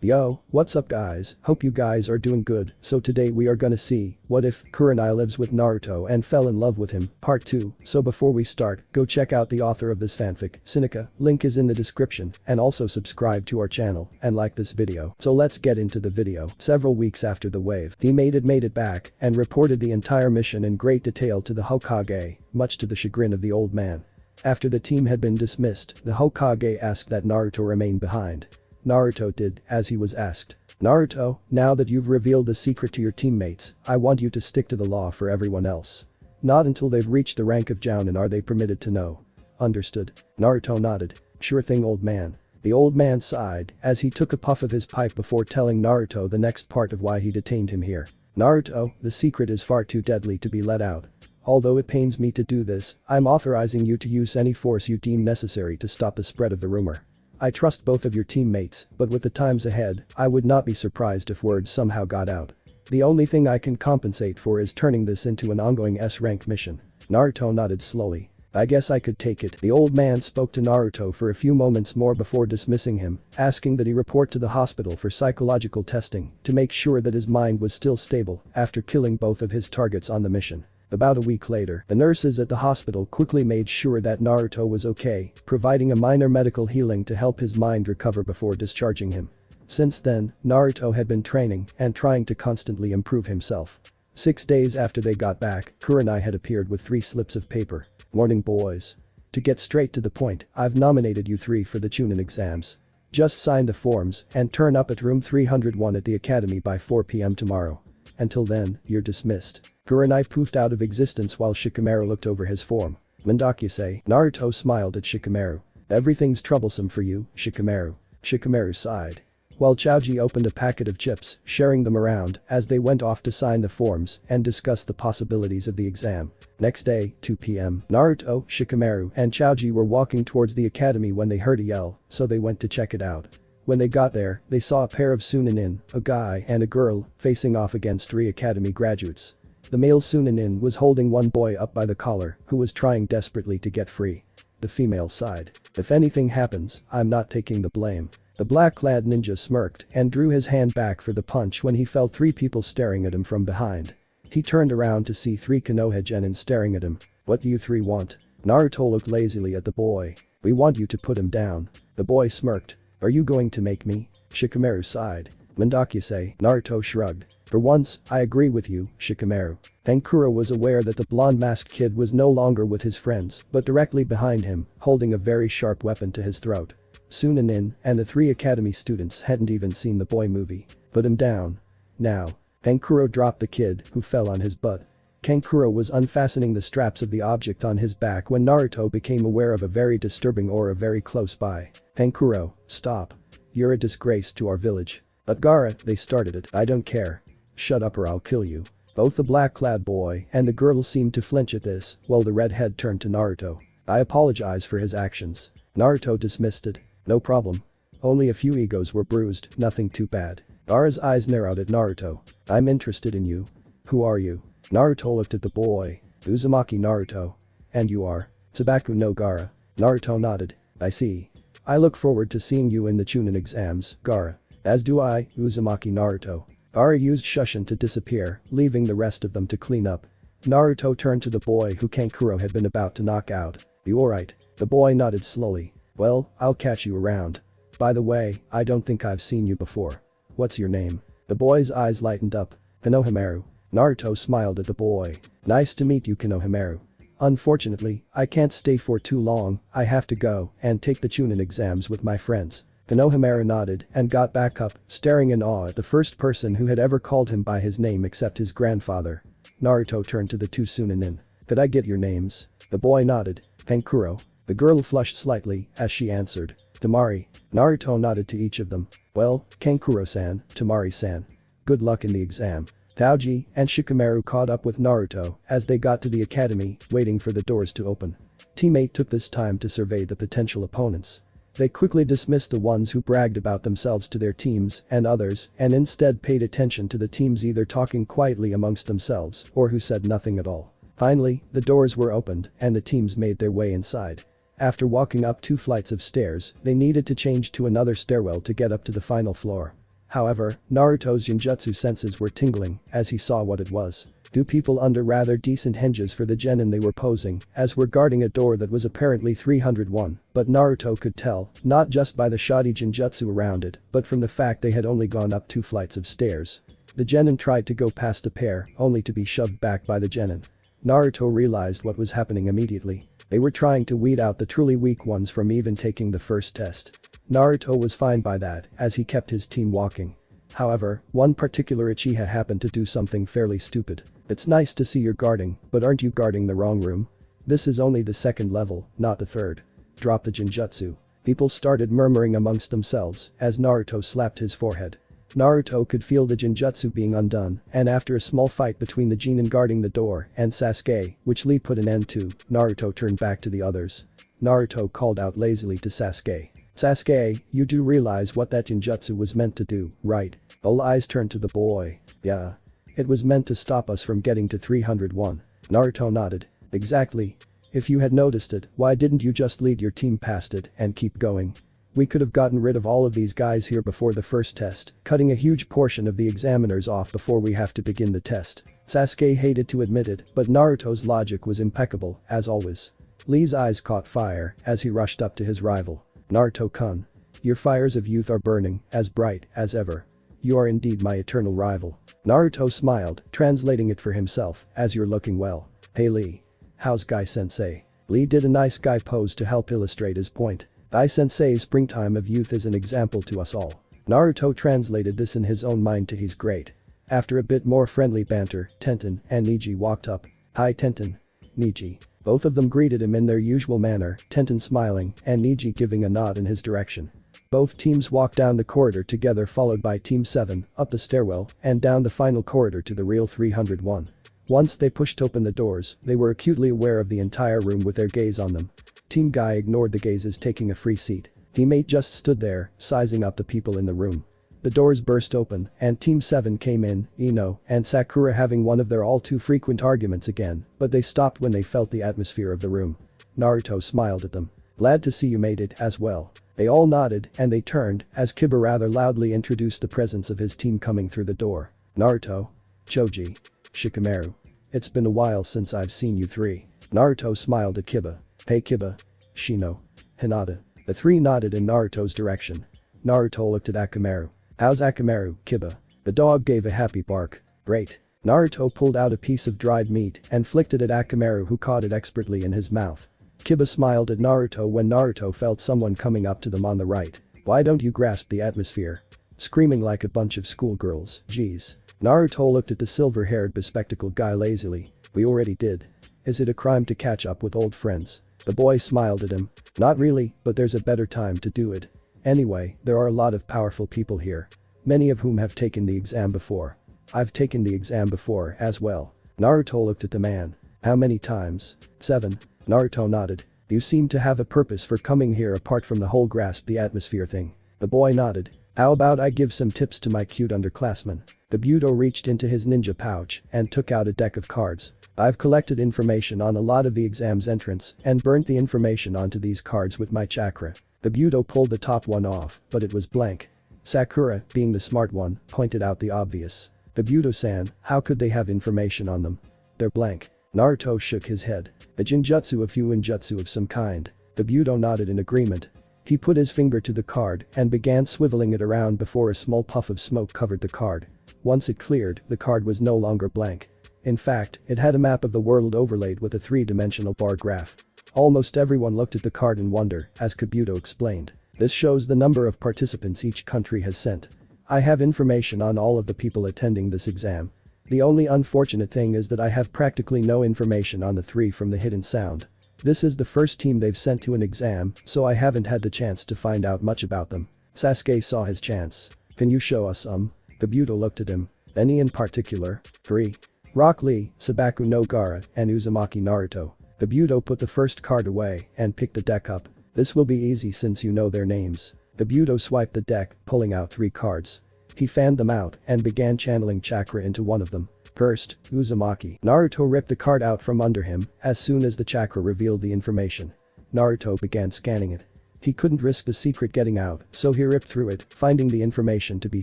Yo, what's up guys, hope you guys are doing good. So today we are gonna see, what if Kurenai lives with Naruto and fell in love with him, part 2. So before we start, go check out the author of this fanfic, Synica, link is in the description, and also subscribe to our channel, and like this video. So let's get into the video. Several weeks after the wave, he made it back, and reported the entire mission in great detail to the Hokage, much to the chagrin of the old man. After the team had been dismissed, the Hokage asked that Naruto remain behind. Naruto did, as he was asked. Naruto, now that you've revealed the secret to your teammates, I want you to stick to the law for everyone else. Not until they've reached the rank of Jounin are they permitted to know. Understood. Naruto nodded. Sure thing old man. The old man sighed as he took a puff of his pipe before telling Naruto the next part of why he detained him here. Naruto, the secret is far too deadly to be let out. Although it pains me to do this, I'm authorizing you to use any force you deem necessary to stop the spread of the rumor. I trust both of your teammates, but with the times ahead, I would not be surprised if word somehow got out. The only thing I can compensate for is turning this into an ongoing S-rank mission. Naruto nodded slowly. I guess I could take it. The old man spoke to Naruto for a few moments more before dismissing him, asking that he report to the hospital for psychological testing to make sure that his mind was still stable after killing both of his targets on the mission. About a week later, the nurses at the hospital quickly made sure that Naruto was okay, providing a minor medical healing to help his mind recover before discharging him. Since then, Naruto had been training and trying to constantly improve himself. 6 days after they got back, Kurenai had appeared with 3 slips of paper. Morning boys. To get straight to the point, I've nominated you 3 for the Chunin exams. Just sign the forms and turn up at room 301 at the academy by 4 p.m. tomorrow. Until then, you're dismissed. Kurenai poofed out of existence while Shikamaru looked over his form. Mendakuse, Naruto smiled at Shikamaru. Everything's troublesome for you, Shikamaru. Shikamaru sighed. While Chaoji opened a packet of chips, sharing them around as they went off to sign the forms and discuss the possibilities of the exam. Next day, 2 p.m. Naruto, Shikamaru, and Chaoji were walking towards the academy when they heard a yell, so they went to check it out. When they got there, they saw a pair of Chunin, a guy and a girl, facing off against 3 academy graduates. The male Chunin was holding one boy up by the collar who was trying desperately to get free. The female sighed. If anything happens, I'm not taking the blame. The black-clad ninja smirked and drew his hand back for the punch when he felt 3 people staring at him from behind. He turned around to see 3 Konoha genin staring at him. What do you 3 want? Naruto looked lazily at the boy. We want you to put him down. The boy smirked. Are you going to make me? Shikamaru sighed. Mendakuse, Naruto shrugged. For once, I agree with you, Shikamaru. Tenkuro was aware that the blonde masked kid was no longer with his friends, but directly behind him, holding a very sharp weapon to his throat. Chunin and the 3 academy students hadn't even seen the boy movie. Put him down. Now. Tenkuro dropped the kid, who fell on his butt. Tenkuro was unfastening the straps of the object on his back when Naruto became aware of a very disturbing aura very close by. Tenkuro, stop. You're a disgrace to our village. But Gaara, they started it. I don't care. Shut up or I'll kill you. Both the black-clad boy and the girl seemed to flinch at this, while the redhead turned to Naruto. I apologize for his actions. Naruto dismissed it. No problem. Only a few egos were bruised, nothing too bad. Gaara's eyes narrowed at Naruto. I'm interested in you. Who are you? Naruto looked at the boy. Uzumaki Naruto. And you are? Tsubaku no Gaara. Naruto nodded. I see. I look forward to seeing you in the Chunin exams, Gaara. As do I, Uzumaki Naruto. Gaara used Shushin to disappear, leaving the rest of them to clean up. Naruto turned to the boy who Kankuro had been about to knock out. You alright? The boy nodded slowly. Well, I'll catch you around. By the way, I don't think I've seen you before. What's your name? The boy's eyes lightened up. Konohamaru. Naruto smiled at the boy. Nice to meet you, Konohamaru. Unfortunately, I can't stay for too long, I have to go and take the Chunin exams with my friends. Konohamaru nodded and got back up, staring in awe at the first person who had ever called him by his name except his grandfather. Naruto turned to the 2 Chunin. Could I get your names? The boy nodded. Tenkuro. The girl flushed slightly as she answered. Temari. Naruto nodded to each of them. Well, Kankuro-san, Temari-san. Good luck in the exam. Taoji and Shikamaru caught up with Naruto as they got to the academy, waiting for the doors to open. Teammate took this time to survey the potential opponents. They quickly dismissed the ones who bragged about themselves to their teams and others and instead paid attention to the teams either talking quietly amongst themselves or who said nothing at all. Finally, the doors were opened and the teams made their way inside. After walking up 2 flights of stairs, they needed to change to another stairwell to get up to the final floor. However, Naruto's genjutsu senses were tingling as he saw what it was. Two people under rather decent henges for the genin they were posing, as were guarding a door that was apparently 301, but Naruto could tell, not just by the shoddy genjutsu around it, but from the fact they had only gone up 2 flights of stairs. The genin tried to go past a pair, only to be shoved back by the genin. Naruto realized what was happening immediately. They were trying to weed out the truly weak ones from even taking the first test. Naruto was fine by that, as he kept his team walking. However, one particular Uchiha happened to do something fairly stupid. It's nice to see you're guarding, but aren't you guarding the wrong room? This is only the 2nd level, not the 3rd. Drop the genjutsu. People started murmuring amongst themselves as Naruto slapped his forehead. Naruto could feel the genjutsu being undone, and after a small fight between the genin guarding the door and Sasuke, which Lee put an end to, Naruto turned back to the others. Naruto called out lazily to Sasuke. "Sasuke, you do realize what that genjutsu was meant to do, right?" All eyes turned to the boy. "Yeah. It was meant to stop us from getting to 301. Naruto nodded. "Exactly. If you had noticed it, why didn't you just lead your team past it and keep going? We could have gotten rid of all of these guys here before the first test, cutting a huge portion of the examiners off before we have to begin the test." Sasuke hated to admit it, but Naruto's logic was impeccable, as always. Lee's eyes caught fire as he rushed up to his rival. "Naruto-kun. Your fires of youth are burning, as bright as ever. You are indeed my eternal rival." Naruto smiled, translating it for himself, "As you're looking well. Hey Lee. How's Guy-sensei?" Lee did a nice guy pose to help illustrate his point. Guy-sensei's springtime of youth is an example to us all. Naruto translated this in his own mind to "he's great." After a bit more friendly banter, Tenten and Neji walked up. "Hi Tenten." Neji. Both of them greeted him in their usual manner, Tenten smiling and Neji giving a nod in his direction. Both teams walked down the corridor together, followed by Team 7, up the stairwell, and down the final corridor to the real 301. Once they pushed open the doors, they were acutely aware of the entire room with their gaze on them. Team Guy ignored the gazes, taking a free seat. Teammate just stood there, sizing up the people in the room. The doors burst open, and Team 7 came in, Ino and Sakura having one of their all too frequent arguments again, but they stopped when they felt the atmosphere of the room. Naruto smiled at them. "Glad to see you made it as well." They all nodded, and they turned as Kiba rather loudly introduced the presence of his team coming through the door. "Naruto. Choji. Shikamaru. It's been a while since I've seen you three." Naruto smiled at Kiba. "Hey Kiba. Shino. Hinata." The three nodded in Naruto's direction. Naruto looked at Akamaru. "How's Akamaru, Kiba?" The dog gave a happy bark. "Great." Naruto pulled out a piece of dried meat and flicked it at Akamaru, who caught it expertly in his mouth. Kiba smiled at Naruto when Naruto felt someone coming up to them on the right. "Why don't you grasp the atmosphere? Screaming like a bunch of schoolgirls, geez." Naruto looked at the silver-haired bespectacled guy lazily. "We already did. Is it a crime to catch up with old friends?" The boy smiled at him. "Not really, but there's a better time to do it. Anyway, there are a lot of powerful people here. Many of whom have taken the exam before. I've taken the exam before as well." Naruto looked at the man. "How many times?" 7. Naruto nodded. "You seem to have a purpose for coming here apart from the whole grasp the atmosphere thing." The boy nodded. "How about I give some tips to my cute underclassmen?" The Budo reached into his ninja pouch and took out a deck of cards. "I've collected information on a lot of the exam's entrants and burnt the information onto these cards with my chakra." The Budo pulled the top one off, but it was blank. Sakura, being the smart one, pointed out the obvious. "The Budo-san, how could they have information on them? They're blank." Naruto shook his head. "A jinjutsu, a fuinjutsu of some kind." The Budo nodded in agreement. He put his finger to the card and began swiveling it around before a small puff of smoke covered the card. Once it cleared, the card was no longer blank. In fact, it had a map of the world overlaid with a three-dimensional bar graph. Almost everyone looked at the card in wonder, as Kabuto explained. "This shows the number of participants each country has sent. I have information on all of the people attending this exam. The only unfortunate thing is that I have practically no information on the three from the Hidden Sound. This is the first team they've sent to an exam, so I haven't had the chance to find out much about them." Sasuke saw his chance. "Can you show us some?" Kabuto looked at him. "Any in particular?" 3. Rock Lee, Sabaku no Gaara, and Uzumaki Naruto. Kabuto put the first card away and picked the deck up. "This will be easy since you know their names." Kabuto swiped the deck, pulling out 3 cards. He fanned them out and began channeling chakra into one of them. First, Uzumaki. Naruto ripped the card out from under him as soon as the chakra revealed the information. Naruto began scanning it. He couldn't risk the secret getting out, so he ripped through it, finding the information to be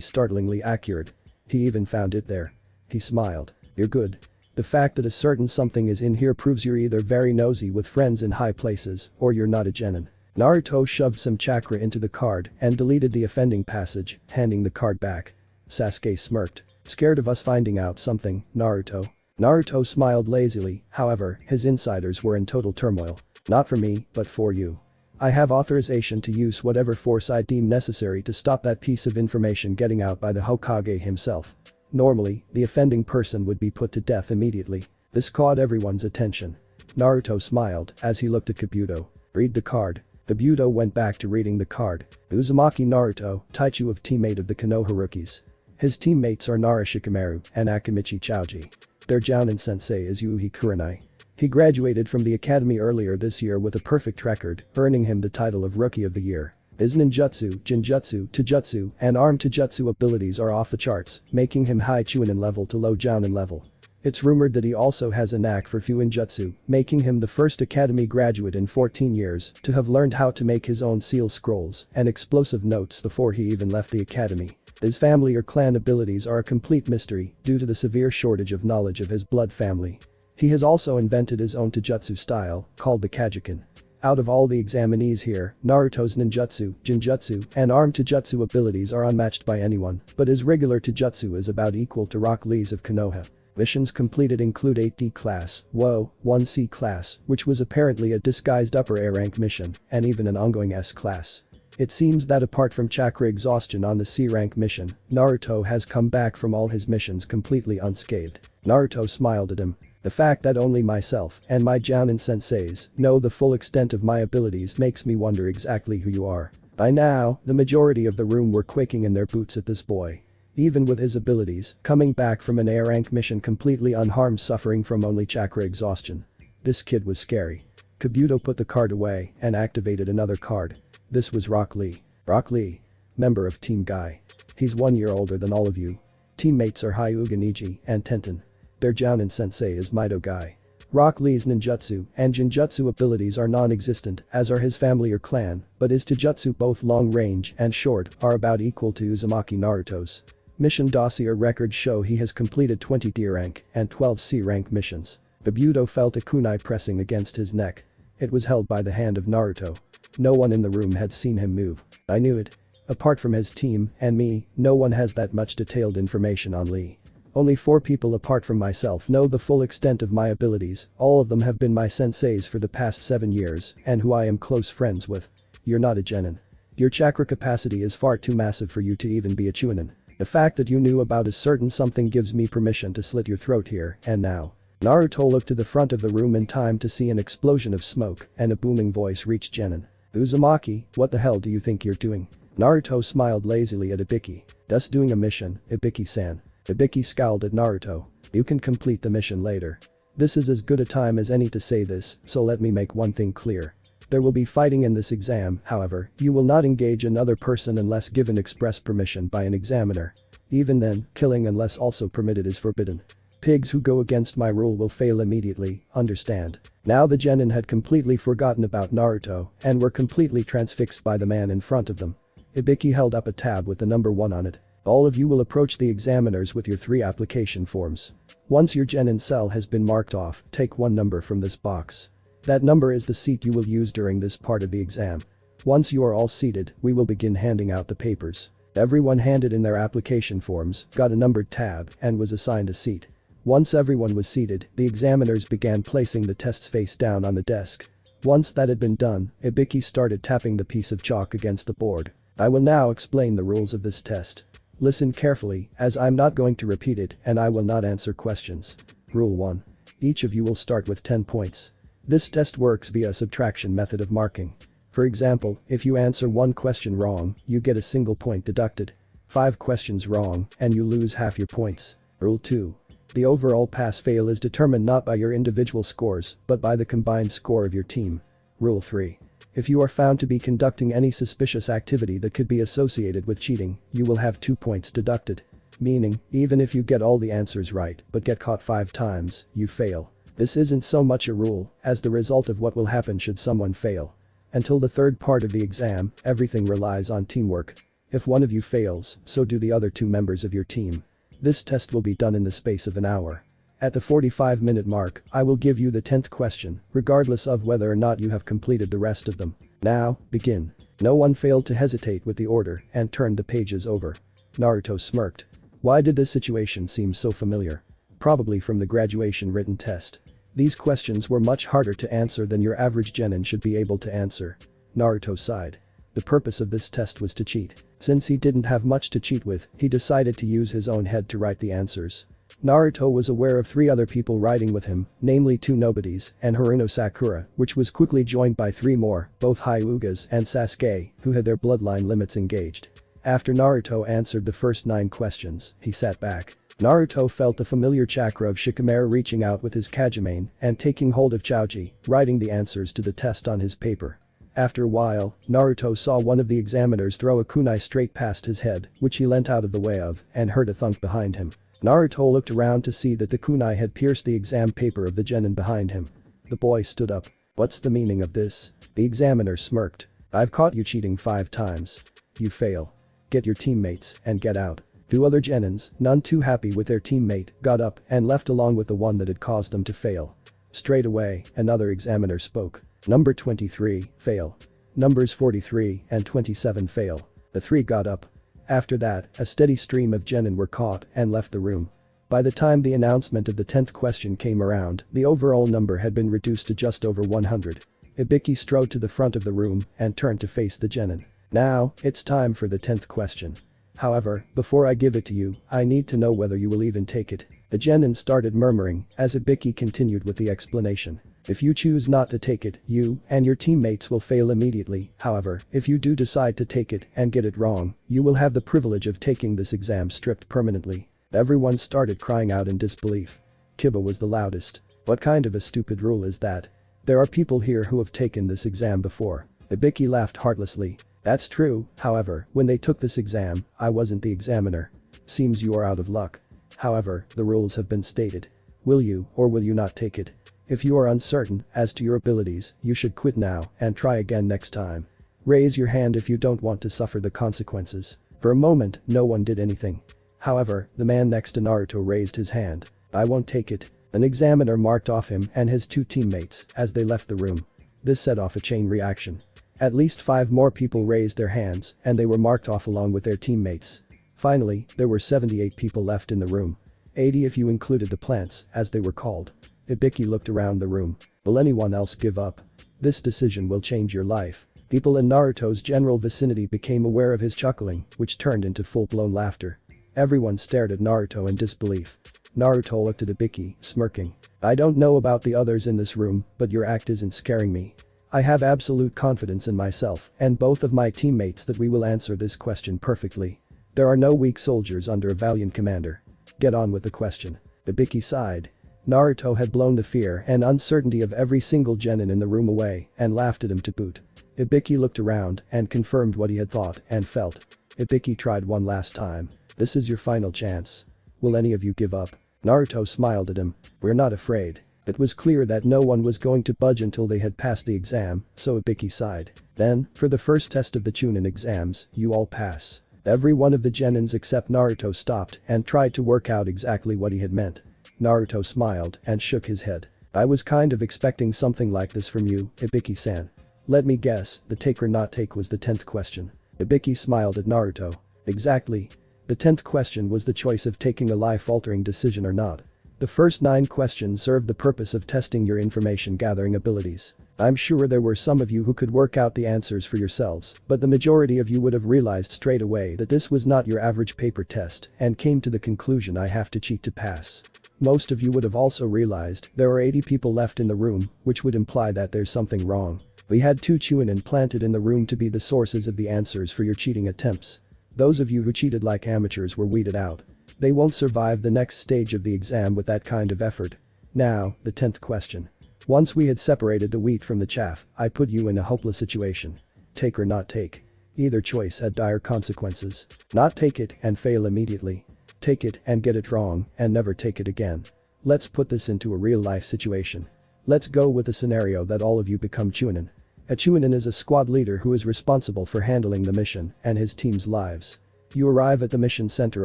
startlingly accurate. He even found it there. He smiled. You're good. The fact that a certain something is in here proves you're either very nosy with friends in high places, or you're not a genin. Naruto shoved some chakra into the card and deleted the offending passage, handing the card back. Sasuke smirked. Scared of us finding out something, Naruto? Naruto smiled lazily, however, his insiders were in total turmoil. Not for me, but for you. I have authorization to use whatever force I deem necessary to stop that piece of information getting out by the Hokage himself. Normally, the offending person would be put to death immediately. This caught everyone's attention. Naruto smiled as he looked at Kabuto. Read the card. Kabuto went back to reading the card. Uzumaki Naruto, Taichu of teammate of the Konoha rookies. His teammates are Nara Shikamaru and Akimichi Chouji. Their Jounin sensei is Yuhi Kurenai. He graduated from the academy earlier this year with a perfect record, earning him the title of Rookie of the Year. His ninjutsu, jinjutsu, taijutsu, and arm taijutsu abilities are off the charts, making him high Chunin level to low Jounin level. It's rumored that he also has a knack for Fuinjutsu, making him the first academy graduate in 14 years to have learned how to make his own seal scrolls and explosive notes before he even left the academy. His family or clan abilities are a complete mystery due to the severe shortage of knowledge of his blood family. He has also invented his own taijutsu style, called the Kajuken. Out of all the examinees here, Naruto's ninjutsu, jinjutsu, and arm taijutsu abilities are unmatched by anyone, but his regular taijutsu is about equal to Rock Lee's of Konoha. Missions completed include 8D class, WoW, 1C class, which was apparently a disguised upper A rank mission, and even an ongoing S class. It seems that apart from chakra exhaustion on the C rank mission, Naruto has come back from all his missions completely unscathed. Naruto smiled at him. The fact that only myself and my Jounin senseis know the full extent of my abilities makes me wonder exactly who you are. By now, the majority of the room were quaking in their boots at this boy. Even with his abilities, coming back from an A rank mission completely unharmed suffering from only chakra exhaustion. This kid was scary. Kabuto put the card away and activated another card. This was Rock Lee. Rock Lee. Member of Team Guy. He's 1 year older than all of you. Teammates are Hyuga Niji and Tenten. Their Jounin sensei is Mido Guy. Rock Lee's ninjutsu and jinjutsu abilities are non-existent, as are his family or clan, but his taijutsu both long range and short are about equal to Uzumaki Naruto's. Mission dossier records show he has completed 20 D rank and 12 C rank missions. Kabuto felt a kunai pressing against his neck. It was held by the hand of Naruto. No one in the room had seen him move. I knew it. Apart from his team and me, no one has that much detailed information on Lee. Only 4 people apart from myself know the full extent of my abilities, all of them have been my senseis for the past 7 years and who I am close friends with. You're not a genin. Your chakra capacity is far too massive for you to even be a chunin. The fact that you knew about a certain something gives me permission to slit your throat here and now. Naruto looked to the front of the room in time to see an explosion of smoke and a booming voice reached Genin. Uzumaki, what the hell do you think you're doing? Naruto smiled lazily at Ibiki. Just doing a mission, Ibiki-san. Ibiki scowled at Naruto. You can complete the mission later. This is as good a time as any to say this, so let me make one thing clear. There will be fighting in this exam, however, you will not engage another person unless given express permission by an examiner. Even then, killing unless also permitted is forbidden. Pigs who go against my rule will fail immediately, understand? Now the genin had completely forgotten about Naruto and were completely transfixed by the man in front of them. Ibiki held up a tab with the number 1 on it. All of you will approach the examiners with your 3 application forms. Once your genin cell has been marked off, take 1 number from this box. That number is the seat you will use during this part of the exam. Once you are all seated, we will begin handing out the papers. Everyone handed in their application forms, got a numbered tab, and was assigned a seat. Once everyone was seated, the examiners began placing the tests face down on the desk. Once that had been done, Ibiki started tapping the piece of chalk against the board. I will now explain the rules of this test. Listen carefully, as I'm not going to repeat it and I will not answer questions. Rule 1. Each of you will start with 10 points. This test works via a subtraction method of marking. For example, if you answer 1 question wrong, you get a single point deducted. 5 questions wrong, and you lose half your points. Rule 2. The overall pass-fail is determined not by your individual scores, but by the combined score of your team. Rule 3. If you are found to be conducting any suspicious activity that could be associated with cheating, you will have 2 points deducted. Meaning, even if you get all the answers right but get caught 5 times, you fail. This isn't so much a rule as the result of what will happen should someone fail. Until the third part of the exam, everything relies on teamwork. If one of you fails, so do the other two members of your team. This test will be done in the space of an hour. At the 45-minute mark, I will give you the 10th question, regardless of whether or not you have completed the rest of them. Now, begin. No one failed to hesitate with the order and turned the pages over. Naruto smirked. Why did this situation seem so familiar? Probably from the graduation written test. These questions were much harder to answer than your average genin should be able to answer. Naruto sighed. The purpose of this test was to cheat. Since he didn't have much to cheat with, he decided to use his own head to write the answers. Naruto was aware of 3 other people writing with him, namely 2 nobodies and Haruno Sakura, which was quickly joined by 3 more, both Hyugas and Sasuke, who had their bloodline limits engaged. After Naruto answered the first 9 questions, he sat back. Naruto felt the familiar chakra of Shikamaru reaching out with his Kajimane and taking hold of Chouji, writing the answers to the test on his paper. After a while, Naruto saw one of the examiners throw a kunai straight past his head, which he leant out of the way of, and heard a thunk behind him. Naruto looked around to see that the kunai had pierced the exam paper of the genin behind him. The boy stood up. What's the meaning of this? The examiner smirked. I've caught you cheating 5 times. You fail. Get your teammates and get out. 2 other genins, none too happy with their teammate, got up and left along with the one that had caused them to fail. Straight away, another examiner spoke. Number 23, fail. Numbers 43 and 27 fail. The 3 got up. After that, a steady stream of genin were caught and left the room. By the time the announcement of the 10th question came around, the overall number had been reduced to just over 100. Ibiki strode to the front of the room and turned to face the genin. Now, it's time for the 10th question. However, before I give it to you, I need to know whether you will even take it. The genin started murmuring as Ibiki continued with the explanation. If you choose not to take it, you and your teammates will fail immediately. However, if you do decide to take it and get it wrong, you will have the privilege of taking this exam stripped permanently. Everyone started crying out in disbelief. Kiba was the loudest. What kind of a stupid rule is that? There are people here who have taken this exam before. Ibiki laughed heartlessly. That's true, however, when they took this exam, I wasn't the examiner. Seems you are out of luck. However, the rules have been stated. Will you or will you not take it? If you are uncertain as to your abilities, you should quit now and try again next time. Raise your hand if you don't want to suffer the consequences. For a moment, no one did anything. However, the man next to Naruto raised his hand. I won't take it. An examiner marked off him and his 2 teammates as they left the room. This set off a chain reaction. At least 5 more people raised their hands and they were marked off along with their teammates. Finally, there were 78 people left in the room. 80 if you included the plants, as they were called. Ibiki looked around the room. Will anyone else give up? This decision will change your life. People in Naruto's general vicinity became aware of his chuckling, which turned into full-blown laughter. Everyone stared at Naruto in disbelief. Naruto looked at Ibiki, smirking. I don't know about the others in this room, but your act isn't scaring me. I have absolute confidence in myself and both of my teammates that we will answer this question perfectly. There are no weak soldiers under a valiant commander. Get on with the question. Ibiki sighed. Naruto had blown the fear and uncertainty of every single genin in the room away and laughed at him to boot. Ibiki looked around and confirmed what he had thought and felt. Ibiki tried one last time. This is your final chance. Will any of you give up? Naruto smiled at him. We're not afraid. It was clear that no one was going to budge until they had passed the exam, so Ibiki sighed. Then, for the first test of the Chunin exams, you all pass. Every one of the genins except Naruto stopped and tried to work out exactly what he had meant. Naruto smiled and shook his head. I was kind of expecting something like this from you, Ibiki-san. Let me guess, the take or not take was the 10th question. Ibiki smiled at Naruto. Exactly. The 10th question was the choice of taking a life-altering decision or not. The first 9 questions served the purpose of testing your information-gathering abilities. I'm sure there were some of you who could work out the answers for yourselves, but the majority of you would have realized straight away that this was not your average paper test and came to the conclusion I have to cheat to pass. Most of you would have also realized there are 80 people left in the room, which would imply that there's something wrong. We had 2 Chunin planted in the room to be the sources of the answers for your cheating attempts. Those of you who cheated like amateurs were weeded out. They won't survive the next stage of the exam with that kind of effort. Now, the 10th question. Once we had separated the wheat from the chaff, I put you in a hopeless situation. Take or not take. Either choice had dire consequences. Not take it and fail immediately. Take it and get it wrong and never take it again. Let's put this into a real-life situation. Let's go with the scenario that all of you become Chunin. A Chunin is a squad leader who is responsible for handling the mission and his team's lives. You arrive at the mission center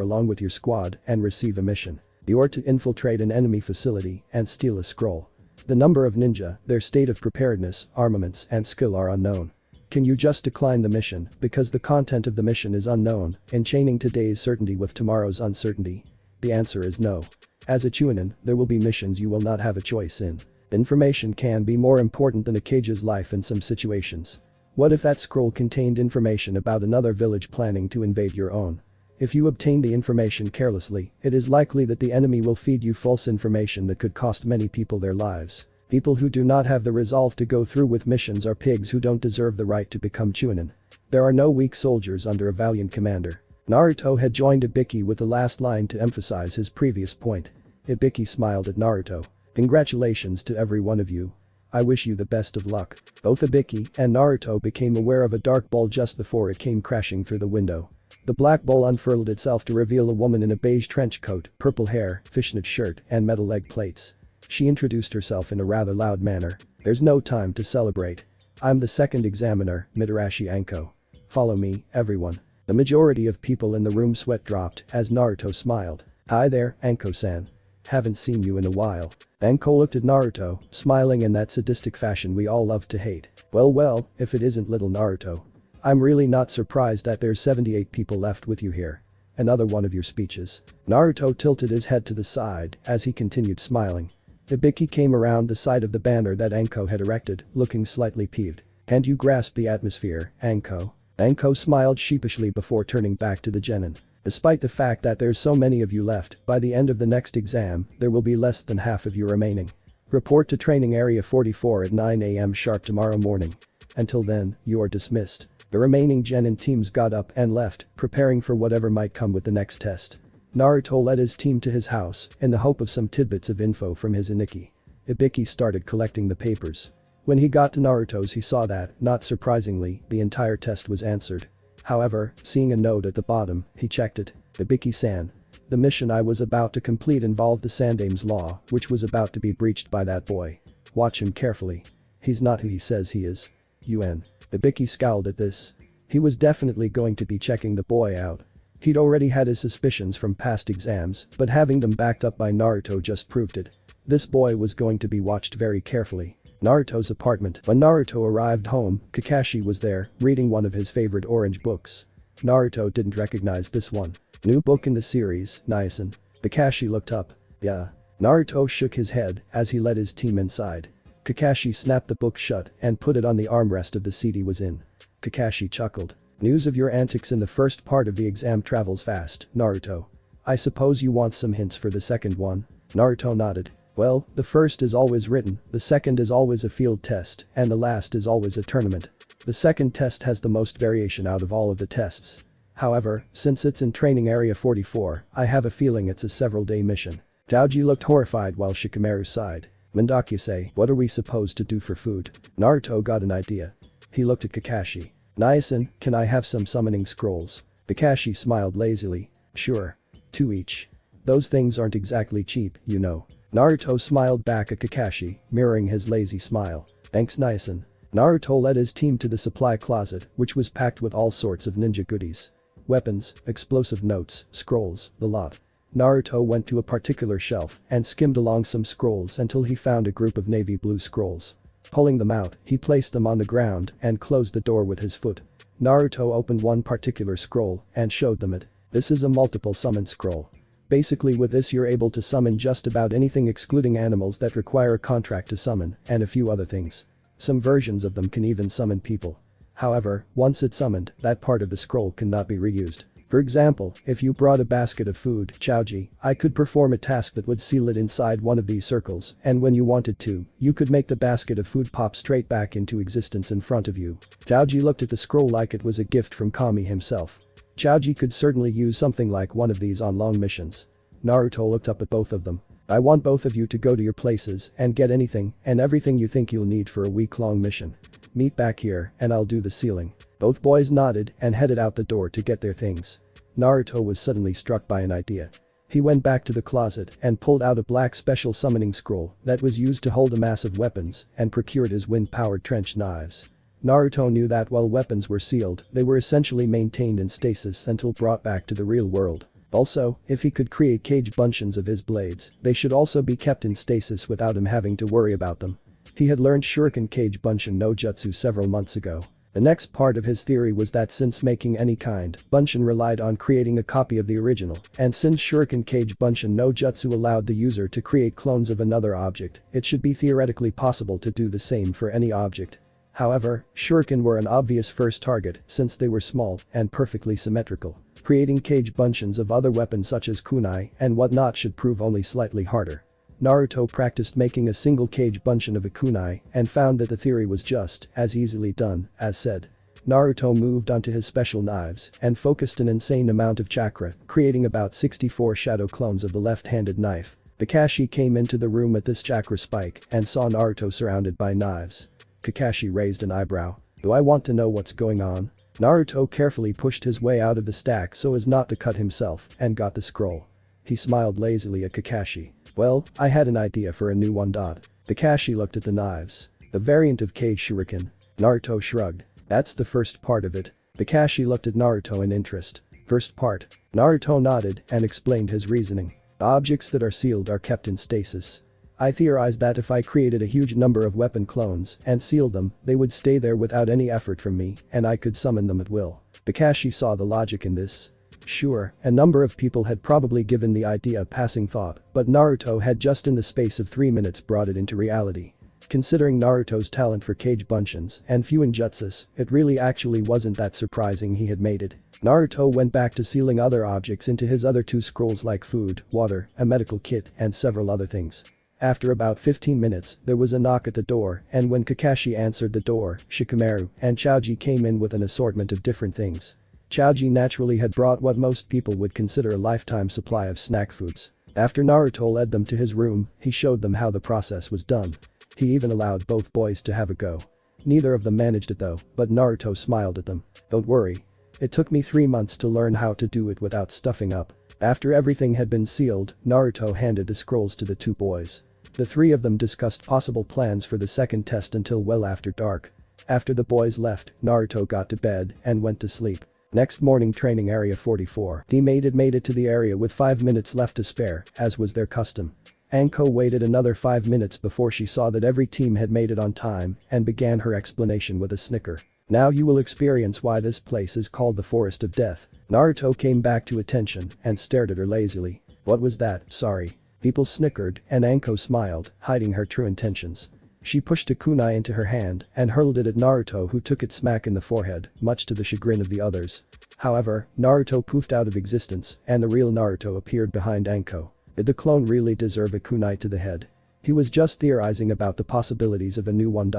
along with your squad and receive a mission. You are to infiltrate an enemy facility and steal a scroll. The number of ninja, their state of preparedness, armaments and skill are unknown. Can you just decline the mission because the content of the mission is unknown, enchaining today's certainty with tomorrow's uncertainty? The answer is no. As a Chunin, there will be missions you will not have a choice in. Information can be more important than a cage's life in some situations. What if that scroll contained information about another village planning to invade your own? If you obtain the information carelessly, it is likely that the enemy will feed you false information that could cost many people their lives. People who do not have the resolve to go through with missions are pigs who don't deserve the right to become Chunin. There are no weak soldiers under a valiant commander. Naruto had joined Ibiki with the last line to emphasize his previous point. Ibiki smiled at Naruto. Congratulations to every one of you. I wish you the best of luck. Both Ibiki and Naruto became aware of a dark ball just before it came crashing through the window. The black ball unfurled itself to reveal a woman in a beige trench coat, purple hair, fishnet shirt, and metal leg plates. She introduced herself in a rather loud manner. There's no time to celebrate. I'm the second examiner, Mitarashi Anko. Follow me, everyone. The majority of people in the room sweat dropped as Naruto smiled. Hi there, Anko-san. Haven't seen you in a while. Anko looked at Naruto, smiling in that sadistic fashion we all love to hate. Well, if it isn't little Naruto. I'm really not surprised that there's 78 people left with you here. Another one of your speeches. Naruto tilted his head to the side as he continued smiling. Ibiki came around the side of the banner that Anko had erected, looking slightly peeved. Can't you grasp the atmosphere, Anko? Anko smiled sheepishly before turning back to the genin. Despite the fact that there's so many of you left, by the end of the next exam, there will be less than half of you remaining. Report to training area 44 at 9 AM sharp tomorrow morning. Until then, you are dismissed. The remaining genin teams got up and left, preparing for whatever might come with the next test. Naruto led his team to his house in the hope of some tidbits of info from his Aniki. Ibiki started collecting the papers. When he got to Naruto's he saw that, not surprisingly, the entire test was answered. However, seeing a note at the bottom, he checked it. Ibiki-san. The mission I was about to complete involved the Sandame's law, which was about to be breached by that boy. Watch him carefully. He's not who he says he is. UN. Ibiki scowled at this. He was definitely going to be checking the boy out. He'd already had his suspicions from past exams, but having them backed up by Naruto just proved it. This boy was going to be watched very carefully. Naruto's apartment. When Naruto arrived home, Kakashi was there, reading one of his favorite orange books. Naruto didn't recognize this one. New book in the series, Niacin. Kakashi looked up. Yeah. Naruto shook his head as he led his team inside. Kakashi snapped the book shut and put it on the armrest of the seat he was in. Kakashi chuckled. News of your antics in the first part of the exam travels fast, Naruto. I suppose you want some hints for the second one? Naruto nodded. Well, the first is always written, the second is always a field test, and the last is always a tournament. The second test has the most variation out of all of the tests. However, since it's in training area 44, I have a feeling it's a several-day mission. Daoji looked horrified while Shikamaru sighed. Mandakyase, what are we supposed to do for food? Naruto got an idea. He looked at Kakashi. Niacin, can I have some summoning scrolls? Kakashi smiled lazily. Sure. 2 each. Those things aren't exactly cheap, you know. Naruto smiled back at Kakashi, mirroring his lazy smile. Thanks Niacin. Naruto led his team to the supply closet, which was packed with all sorts of ninja goodies. Weapons, explosive notes, scrolls, the lot. Naruto went to a particular shelf and skimmed along some scrolls until he found a group of navy blue scrolls. Pulling them out, he placed them on the ground and closed the door with his foot. Naruto opened one particular scroll and showed them it. This is a multiple summon scroll. Basically with this you're able to summon just about anything excluding animals that require a contract to summon, and a few other things. Some versions of them can even summon people. However, once it's summoned, that part of the scroll cannot be reused. For example, if you brought a basket of food, Chaoji, I could perform a task that would seal it inside one of these circles, and when you wanted to, you could make the basket of food pop straight back into existence in front of you. Chaoji looked at the scroll like it was a gift from Kami himself. Chaoji could certainly use something like one of these on long missions. Naruto looked up at both of them. I want both of you to go to your places and get anything and everything you think you'll need for a week-long mission. Meet back here and I'll do the sealing. Both boys nodded and headed out the door to get their things. Naruto was suddenly struck by an idea. He went back to the closet and pulled out a black special summoning scroll that was used to hold a mass of weapons and procured his wind-powered trench knives. Naruto knew that while weapons were sealed, they were essentially maintained in stasis until brought back to the real world. Also, if he could create cage bunshin of his blades, they should also be kept in stasis without him having to worry about them. He had learned Shuriken Cage Bunshin no Jutsu several months ago. The next part of his theory was that since making any kind, Bunshin relied on creating a copy of the original, and since Shuriken Cage Bunshin no Jutsu allowed the user to create clones of another object, it should be theoretically possible to do the same for any object. However, Shuriken were an obvious first target since they were small and perfectly symmetrical. Creating cage bunshins of other weapons such as kunai and whatnot should prove only slightly harder. Naruto practiced making a single cage bunshin of a kunai and found that the theory was just as easily done as said. Naruto moved onto his special knives and focused an insane amount of chakra, creating about 64 shadow clones of the left-handed knife. Kakashi came into the room at this chakra spike and saw Naruto surrounded by knives. Kakashi raised an eyebrow. Do I want to know what's going on? Naruto carefully pushed his way out of the stack so as not to cut himself and got the scroll. He smiled lazily at Kakashi. Well, I had an idea for a new one. Kakashi looked at the knives. The variant of Cage Shuriken. Naruto shrugged. That's the first part of it. Kakashi looked at Naruto in interest. First part. Naruto nodded and explained his reasoning. The objects that are sealed are kept in stasis. I theorized that if I created a huge number of weapon clones and sealed them, they would stay there without any effort from me and I could summon them at will. Kakashi saw the logic in this. Sure, a number of people had probably given the idea a passing thought, but Naruto had just in the space of 3 minutes brought it into reality. Considering Naruto's talent for cage bunshins and few jutsus, it really actually wasn't that surprising he had made it. Naruto went back to sealing other objects into his other 2 scrolls like food, water, a medical kit, and several other things. After about 15 minutes, there was a knock at the door and when Kakashi answered the door, Shikamaru and Choji came in with an assortment of different things. Choji naturally had brought what most people would consider a lifetime supply of snack foods. After Naruto led them to his room, he showed them how the process was done. He even allowed both boys to have a go. Neither of them managed it though, but Naruto smiled at them. Don't worry. It took me 3 months to learn how to do it without stuffing up. After everything had been sealed, Naruto handed the scrolls to the 2 boys. The 3 of them discussed possible plans for the second test until well after dark. After the boys left, Naruto got to bed and went to sleep. Next morning training area 44. The made it to the area with 5 minutes left to spare, as was their custom. Anko waited another 5 minutes before she saw that every team had made it on time and began her explanation with a snicker. Now you will experience why this place is called the Forest of Death. Naruto came back to attention and stared at her lazily. What was that? Sorry. People snickered and Anko smiled, hiding her true intentions. She pushed a kunai into her hand and hurled it at Naruto who took it smack in the forehead, much to the chagrin of the others. However, Naruto poofed out of existence and the real Naruto appeared behind Anko. Did the clone really deserve a kunai to the head? He was just theorizing about the possibilities of a new one.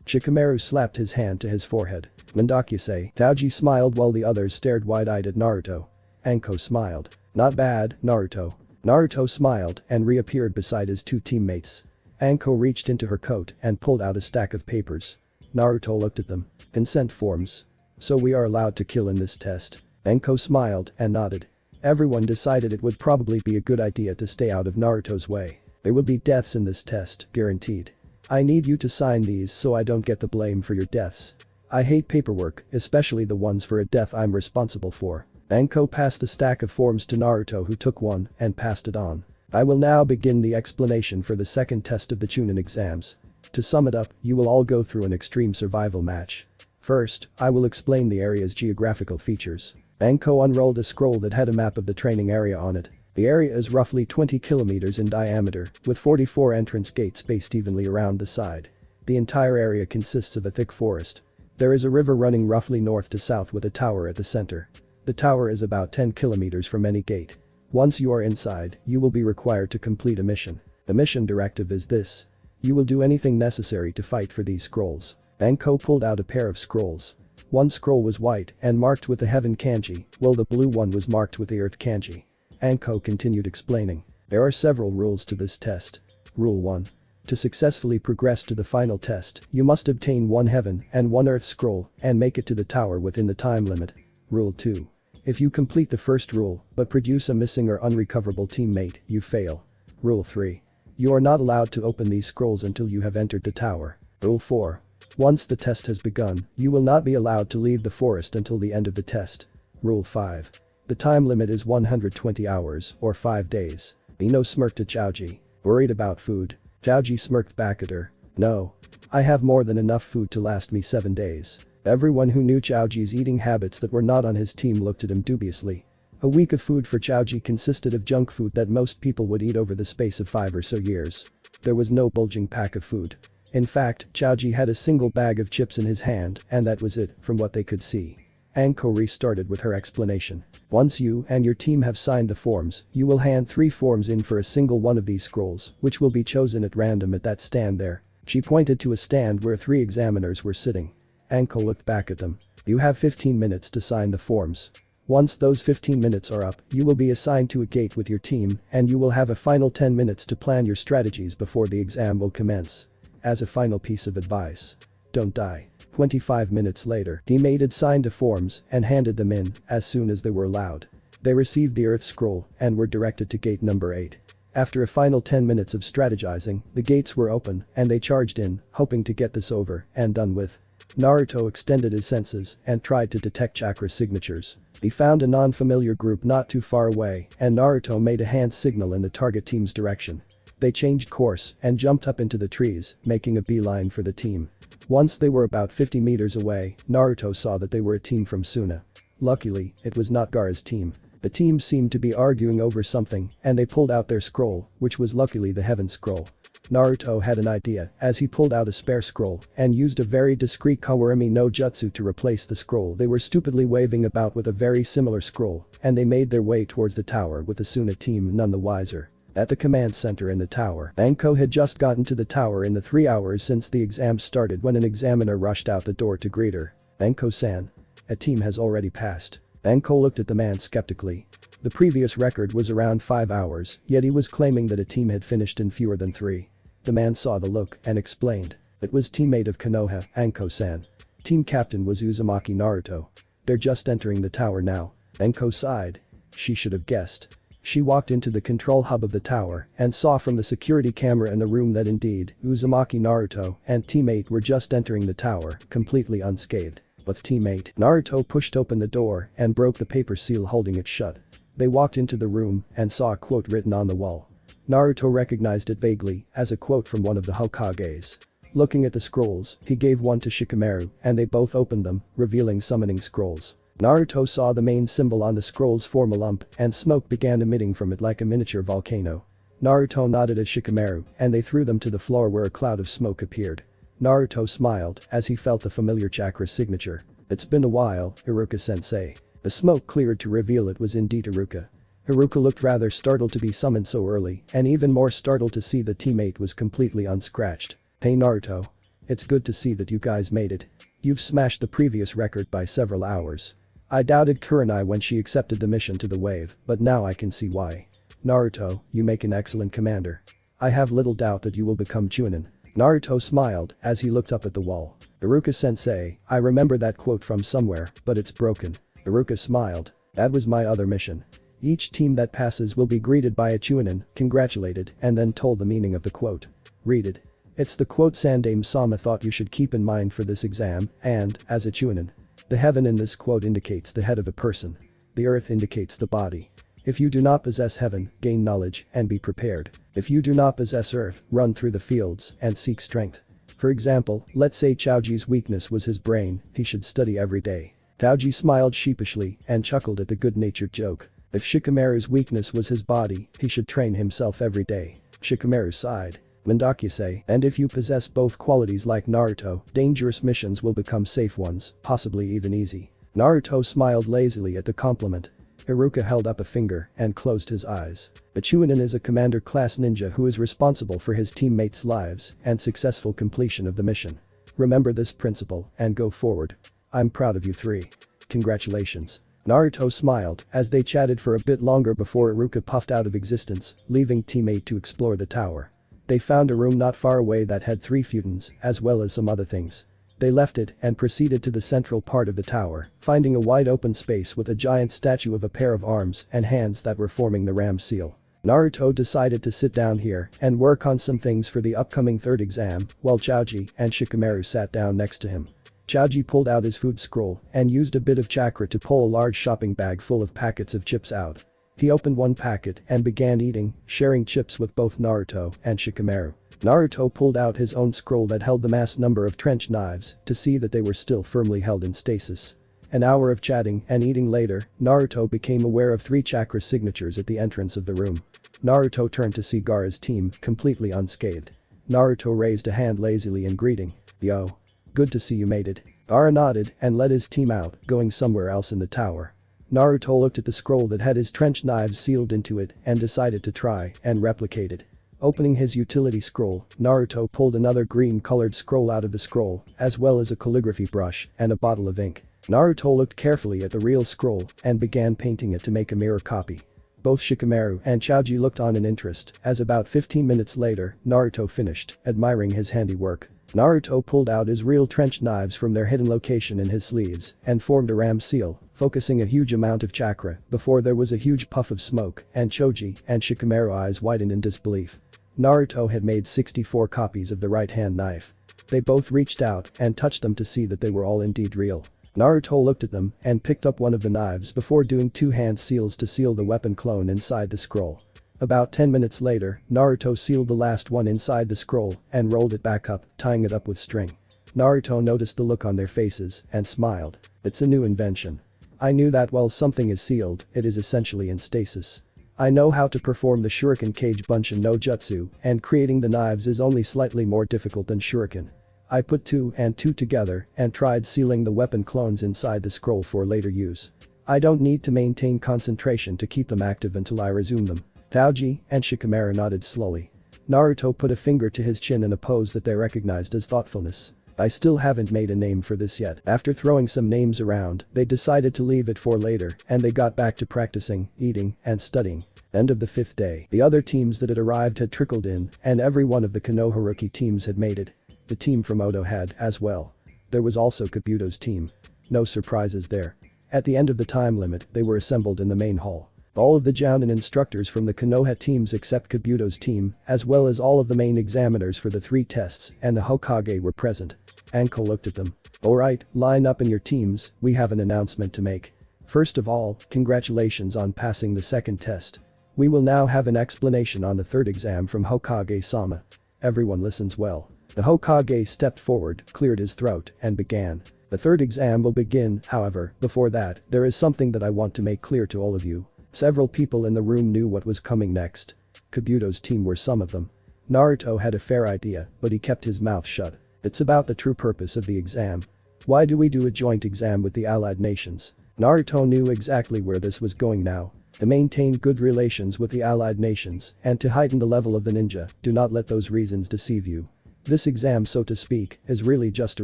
Shikamaru slapped his hand to his forehead. Mendakuse. Taoji smiled while the others stared wide-eyed at Naruto. Anko smiled. Not bad, Naruto. Naruto smiled and reappeared beside his 2 teammates. Anko reached into her coat and pulled out a stack of papers. Naruto looked at them. Consent forms. So we are allowed to kill in this test. Anko smiled and nodded. Everyone decided it would probably be a good idea to stay out of Naruto's way. There will be deaths in this test, guaranteed. I need you to sign these so I don't get the blame for your deaths. I hate paperwork, especially the ones for a death I'm responsible for. Anko passed the stack of forms to Naruto who took one and passed it on. I will now begin the explanation for the second test of the Chunin exams. To sum it up, you will all go through an extreme survival match. First, I will explain the area's geographical features. Anko unrolled a scroll that had a map of the training area on it. The area is roughly 20 kilometers in diameter, with 44 entrance gates spaced evenly around the side. The entire area consists of a thick forest. There is a river running roughly north to south with a tower at the center. The tower is about 10 kilometers from any gate. Once you are inside, you will be required to complete a mission. The mission directive is this. You will do anything necessary to fight for these scrolls. Anko pulled out a pair of scrolls. One scroll was white and marked with the heaven kanji, while the blue one was marked with the earth kanji. Anko continued explaining. There are several rules to this test. Rule 1. To successfully progress to the final test, you must obtain 1 heaven and 1 earth scroll and make it to the tower within the time limit. Rule 2. If you complete the first rule but produce a missing or unrecoverable teammate, you fail. Rule 3. You are not allowed to open these scrolls until you have entered the tower. Rule 4. Once the test has begun, you will not be allowed to leave the forest until the end of the test. Rule 5. The time limit is 120 hours, or 5 days. Ino smirked at Chaoji. Worried about food? Chaoji smirked back at her. No. I have more than enough food to last me 7 days. Everyone who knew Chaoji's eating habits that were not on his team looked at him dubiously. A week of food for Chaoji consisted of junk food that most people would eat over the space of 5 or so years. There was no bulging pack of food. In fact, Chaoji had a single bag of chips in his hand, and that was it, from what they could see. Anko restarted with her explanation. Once you and your team have signed the forms, you will hand 3 forms in for a single one of these scrolls, which will be chosen at random at that stand there. She pointed to a stand where 3 examiners were sitting. Anko looked back at them. You have 15 minutes to sign the forms. Once those 15 minutes are up, you will be assigned to a gate with your team, and you will have a final 10 minutes to plan your strategies before the exam will commence. As a final piece of advice, don't die. 25 minutes later, teammate had signed the forms and handed them in as soon as they were allowed. They received the Earth Scroll and were directed to gate number 8. After a final 10 minutes of strategizing, the gates were open and they charged in, hoping to get this over and done with. Naruto extended his senses and tried to detect chakra signatures. He found a non-familiar group not too far away and Naruto made a hand signal in the target team's direction. They changed course and jumped up into the trees, making a beeline for the team. Once they were about 50 meters away, Naruto saw that they were a team from Suna. Luckily, it was not Gaara's team. The team seemed to be arguing over something and they pulled out their scroll, which was luckily the Heaven Scroll. Naruto had an idea as he pulled out a spare scroll and used a very discreet Kawarimi no Jutsu to replace the scroll they were stupidly waving about with a very similar scroll, and they made their way towards the tower with the Suna team none the wiser. At the command center in the tower, Anko had just gotten to the tower in the 3 hours since the exam started when an examiner rushed out the door to greet her. Anko-san. A team has already passed. Anko looked at the man skeptically. The previous record was around 5 hours, yet he was claiming that a team had finished in fewer than 3. The man saw the look and explained. It was teammate of Konoha, Anko-san. Team captain was Uzumaki Naruto. They're just entering the tower now. Anko sighed. She should have guessed. She walked into the control hub of the tower and saw from the security camera in the room that indeed, Uzumaki Naruto and teammate were just entering the tower, completely unscathed. With teammate, Naruto pushed open the door and broke the paper seal holding it shut. They walked into the room and saw a quote written on the wall. Naruto recognized it vaguely as a quote from one of the Hokages. Looking at the scrolls, he gave one to Shikamaru and they both opened them, revealing summoning scrolls. Naruto saw the main symbol on the scrolls form a lump and smoke began emitting from it like a miniature volcano. Naruto nodded at Shikamaru and they threw them to the floor where a cloud of smoke appeared. Naruto smiled as he felt the familiar chakra signature. It's been a while, Iruka-sensei. The smoke cleared to reveal it was indeed Iruka. Iruka looked rather startled to be summoned so early and even more startled to see the teammate was completely unscratched. Hey Naruto. It's good to see that you guys made it. You've smashed the previous record by several hours. I doubted Kurenai when she accepted the mission to the wave, but now I can see why. Naruto, you make an excellent commander. I have little doubt that you will become Chunin. Naruto smiled as he looked up at the wall. Iruka-sensei, I remember that quote from somewhere, but it's broken. Iruka smiled. That was my other mission. Each team that passes will be greeted by a Chunin, congratulated, and then told the meaning of the quote. Read it. It's the quote Sandaime-sama thought you should keep in mind for this exam, and, as a Chunin. The heaven in this quote indicates the head of a person. The earth indicates the body. If you do not possess heaven, gain knowledge and be prepared. If you do not possess earth, run through the fields and seek strength. For example, let's say Chaoji's weakness was his brain, he should study every day. Chaoji smiled sheepishly and chuckled at the good-natured joke. If Shikamaru's weakness was his body, he should train himself every day. Shikamaru sighed. Mendakise, and if you possess both qualities like Naruto, dangerous missions will become safe ones, possibly even easy. Naruto smiled lazily at the compliment. Iruka held up a finger and closed his eyes. A Chunin is a commander-class ninja who is responsible for his teammates' lives and successful completion of the mission. Remember this principle and go forward. I'm proud of you 3. Congratulations. Naruto smiled as they chatted for a bit longer before Iruka puffed out of existence, leaving teammate to explore the tower. They found a room not far away that had 3 futons, as well as some other things. They left it and proceeded to the central part of the tower, finding a wide open space with a giant statue of a pair of arms and hands that were forming the ram seal. Naruto decided to sit down here and work on some things for the upcoming third exam, while Choji and Shikamaru sat down next to him. Choji pulled out his food scroll and used a bit of chakra to pull a large shopping bag full of packets of chips out. He opened one packet and began eating, sharing chips with both Naruto and Shikamaru. Naruto pulled out his own scroll that held the mass number of trench knives to see that they were still firmly held in stasis. An hour of chatting and eating later, Naruto became aware of 3 chakra signatures at the entrance of the room. Naruto turned to see Gaara's team, completely unscathed. Naruto raised a hand lazily in greeting. "Yo. Good to see you made it." Gaara nodded and led his team out, going somewhere else in the tower. Naruto looked at the scroll that had his trench knives sealed into it and decided to try and replicate it. Opening his utility scroll, Naruto pulled another green-colored scroll out of the scroll, as well as a calligraphy brush and a bottle of ink. Naruto looked carefully at the real scroll and began painting it to make a mirror copy. Both Shikamaru and Choji looked on in interest as about 15 minutes later, Naruto finished, admiring his handiwork. Naruto pulled out his real trench knives from their hidden location in his sleeves and formed a ram seal, focusing a huge amount of chakra before there was a huge puff of smoke and Choji and Shikamaru eyes widened in disbelief. Naruto had made 64 copies of the right-hand knife. They both reached out and touched them to see that they were all indeed real. Naruto looked at them and picked up one of the knives before doing 2 hand seals to seal the weapon clone inside the scroll. About 10 minutes later, Naruto sealed the last one inside the scroll and rolled it back up, tying it up with string. Naruto noticed the look on their faces and smiled. "It's a new invention. I knew that while something is sealed, it is essentially in stasis. I know how to perform the Shuriken Kage Bunshin no Jutsu, and creating the knives is only slightly more difficult than Shuriken. I put 2 and 2 together and tried sealing the weapon clones inside the scroll for later use. I don't need to maintain concentration to keep them active until I resume them." Choji and Shikamaru nodded slowly. Naruto put a finger to his chin in a pose that they recognized as thoughtfulness. "I still haven't made a name for this yet." After throwing some names around, they decided to leave it for later and they got back to practicing, eating, and studying. End of the 5th day. The other teams that had arrived had trickled in and every one of the Konoha teams had made it. The team from Odo had as well. There was also Kabuto's team. No surprises there. At the end of the time limit, they were assembled in the main hall. All of the Jounin instructors from the Konoha teams except Kabuto's team, as well as all of the main examiners for the 3 tests and the Hokage were present. Anko looked at them. "Alright, line up in your teams, we have an announcement to make. First of all, congratulations on passing the 2nd test. We will now have an explanation on the 3rd exam from Hokage-sama. Everyone listens well." The Hokage stepped forward, cleared his throat, and began. "The 3rd exam will begin, however, before that, there is something that I want to make clear to all of you." Several people in the room knew what was coming next. Kabuto's team were some of them. Naruto had a fair idea, but he kept his mouth shut. "It's about the true purpose of the exam. Why do we do a joint exam with the allied nations?" Naruto knew exactly where this was going now. To maintain good relations with the allied nations and to heighten the level of the ninja, do not let those reasons deceive you. This exam, so to speak, is really just a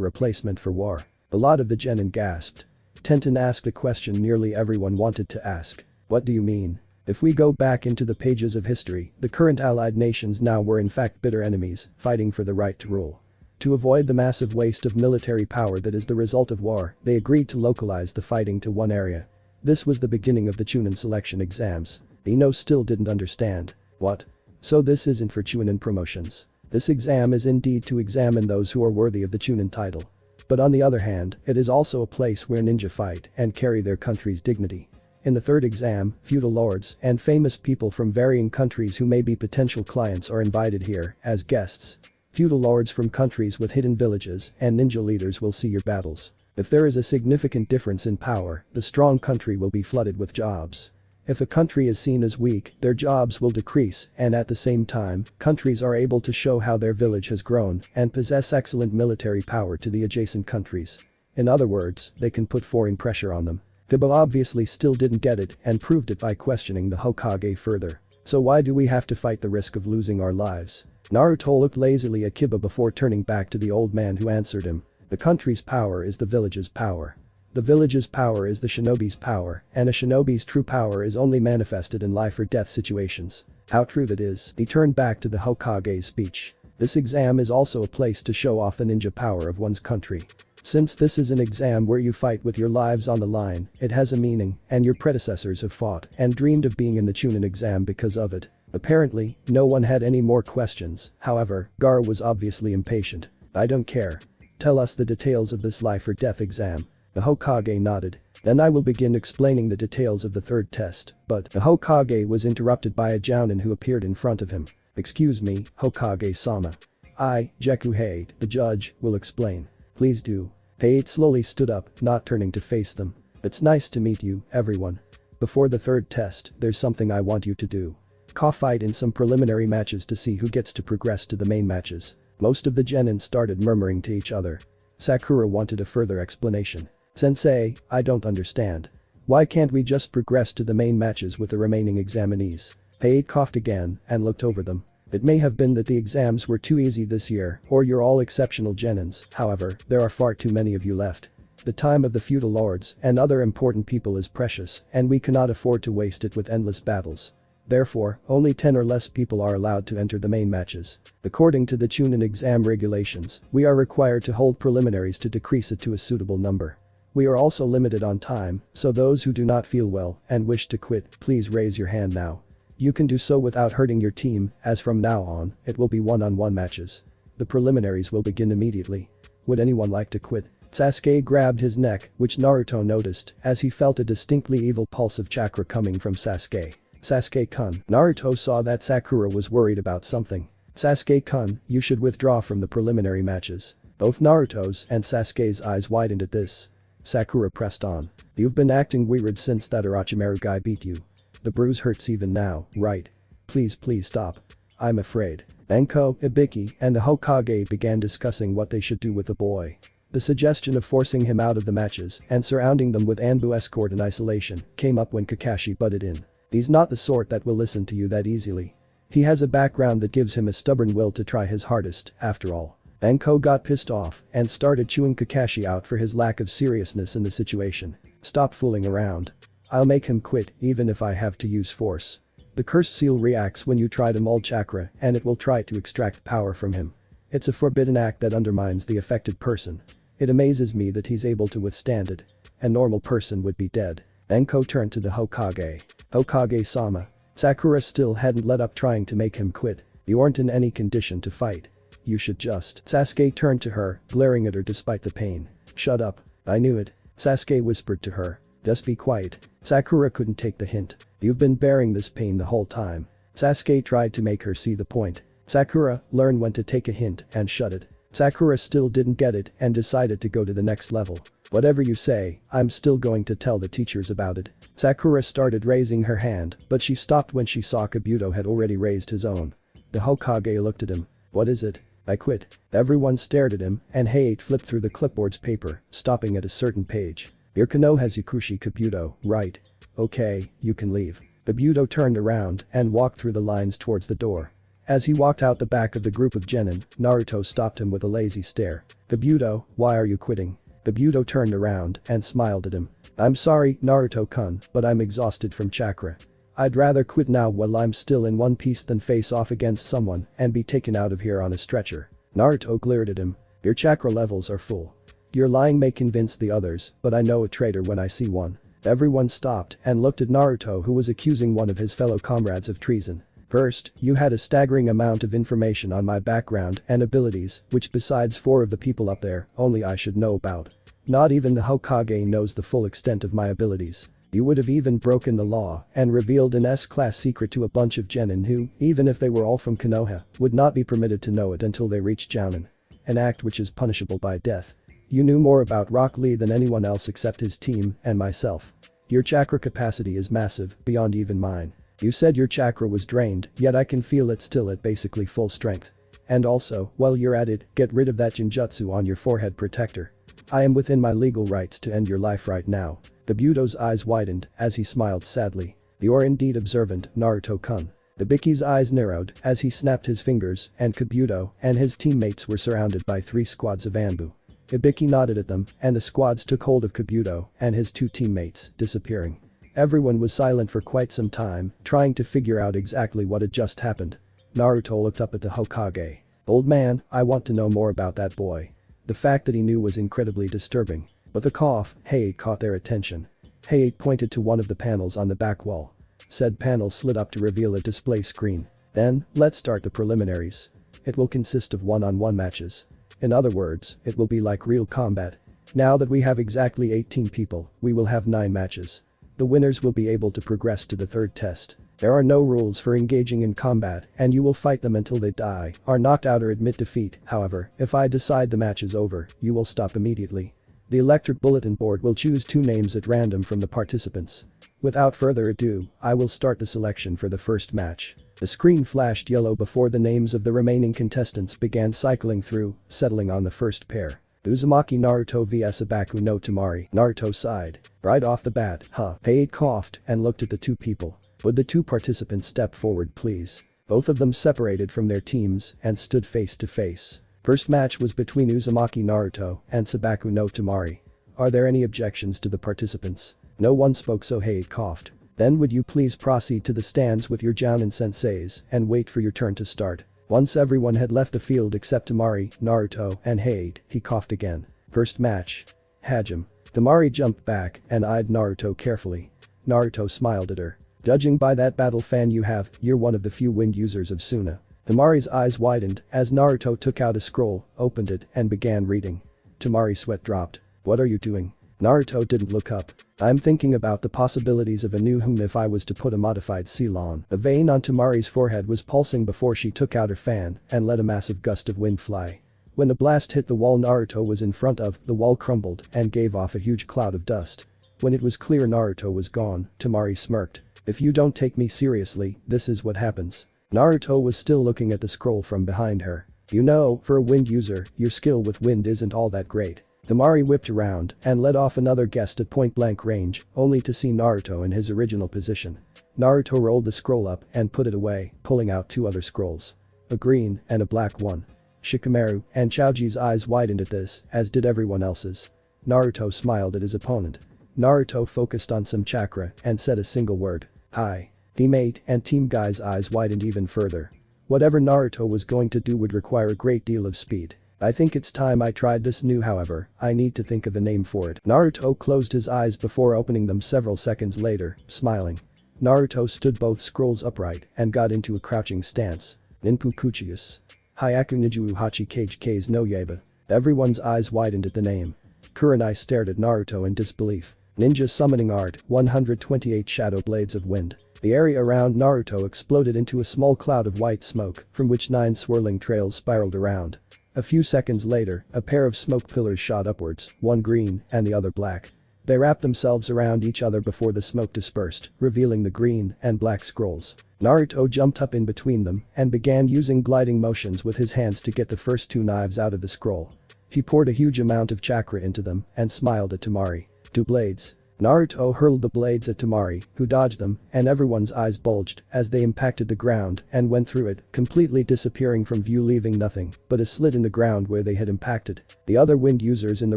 replacement for war. A lot of the genin gasped. Tenten asked a question nearly everyone wanted to ask. "What do you mean?" If we go back into the pages of history, the current allied nations now were in fact bitter enemies, fighting for the right to rule. To avoid the massive waste of military power that is the result of war, they agreed to localize the fighting to one area. This was the beginning of the Chunin selection exams. Ino still didn't understand. What? So this isn't for Chunin promotions. This exam is indeed to examine those who are worthy of the Chunin title. But on the other hand, it is also a place where ninja fight and carry their country's dignity. In the 3rd exam, feudal lords and famous people from varying countries who may be potential clients are invited here as guests. Feudal lords from countries with hidden villages and ninja leaders will see your battles. If there is a significant difference in power, the strong country will be flooded with jobs. If a country is seen as weak, their jobs will decrease and at the same time, countries are able to show how their village has grown and possess excellent military power to the adjacent countries. In other words, they can put foreign pressure on them. Kiba obviously still didn't get it and proved it by questioning the Hokage further. "So why do we have to fight the risk of losing our lives?" Naruto looked lazily at Kiba before turning back to the old man who answered him. "The country's power is the village's power. The village's power is the shinobi's power, and a shinobi's true power is only manifested in life or death situations." How true that is. He turned back to the Hokage's speech. "This exam is also a place to show off the ninja power of one's country. Since this is an exam where you fight with your lives on the line, it has a meaning, and your predecessors have fought and dreamed of being in the Chunin exam because of it. Apparently, no one had any more questions, however, Gar was obviously impatient. I don't care. Tell us the details of this life or death exam. The Hokage nodded. Then I will begin explaining the details of the third test, but the Hokage was interrupted by a Jounin who appeared in front of him. Excuse me, Hokage-sama. I, Jekuhei, the judge, will explain. Please do. Height slowly stood up, not turning to face them. It's nice to meet you, everyone. Before the third test, there's something I want you to do. Fight in some preliminary matches to see who gets to progress to the main matches. Most of the genin started murmuring to each other. Sakura wanted a further explanation. Sensei, I don't understand. Why can't we just progress to the main matches with the remaining examinees? Height coughed again and looked over them. It may have been that the exams were too easy this year, or you're all exceptional genins, however, there are far too many of you left. The time of the feudal lords and other important people is precious, and we cannot afford to waste it with endless battles. Therefore, only 10 or less people are allowed to enter the main matches. According to the Chunin exam regulations, we are required to hold preliminaries to decrease it to a suitable number. We are also limited on time, so those who do not feel well and wish to quit, please raise your hand now. You can do so without hurting your team, as from now on, it will be one-on-one matches. The preliminaries will begin immediately. Would anyone like to quit? Sasuke grabbed his neck, which Naruto noticed, as he felt a distinctly evil pulse of chakra coming from Sasuke. Sasuke-kun. Naruto saw that Sakura was worried about something. Sasuke-kun, you should withdraw from the preliminary matches. Both Naruto's and Sasuke's eyes widened at this. Sakura pressed on. You've been acting weird since that Orochimaru guy beat you. The bruise hurts even now, right? Please stop. I'm afraid. Enko, Ibiki, and the Hokage began discussing what they should do with the boy. The suggestion of forcing him out of the matches and surrounding them with Anbu escort in isolation came up when Kakashi butted in. He's not the sort that will listen to you that easily. He has a background that gives him a stubborn will to try his hardest, after all. Enko got pissed off and started chewing Kakashi out for his lack of seriousness in the situation. Stop fooling around. I'll make him quit even if I have to use force. The curse seal reacts when you try to mold chakra and it will try to extract power from him. It's a forbidden act that undermines the affected person. It amazes me that he's able to withstand it. A normal person would be dead. Enko turned to the Hokage. Hokage-sama. Sakura still hadn't let up trying to make him quit. You aren't in any condition to fight. You should just. Sasuke turned to her, glaring at her despite the pain. Shut up. I knew it. Sasuke whispered to her. Just be quiet. Sakura couldn't take the hint. You've been bearing this pain the whole time. Sasuke tried to make her see the point. Sakura, learn when to take a hint and shut it. Sakura still didn't get it and decided to go to the next level. Whatever you say, I'm still going to tell the teachers about it. Sakura started raising her hand, but she stopped when she saw Kabuto had already raised his own. The Hokage looked at him. What is it? I quit. Everyone stared at him, and Height flipped through the clipboard's paper, stopping at a certain page. Your Konoha has Yakushi Kabuto, right? Okay, you can leave. Kabuto turned around and walked through the lines towards the door. As he walked out the back of the group of genin, Naruto stopped him with a lazy stare. Kabuto, why are you quitting? Kabuto turned around and smiled at him. I'm sorry, Naruto-kun, but I'm exhausted from chakra. I'd rather quit now while I'm still in one piece than face off against someone and be taken out of here on a stretcher. Naruto glared at him. Your chakra levels are full. Your lying may convince the others, but I know a traitor when I see one. Everyone stopped and looked at Naruto, who was accusing one of his fellow comrades of treason. First, you had a staggering amount of information on my background and abilities, which besides 4 of the people up there, only I should know about. Not even the Hokage knows the full extent of my abilities. You would have even broken the law and revealed an S-class secret to a bunch of genin who, even if they were all from Konoha, would not be permitted to know it until they reached Jounin. An act which is punishable by death. You knew more about Rock Lee than anyone else except his team and myself. Your chakra capacity is massive, beyond even mine. You said your chakra was drained, yet I can feel it still at basically full strength. And also, while you're at it, get rid of that genjutsu on your forehead protector. I am within my legal rights to end your life right now. Kabuto's eyes widened as he smiled sadly. You are indeed observant, Naruto-kun. Ibiki's eyes narrowed as he snapped his fingers, and Kabuto and his teammates were surrounded by 3 squads of Anbu. Ibiki nodded at them, and the squads took hold of Kabuto and his 2 teammates, disappearing. Everyone was silent for quite some time, trying to figure out exactly what had just happened. Naruto looked up at the Hokage. Old man, I want to know more about that boy. The fact that he knew was incredibly disturbing. But the cough, Hayate caught their attention. Hayate pointed to one of the panels on the back wall. Said panel slid up to reveal a display screen. Then, let's start the preliminaries. It will consist of one-on-one matches. In other words, it will be like real combat. Now that we have exactly 18 people, we will have 9 matches. The winners will be able to progress to the third test. There are no rules for engaging in combat, and you will fight them until they die, are knocked out or admit defeat. However, if I decide the match is over, you will stop immediately. The electric bulletin board will choose 2 names at random from the participants. Without further ado, I will start the selection for the first match. The screen flashed yellow before the names of the remaining contestants began cycling through, settling on the first pair. Uzumaki Naruto vs Sabaku no Tamari. Naruto sighed. Right off the bat, Hayate coughed and looked at the 2 people. Would the 2 participants step forward please? Both of them separated from their teams and stood face to face. First match was between Uzumaki Naruto and Sabaku no Tamari. Are there any objections to the participants? No one spoke, so Hayate coughed. Then would you please proceed to the stands with your Jounin senseis and wait for your turn to start. Once everyone had left the field except Tamari, Naruto, and Hayate, he coughed again. First match. Hajime. Tamari jumped back and eyed Naruto carefully. Naruto smiled at her. Judging by that battle fan you have, you're one of the few wind users of Suna. Tamari's eyes widened as Naruto took out a scroll, opened it, and began reading. Tamari's sweat dropped. What are you doing? Naruto didn't look up. I'm thinking about the possibilities of a new home if I was to put a modified seal on. The vein on Tamari's forehead was pulsing before she took out her fan and let a massive gust of wind fly. When the blast hit the wall Naruto was in front of, the wall crumbled and gave off a huge cloud of dust. When it was clear Naruto was gone, Tamari smirked. If you don't take me seriously, this is what happens. Naruto was still looking at the scroll from behind her. You know, for a wind user, your skill with wind isn't all that great. Tamari whipped around and led off another guest at point-blank range, only to see Naruto in his original position. Naruto rolled the scroll up and put it away, pulling out 2 other scrolls. A green and a black one. Shikamaru and Choji's eyes widened at this, as did everyone else's. Naruto smiled at his opponent. Naruto focused on some chakra and said a single word. Hi. Teammate and team guy's eyes widened even further. Whatever Naruto was going to do would require a great deal of speed. I think it's time I tried this new, however, I need to think of a name for it. Naruto closed his eyes before opening them several seconds later, smiling. Naruto stood both scrolls upright and got into a crouching stance. Ninpu Kuchius. Hyaku Niju Hachi Kage K's no Yaba. Everyone's eyes widened at the name. Kurenai stared at Naruto in disbelief. Ninja Summoning Art, 128 Shadow Blades of Wind. The area around Naruto exploded into a small cloud of white smoke, from which 9 swirling trails spiraled around. A few seconds later, a pair of smoke pillars shot upwards, one green and the other black. They wrapped themselves around each other before the smoke dispersed, revealing the green and black scrolls. Naruto jumped up in between them and began using gliding motions with his hands to get the first 2 knives out of the scroll. He poured a huge amount of chakra into them and smiled at Tamari. 2 blades. Naruto hurled the blades at Tamari, who dodged them, and everyone's eyes bulged as they impacted the ground and went through it, completely disappearing from view, leaving nothing but a slit in the ground where they had impacted. The other wind users in the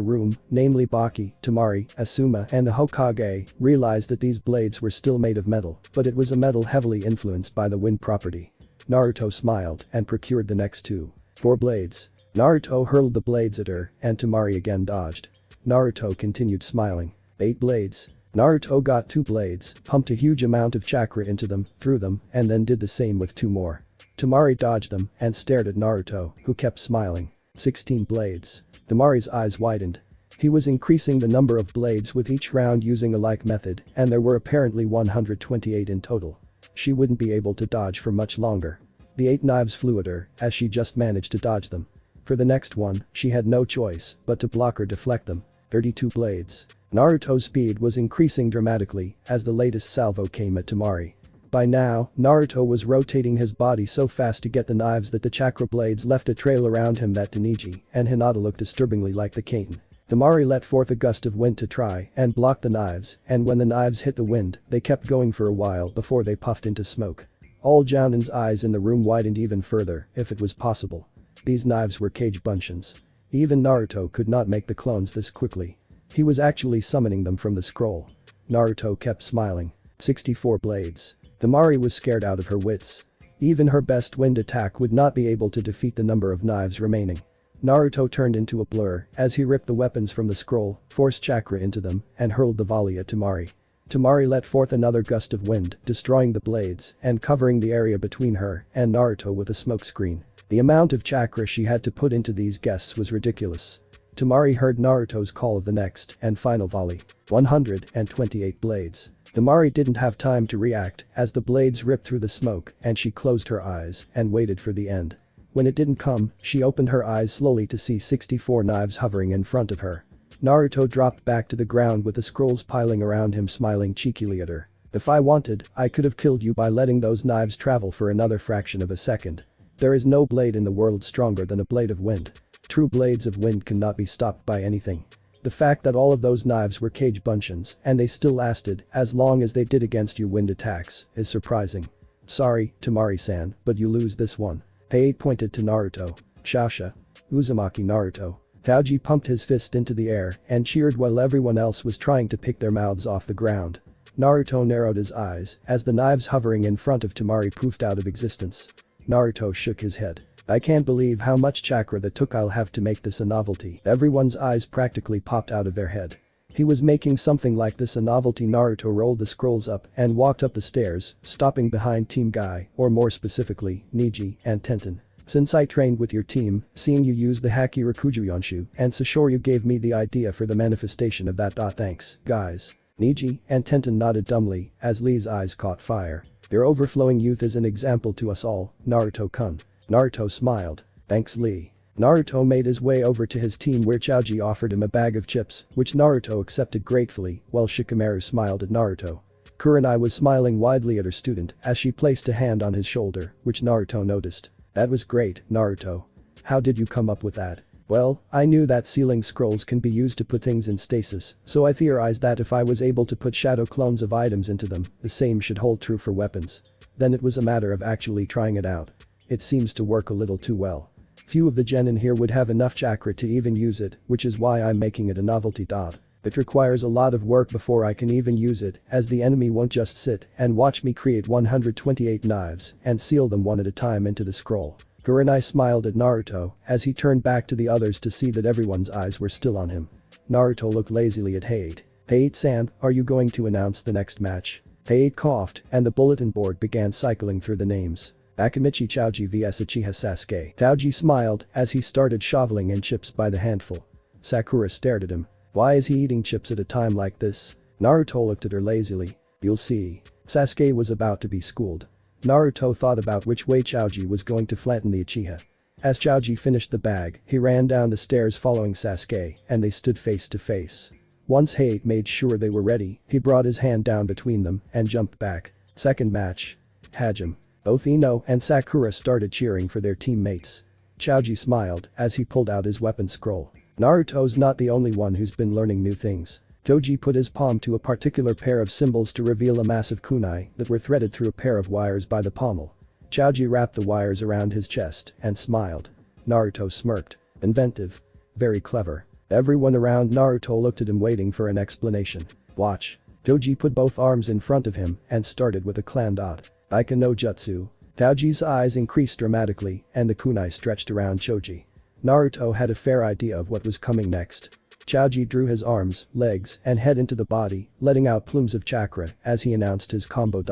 room, namely Baki, Tamari, Asuma and the Hokage, realized that these blades were still made of metal, but it was a metal heavily influenced by the wind property. Naruto smiled and procured the next 2. 4 blades. Naruto hurled the blades at her and Tamari again dodged. Naruto continued smiling. 8 blades. Naruto got 2 blades, pumped a huge amount of chakra into them, threw them, and then did the same with 2 more. Tamari dodged them and stared at Naruto, who kept smiling. 16 blades. Tamari's eyes widened. He was increasing the number of blades with each round using a like method, and there were apparently 128 in total. She wouldn't be able to dodge for much longer. The 8 knives flew at her, as she just managed to dodge them. For the next one, she had no choice but to block or deflect them. 32 blades. Naruto's speed was increasing dramatically as the latest salvo came at Tamari. By now, Naruto was rotating his body so fast to get the knives that the chakra blades left a trail around him that Taniji and Hinata looked disturbingly like the Katen. Tamari let forth a gust of wind to try and block the knives, and when the knives hit the wind, they kept going for a while before they puffed into smoke. All Jounin's eyes in the room widened even further, if it was possible. These knives were Kage Bunshins. Even Naruto could not make the clones this quickly. He was actually summoning them from the scroll. Naruto kept smiling. 64 blades. Tamari was scared out of her wits. Even her best wind attack would not be able to defeat the number of knives remaining. Naruto turned into a blur as he ripped the weapons from the scroll, forced chakra into them, and hurled the volley at Temari. Temari let forth another gust of wind, destroying the blades and covering the area between her and Naruto with a smoke screen. The amount of chakra she had to put into these guests was ridiculous. Temari heard Naruto's call of the next and final volley. 128 blades. Temari didn't have time to react as the blades ripped through the smoke and she closed her eyes and waited for the end. When it didn't come, she opened her eyes slowly to see 64 knives hovering in front of her. Naruto dropped back to the ground with the scrolls piling around him, smiling cheekily at her. If I wanted, I could have killed you by letting those knives travel for another fraction of a second. There is no blade in the world stronger than a blade of wind. True blades of wind cannot be stopped by anything. The fact that all of those knives were cage buncheons and they still lasted as long as they did against your wind attacks is surprising. Sorry, Temari-san, but you lose this one. Pei pointed to Naruto. Shasha. Uzumaki Naruto. Taoji pumped his fist into the air and cheered while everyone else was trying to pick their mouths off the ground. Naruto narrowed his eyes as the knives hovering in front of Temari poofed out of existence. Naruto shook his head. I can't believe how much chakra that took. I'll have to make this a novelty. Everyone's eyes practically popped out of their head. He was making something like this a novelty. Naruto rolled the scrolls up and walked up the stairs, stopping behind Team Guy, or more specifically, Niji and Tenten. Since I trained with your team, seeing you use the Haki Rikujuyonshu and Sashoryu gave me the idea for the manifestation of that. Thanks, guys. Niji and Tenten nodded dumbly as Lee's eyes caught fire. Your overflowing youth is an example to us all, Naruto-kun. Naruto smiled. Thanks, Lee. Naruto made his way over to his team where Choji offered him a bag of chips, which Naruto accepted gratefully while Shikamaru smiled at Naruto. Kurenai was smiling widely at her student as she placed a hand on his shoulder, which Naruto noticed. That was great, Naruto. How did you come up with that? Well, I knew that sealing scrolls can be used to put things in stasis, so I theorized that if I was able to put shadow clones of items into them, the same should hold true for weapons. Then it was a matter of actually trying it out. It seems to work a little too well. Few of the genin here would have enough chakra to even use it, which is why I'm making it a novelty. It requires a lot of work before I can even use it, as the enemy won't just sit and watch me create 128 knives and seal them one at a time into the scroll. Kurenai smiled at Naruto as he turned back to the others to see that everyone's eyes were still on him. Naruto looked lazily at Hate. Hate-san, are you going to announce the next match? Hate coughed and the bulletin board began cycling through the names. Akimichi Choji vs Uchiha Sasuke. Choji smiled as he started shoveling in chips by the handful. Sakura stared at him. Why is he eating chips at a time like this? Naruto looked at her lazily. You'll see. Sasuke was about to be schooled. Naruto thought about which way Choji was going to flatten the Uchiha. As Choji finished the bag, he ran down the stairs following Sasuke and they stood face to face. Once Hate made sure they were ready, he brought his hand down between them and jumped back. Second match. Hajime. Both Ino and Sakura started cheering for their teammates. Choji smiled as he pulled out his weapon scroll. Naruto's not the only one who's been learning new things. Choji put his palm to a particular pair of symbols to reveal a massive kunai that were threaded through a pair of wires by the pommel. Choji wrapped the wires around his chest and smiled. Naruto smirked. Inventive. Very clever. Everyone around Naruto looked at him waiting for an explanation. Watch. Choji put both arms in front of him and started with a clan dot. Aika no jutsu. Choji's eyes increased dramatically and the kunai stretched around Choji. Naruto had a fair idea of what was coming next. Choji drew his arms, legs, and head into the body, letting out plumes of chakra as he announced his combo.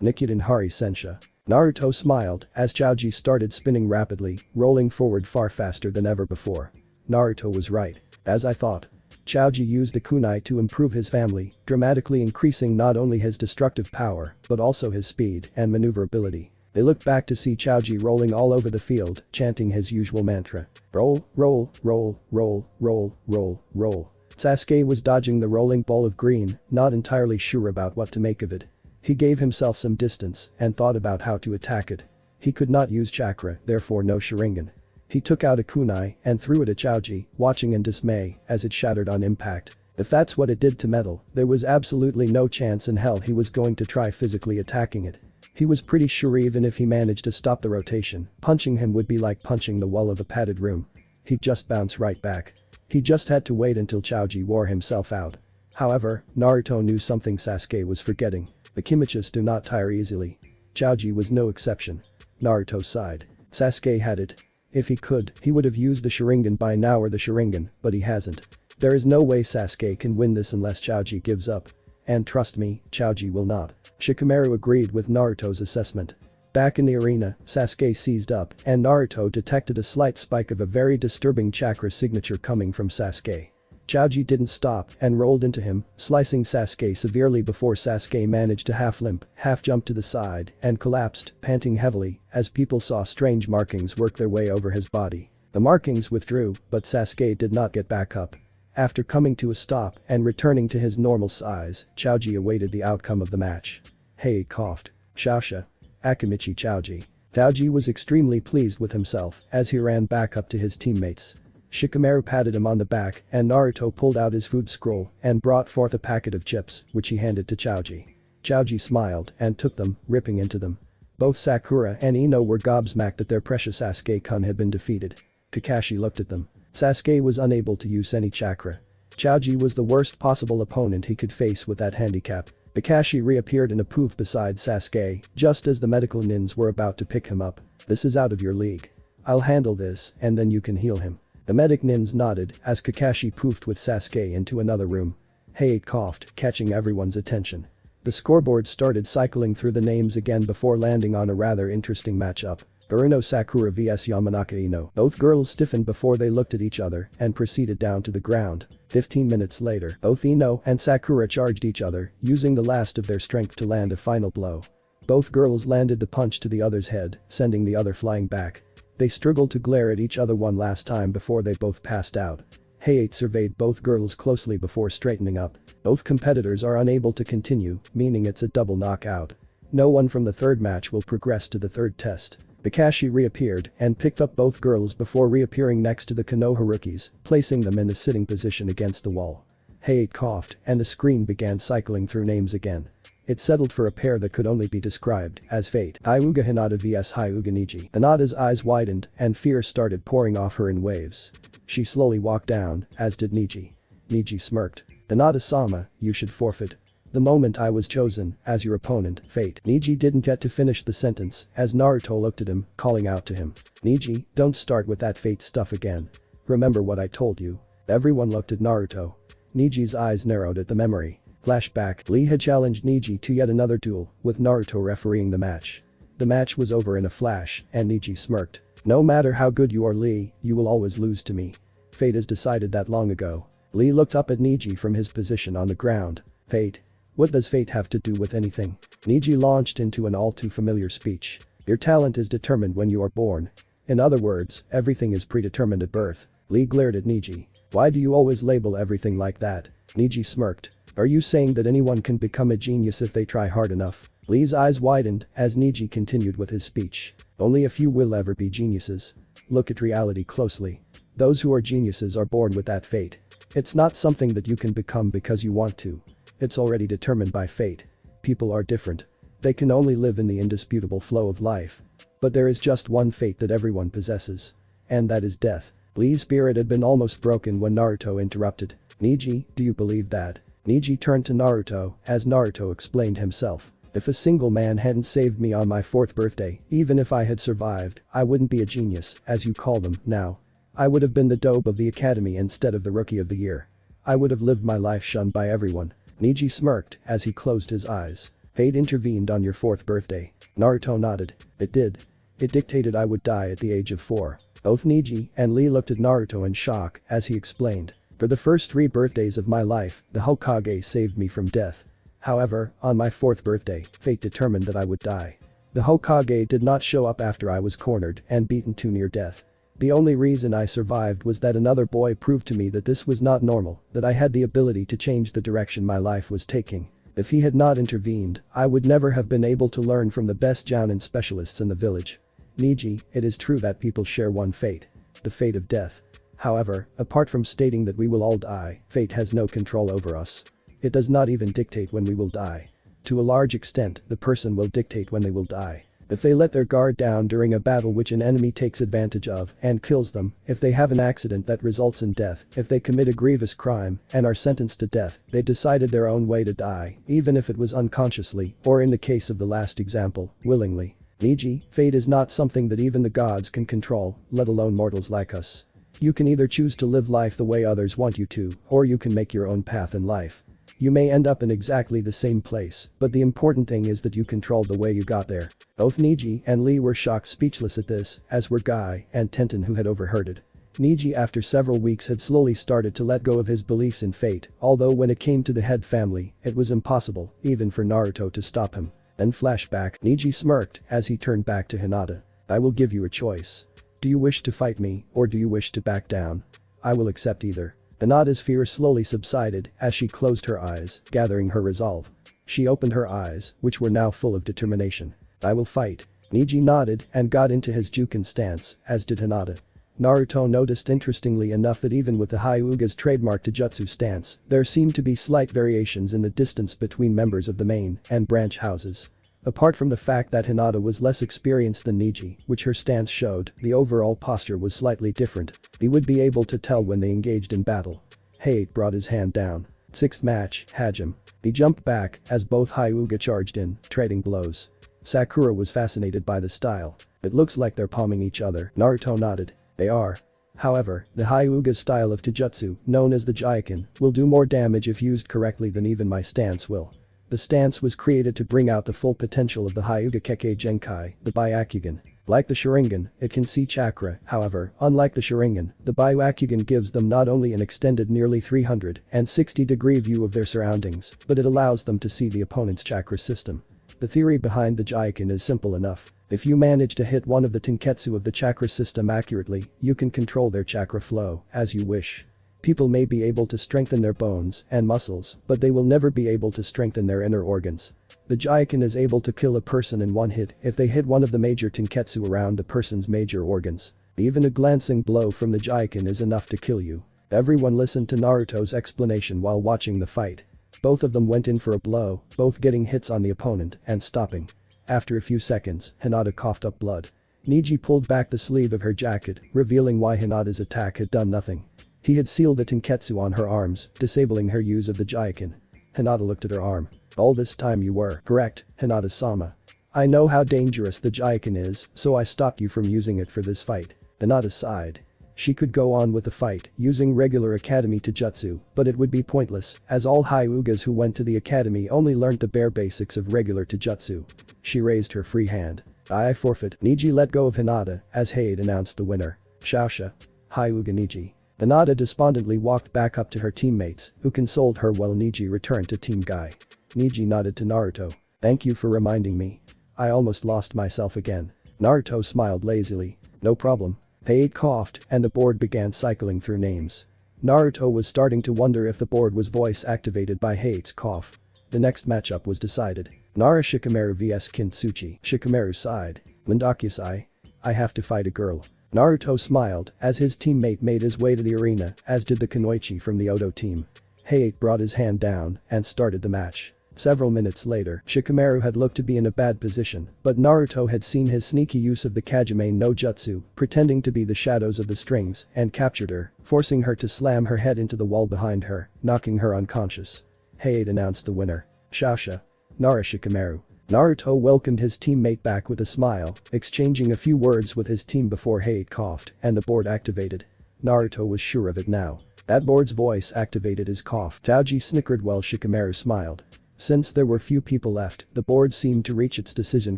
Nikkuden Hari Sensha. Naruto smiled as Choji started spinning rapidly, rolling forward far faster than ever before. Naruto was right. As I thought. Choji used the kunai to improve his family, dramatically increasing not only his destructive power, but also his speed and maneuverability. They looked back to see Choji rolling all over the field, chanting his usual mantra. Roll, roll, roll, roll, roll, roll, roll. Sasuke was dodging the rolling ball of green, not entirely sure about what to make of it. He gave himself some distance and thought about how to attack it. He could not use chakra, therefore no Sharingan. He took out a kunai and threw it at Choji, watching in dismay as it shattered on impact. If that's what it did to metal, there was absolutely no chance in hell he was going to try physically attacking it. He was pretty sure even if he managed to stop the rotation, punching him would be like punching the wall of a padded room. He'd just bounce right back. He just had to wait until Choji wore himself out. However, Naruto knew something Sasuke was forgetting. The Kimichis do not tire easily. Choji was no exception. Naruto sighed. Sasuke had it. If he could, he would have used the Sharingan by now or the Sharingan, but he hasn't. There is no way Sasuke can win this unless Choji gives up. And trust me, Choji will not. Shikamaru agreed with Naruto's assessment. Back in the arena, Sasuke seized up, and Naruto detected a slight spike of a very disturbing chakra signature coming from Sasuke. Choji didn't stop and rolled into him, slicing Sasuke severely before Sasuke managed to half-limp, half-jump to the side, and collapsed, panting heavily, as people saw strange markings work their way over his body. The markings withdrew, but Sasuke did not get back up. After coming to a stop and returning to his normal size, Choji awaited the outcome of the match. Hey, coughed. Shasha. Akimichi Choji. Choji was extremely pleased with himself as he ran back up to his teammates. Shikamaru patted him on the back and Naruto pulled out his food scroll and brought forth a packet of chips, which he handed to Choji. Choji smiled and took them, ripping into them. Both Sakura and Ino were gobsmacked that their precious Sasuke-kun had been defeated. Kakashi looked at them. Sasuke was unable to use any chakra. Choji was the worst possible opponent he could face with that handicap. Kakashi reappeared in a poof beside Sasuke, just as the medical nins were about to pick him up. This is out of your league. I'll handle this, and then you can heal him. The medic nins nodded as Kakashi poofed with Sasuke into another room. Hey, coughed, catching everyone's attention. The scoreboard started cycling through the names again before landing on a rather interesting matchup. Uruno Sakura vs Yamanaka Ino. Both girls stiffened before they looked at each other and proceeded down to the ground. 15 minutes later, both Ino and Sakura charged each other, using the last of their strength to land a final blow. Both girls landed the punch to the other's head, sending the other flying back. They struggled to glare at each other one last time before they both passed out. Hayate surveyed both girls closely before straightening up. Both competitors are unable to continue, meaning it's a double knockout. No one from the third match will progress to the third test. Kakashi reappeared and picked up both girls before reappearing next to the Konoha rookies, placing them in a sitting position against the wall. Hayate coughed and the screen began cycling through names again. It settled for a pair that could only be described as fate. Hyuga Hinata vs Hyuga Neji. Hinata's eyes widened and fear started pouring off her in waves. She slowly walked down, as did Neji. Neji smirked. Hinata-sama, you should forfeit. The moment I was chosen as your opponent, fate. Neji didn't get to finish the sentence as Naruto looked at him, calling out to him. Neji, don't start with that fate stuff again. Remember what I told you. Everyone looked at Naruto. Neji's eyes narrowed at the memory. Flashback, Lee had challenged Neji to yet another duel, with Naruto refereeing the match. The match was over in a flash, and Neji smirked. No matter how good you are, Lee, you will always lose to me. Fate has decided that long ago. Lee looked up at Neji from his position on the ground. Fate? What does fate have to do with anything? Neji launched into an all too familiar speech. Your talent is determined when you are born. In other words, everything is predetermined at birth. Lee glared at Neji. Why do you always label everything like that? Neji smirked. Are you saying that anyone can become a genius if they try hard enough? Lee's eyes widened as Neji continued with his speech. Only a few will ever be geniuses. Look at reality closely. Those who are geniuses are born with that fate. It's not something that you can become because you want to. It's already determined by fate. People are different. They can only live in the indisputable flow of life. But there is just one fate that everyone possesses. And that is death. Lee's spirit had been almost broken when Naruto interrupted. Neji, do you believe that? Neji turned to Naruto as Naruto explained himself. If a single man hadn't saved me on my 4th birthday, even if I had survived, I wouldn't be a genius, as you call them, now. I would have been the dope of the academy instead of the rookie of the year. I would have lived my life shunned by everyone. Neji smirked as he closed his eyes. Fate intervened on your 4th birthday. Naruto nodded. It did. It dictated I would die at the age of 4. Both Neji and Lee looked at Naruto in shock as he explained. For the first 3 birthdays of my life, the Hokage saved me from death. However, on my 4th birthday, fate determined that I would die. The Hokage did not show up after I was cornered and beaten to near death. The only reason I survived was that another boy proved to me that this was not normal, that I had the ability to change the direction my life was taking. If he had not intervened, I would never have been able to learn from the best Jounin specialists in the village. Neji, it is true that people share one fate. The fate of death. However, apart from stating that we will all die, fate has no control over us. It does not even dictate when we will die. To a large extent, the person will dictate when they will die. If they let their guard down during a battle which an enemy takes advantage of and kills them, if they have an accident that results in death, if they commit a grievous crime and are sentenced to death, they decided their own way to die, even if it was unconsciously, or in the case of the last example, willingly. Niji, fate is not something that even the gods can control, let alone mortals like us. You can either choose to live life the way others want you to, or you can make your own path in life. You may end up in exactly the same place, but the important thing is that you controlled the way you got there. Both Niji and Lee were shocked speechless at this, as were Guy and Tenten who had overheard it. Niji after several weeks had slowly started to let go of his beliefs in fate, although when it came to the head family, it was impossible, even for Naruto to stop him. Then flashback, Niji smirked as he turned back to Hinata. I will give you a choice. Do you wish to fight me, or do you wish to back down? I will accept either. Hinata's fear slowly subsided as she closed her eyes, gathering her resolve. She opened her eyes, which were now full of determination. I will fight. Niji nodded and got into his Juken stance, as did Hinata. Naruto noticed interestingly enough that even with the Hyuga's trademark Taijutsu stance, there seemed to be slight variations in the distance between members of the main and branch houses. Apart from the fact that Hinata was less experienced than Niji, which her stance showed, the overall posture was slightly different. He would be able to tell when they engaged in battle. Hate brought his hand down. Sixth match, Hajime. He jumped back as both Hyuga charged in, trading blows. Sakura was fascinated by the style. It looks like they're palming each other. Naruto nodded. They are. However, the Hyuga style of Taijutsu, known as the Jaiken, will do more damage if used correctly than even my stance will. The stance was created to bring out the full potential of the Hyuga Kekkei Genkai, the Byakugan. Like the Sharingan, it can see chakra, however, unlike the Sharingan, the Byakugan gives them not only an extended nearly 360-degree view of their surroundings, but it allows them to see the opponent's chakra system. The theory behind the Jaiken is simple enough. If you manage to hit one of the Tenketsu of the chakra system accurately, you can control their chakra flow as you wish. People may be able to strengthen their bones and muscles, but they will never be able to strengthen their inner organs. The Jaiken is able to kill a person in one hit if they hit one of the major Tenketsu around the person's major organs. Even a glancing blow from the Jaiken is enough to kill you. Everyone listened to Naruto's explanation while watching the fight. Both of them went in for a blow, both getting hits on the opponent and stopping. After a few seconds, Hinata coughed up blood. Niji pulled back the sleeve of her jacket, revealing why Hinata's attack had done nothing. He had sealed the Tenketsu on her arms, disabling her use of the Jaiken. Hinata looked at her arm. All this time you were correct, Hinata-sama. I know how dangerous the Jaiken is, so I stopped you from using it for this fight. Hinata sighed. She could go on with the fight, using regular academy Taijutsu, but it would be pointless, as all Hyugas who went to the academy only learnt the bare basics of regular Taijutsu. She raised her free hand. I forfeit. Niji let go of Hinata, as Hade announced the winner. Shaosha. Hyuga Niji. Hinata despondently walked back up to her teammates, who consoled her while Niji returned to Team Guy. Niji nodded to Naruto. Thank you for reminding me. I almost lost myself again. Naruto smiled lazily. No problem. Hade coughed, and the board began cycling through names. Naruto was starting to wonder if the board was voice activated by Hade's cough. The next matchup was decided. Nara Shikamaru vs Kintsuchi. Shikamaru sighed. Lindakusai. I have to fight a girl. Naruto smiled as his teammate made his way to the arena, as did the Kunoichi from the Odo team. Hade brought his hand down and started the match. Several minutes later, Shikamaru had looked to be in a bad position, but Naruto had seen his sneaky use of the Kajime no Jutsu, pretending to be the shadows of the strings, and captured her, forcing her to slam her head into the wall behind her, knocking her unconscious. Hade announced the winner. Shaosha. Nara Shikamaru. Naruto welcomed his teammate back with a smile, exchanging a few words with his team before Hade coughed, and the board activated. Naruto was sure of it now. That board's voice activated his cough. Taoji snickered while Shikamaru smiled. Since there were few people left, the board seemed to reach its decision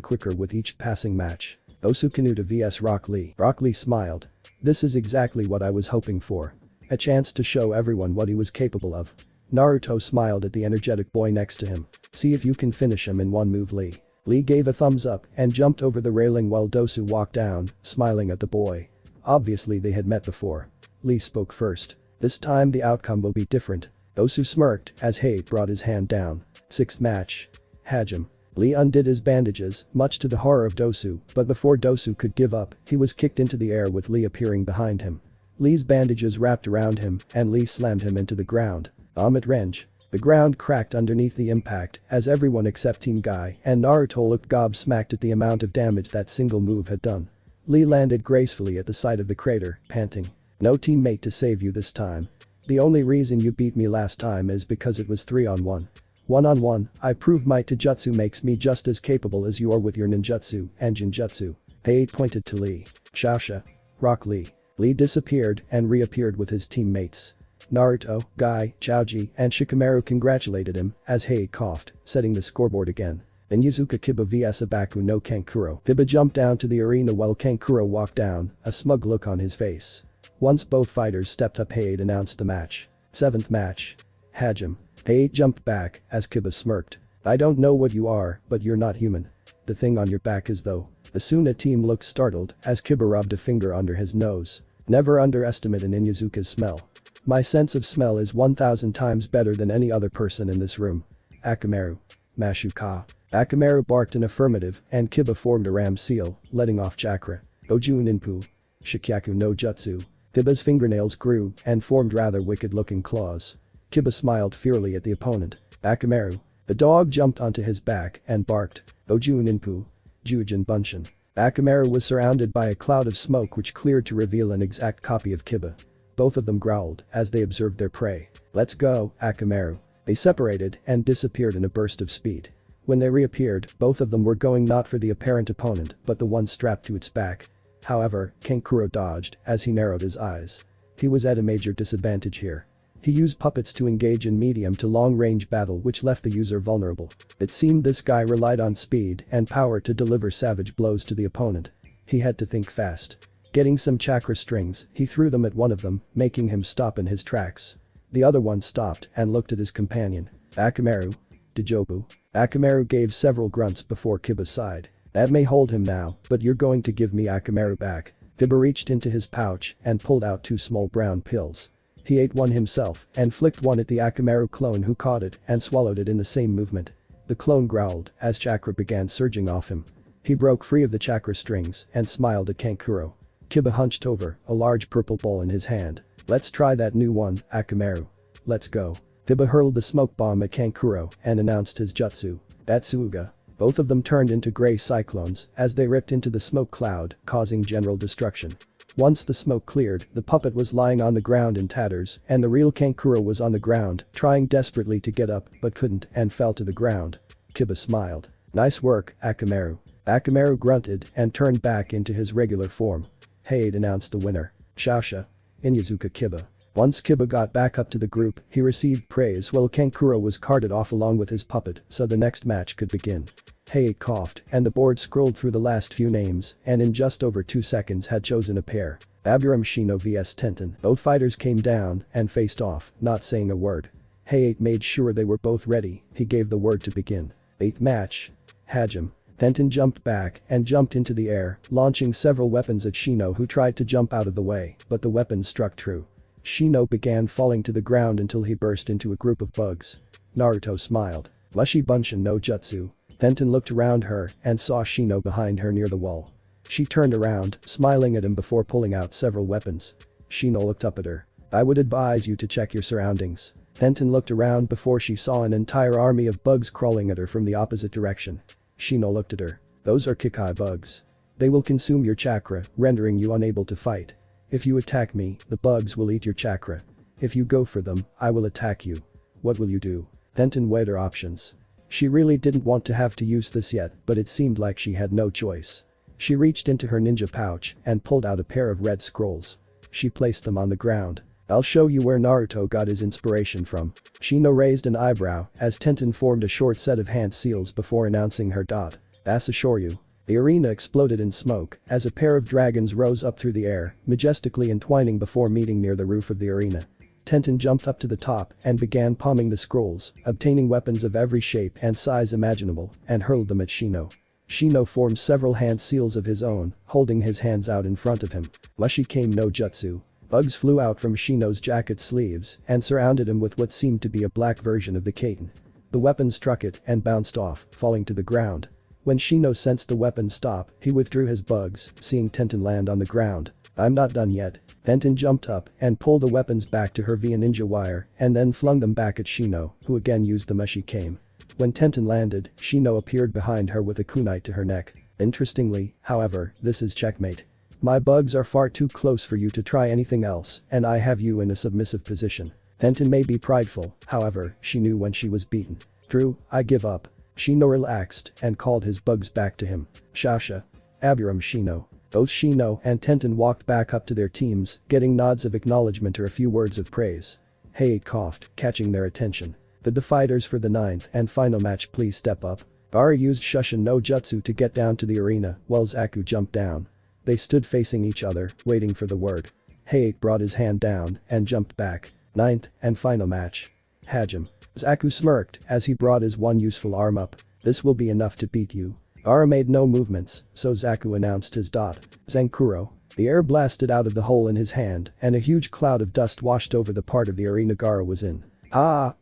quicker with each passing match. Osukanuta vs Rock Lee. Rock Lee smiled. This is exactly what I was hoping for. A chance to show everyone what he was capable of. Naruto smiled at the energetic boy next to him. See if you can finish him in one move, Lee. Lee gave a thumbs up and jumped over the railing while Dosu walked down, smiling at the boy. Obviously they had met before. Lee spoke first. This time the outcome will be different. Dosu smirked as Hade brought his hand down. Sixth match. Hajime. Lee undid his bandages, much to the horror of Dosu, but before Dosu could give up, he was kicked into the air with Lee appearing behind him. Lee's bandages wrapped around him and Lee slammed him into the ground. Amit Renge. The ground cracked underneath the impact as everyone except Team Guy and Naruto looked gobsmacked at the amount of damage that single move had done. Lee landed gracefully at the side of the crater, panting. No teammate to save you this time. The only reason you beat me last time is because it was 3-on-1. One-on-one, I prove my taijutsu makes me just as capable as you are with your ninjutsu and jinjutsu. Hei pointed to Lee. Shaosha. Rock Lee. Lee disappeared and reappeared with his teammates. Naruto, Guy, Chaoji, and Shikamaru congratulated him as Hei coughed, setting the scoreboard again. Inyazuka Kiba vs Abaku no Kankuro. Kiba jumped down to the arena while Kankuro walked down, a smug look on his face. Once both fighters stepped up, Hei announced the match. 7th match. Hajime. Hei jumped back as Kiba smirked. I don't know what you are, but you're not human. The thing on your back is though. The Suna team looked startled as Kiba rubbed a finger under his nose. Never underestimate an Inyazuka's smell. My sense of smell is 1,000 times better than any other person in this room. Akamaru. Mashuka. Akamaru barked an affirmative and Kiba formed a ram seal, letting off chakra. Oju Ninpu. Shikyaku no Jutsu. Kiba's fingernails grew and formed rather wicked-looking claws. Kiba smiled fiercely at the opponent. Akamaru. The dog jumped onto his back and barked. Oju Ninpu. Jujin Bunshin. Akamaru was surrounded by a cloud of smoke which cleared to reveal an exact copy of Kiba. Both of them growled as they observed their prey. Let's go, Akamaru. They separated and disappeared in a burst of speed. When they reappeared, both of them were going not for the apparent opponent but the one strapped to its back. However, Kankuro dodged as he narrowed his eyes. He was at a major disadvantage here. He used puppets to engage in medium to long-range battle which left the user vulnerable. It seemed this guy relied on speed and power to deliver savage blows to the opponent. He had to think fast. Getting some chakra strings, he threw them at one of them, making him stop in his tracks. The other one stopped and looked at his companion. Akamaru. Dijobu. Akamaru gave several grunts before Kiba sighed. That may hold him now, but you're going to give me Akamaru back. Kiba reached into his pouch and pulled out 2 small brown pills. He ate one himself and flicked one at the Akamaru clone who caught it and swallowed it in the same movement. The clone growled as chakra began surging off him. He broke free of the chakra strings and smiled at Kankuro. Kiba hunched over, a large purple ball in his hand. Let's try that new one, Akamaru. Let's go. Kiba hurled the smoke bomb at Kankuro and announced his jutsu. Datsuga. Both of them turned into gray cyclones as they ripped into the smoke cloud, causing general destruction. Once the smoke cleared, the puppet was lying on the ground in tatters and the real Kankuro was on the ground, trying desperately to get up but couldn't and fell to the ground. Kiba smiled. Nice work, Akamaru. Akamaru grunted and turned back into his regular form. Hei announced the winner. Shaosha. Inyazuka Kiba. Once Kiba got back up to the group, he received praise while Kankuro was carted off along with his puppet so the next match could begin. Hei coughed and the board scrolled through the last few names and in just over 2 seconds had chosen a pair. Aburam Shino vs Tenten. Both fighters came down and faced off, not saying a word. Hei made sure they were both ready, he gave the word to begin. 8th match. Hajime. Tenten jumped back and jumped into the air, launching several weapons at Shino who tried to jump out of the way, but the weapons struck true. Shino began falling to the ground until he burst into a group of bugs. Naruto smiled. Lushi Bunshin no Jutsu. Tenten looked around her and saw Shino behind her near the wall. She turned around, smiling at him before pulling out several weapons. Shino looked up at her. I would advise you to check your surroundings. Tenten looked around before she saw an entire army of bugs crawling at her from the opposite direction. Shino looked at her. Those are Kikai bugs. They will consume your chakra, rendering you unable to fight. If you attack me, the bugs will eat your chakra. If you go for them, I will attack you. What will you do? Tenten weighed her options. She really didn't want to have to use this yet, but it seemed like she had no choice. She reached into her ninja pouch and pulled out a pair of red scrolls. She placed them on the ground. I'll show you where Naruto got his inspiration from. Shino raised an eyebrow as Tenten formed a short set of hand seals before announcing her dot. Asashoryu. The arena exploded in smoke as a pair of dragons rose up through the air, majestically entwining before meeting near the roof of the arena. Tenten jumped up to the top and began palming the scrolls, obtaining weapons of every shape and size imaginable, and hurled them at Shino. Shino formed several hand seals of his own, holding his hands out in front of him. Lushi came no Jutsu. Bugs flew out from Shino's jacket sleeves and surrounded him with what seemed to be a black version of the Katen. The weapon struck it and bounced off, falling to the ground. When Shino sensed the weapon stop, he withdrew his bugs, seeing Tenten land on the ground. I'm not done yet. Tenten jumped up and pulled the weapons back to her via ninja wire and then flung them back at Shino, who again used them as she came. When Tenten landed, Shino appeared behind her with a kunai to her neck. Interestingly, however, this is checkmate. My bugs are far too close for you to try anything else and I have you in a submissive position. Tenten may be prideful, however, she knew when she was beaten. True, I give up. Shino relaxed and called his bugs back to him. Shasha. Aburam Shino. Both Shino and Tenten walked back up to their teams, getting nods of acknowledgement or a few words of praise. Hey coughed, catching their attention. The fighters for the 9th and final match please step up. Gaara used Shushin no Jutsu to get down to the arena while Zaku jumped down. They stood facing each other, waiting for the word. Hey brought his hand down and jumped back. 9th and final match. Hajime. Zaku smirked as he brought his one useful arm up. This will be enough to beat you. Gaara made no movements, so Zaku announced his dot. Zenkuro. The air blasted out of the hole in his hand and a huge cloud of dust washed over the part of the arena Gaara was in.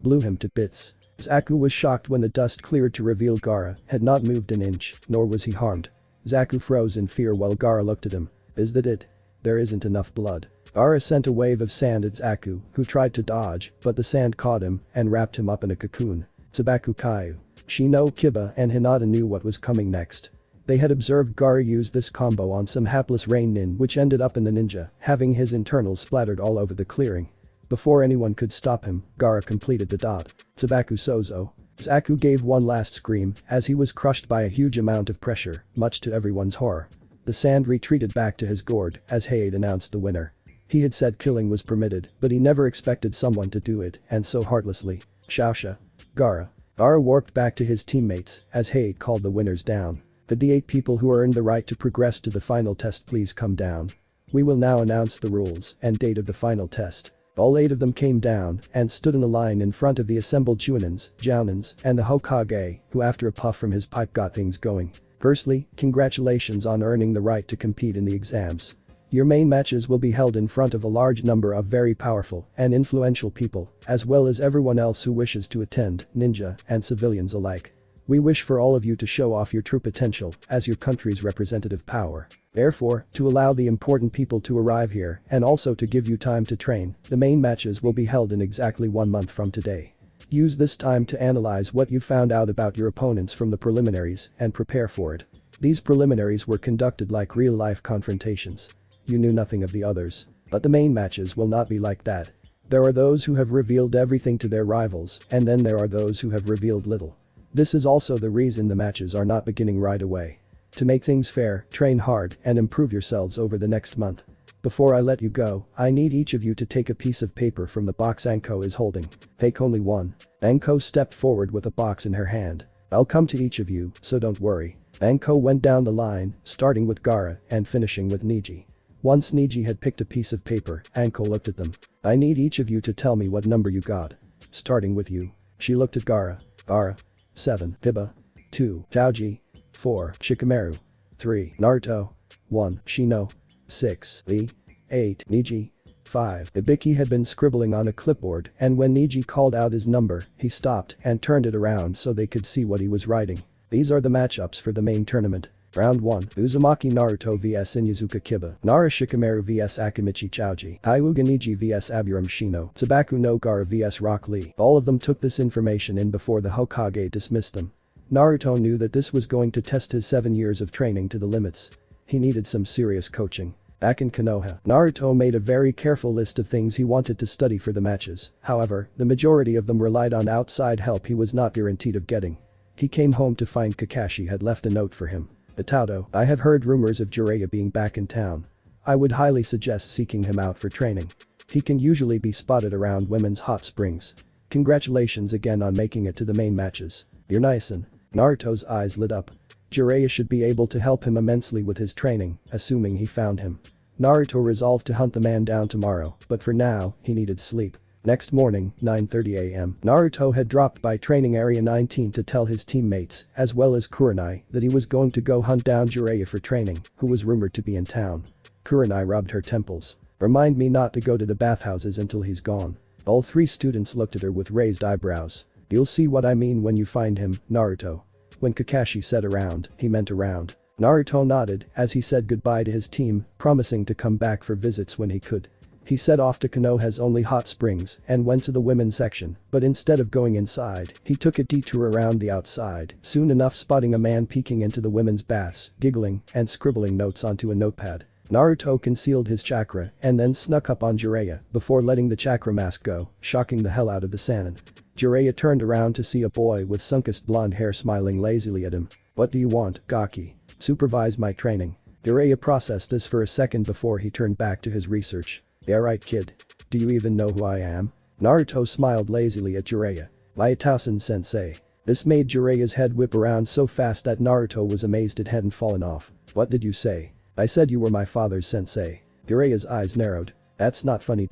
Blew him to bits. Zaku was shocked when the dust cleared to reveal Gaara had not moved an inch, nor was he harmed. Zaku froze in fear while Gaara looked at him. Is that it? There isn't enough blood. Gaara sent a wave of sand at Zaku, who tried to dodge, but the sand caught him and wrapped him up in a cocoon. Tsubaku Kaiu. Shino, Kiba and Hinata knew what was coming next. They had observed Gaara use this combo on some hapless rain nin which ended up in the ninja, having his internals splattered all over the clearing. Before anyone could stop him, Gaara completed the dot. Tsubaku Sozo. Zaku gave one last scream as he was crushed by a huge amount of pressure, much to everyone's horror. The sand retreated back to his gourd as Hayate announced the winner. He had said killing was permitted, but he never expected someone to do it, and so heartlessly. Shaosha. Gaara. Gaara warped back to his teammates as Hayate called the winners down. The 8 people who earned the right to progress to the final test please come down. We will now announce the rules and date of the final test. All 8 of them came down and stood in a line in front of the assembled Chunins, Jounins, and the Hokage, who after a puff from his pipe got things going. Firstly, congratulations on earning the right to compete in the exams. Your main matches will be held in front of a large number of very powerful and influential people, as well as everyone else who wishes to attend, ninja and civilians alike. We wish for all of you to show off your true potential as your country's representative power. Therefore, to allow the important people to arrive here and also to give you time to train, the main matches will be held in exactly 1 month from today. Use this time to analyze what you found out about your opponents from the preliminaries and prepare for it. These preliminaries were conducted like real-life confrontations. You knew nothing of the others. But the main matches will not be like that. There are those who have revealed everything to their rivals, and then there are those who have revealed little. This is also the reason the matches are not beginning right away. To make things fair, train hard and improve yourselves over the next month. Before I let you go, I need each of you to take a piece of paper from the box Anko is holding. Take only one. Anko stepped forward with a box in her hand. I'll come to each of you, so don't worry. Anko went down the line, starting with Gaara and finishing with Niji. Once Niji had picked a piece of paper, Anko looked at them. I need each of you to tell me what number you got. Starting with you. She looked at Gaara. Gaara. 7. Hiba. 2. Taoji. 4. Shikamaru. 3. Naruto. 1. Shino. 6. Lee. 8. Niji. 5. Ibiki had been scribbling on a clipboard and when Niji called out his number, he stopped and turned it around so they could see what he was writing. These are the matchups for the main tournament. Round 1. Uzumaki Naruto vs Inuzuka Kiba. Nara Shikamaru vs Akimichi Choji. Hyuga Niji vs Aburam Shino. Tsubaku no Gaara vs Rock Lee. All of them took this information in before the Hokage dismissed them. Naruto knew that this was going to test his 7 years of training to the limits. He needed some serious coaching. Back in Konoha, Naruto made a very careful list of things he wanted to study for the matches. However, the majority of them relied on outside help he was not guaranteed of getting. He came home to find Kakashi had left a note for him. Itado, I have heard rumors of Jiraiya being back in town. I would highly suggest seeking him out for training. He can usually be spotted around women's hot springs. Congratulations again on making it to the main matches. You're nice-in. Naruto's eyes lit up. Jiraiya should be able to help him immensely with his training, assuming he found him. Naruto resolved to hunt the man down tomorrow, but for now, he needed sleep. Next morning, 9:30 a.m. Naruto had dropped by training area 19 to tell his teammates, as well as Kurenai, that he was going to go hunt down Jiraiya for training, who was rumored to be in town. Kurenai rubbed her temples. Remind me not to go to the bathhouses until he's gone. All 3 students looked at her with raised eyebrows. You'll see what I mean when you find him, Naruto. When Kakashi said around, he meant around. Naruto nodded as he said goodbye to his team, promising to come back for visits when he could. He set off to Konoha's only hot springs and went to the women's section, but instead of going inside, he took a detour around the outside, soon enough spotting a man peeking into the women's baths, giggling and scribbling notes onto a notepad. Naruto concealed his chakra and then snuck up on Jiraiya before letting the chakra mask go, shocking the hell out of the Sannin. Jiraiya turned around to see a boy with sun-kissed blonde hair smiling lazily at him. "What do you want, Gaki? Supervise my training." Jiraiya processed this for a second before he turned back to his research. "Yeah right kid. Do you even know who I am?" Naruto smiled lazily at Jiraiya. "Itaosen-sensei." This made Jiraiya's head whip around so fast that Naruto was amazed it hadn't fallen off. "What did you say?" "I said you were my father's sensei." Jiraiya's eyes narrowed. "That's not funny.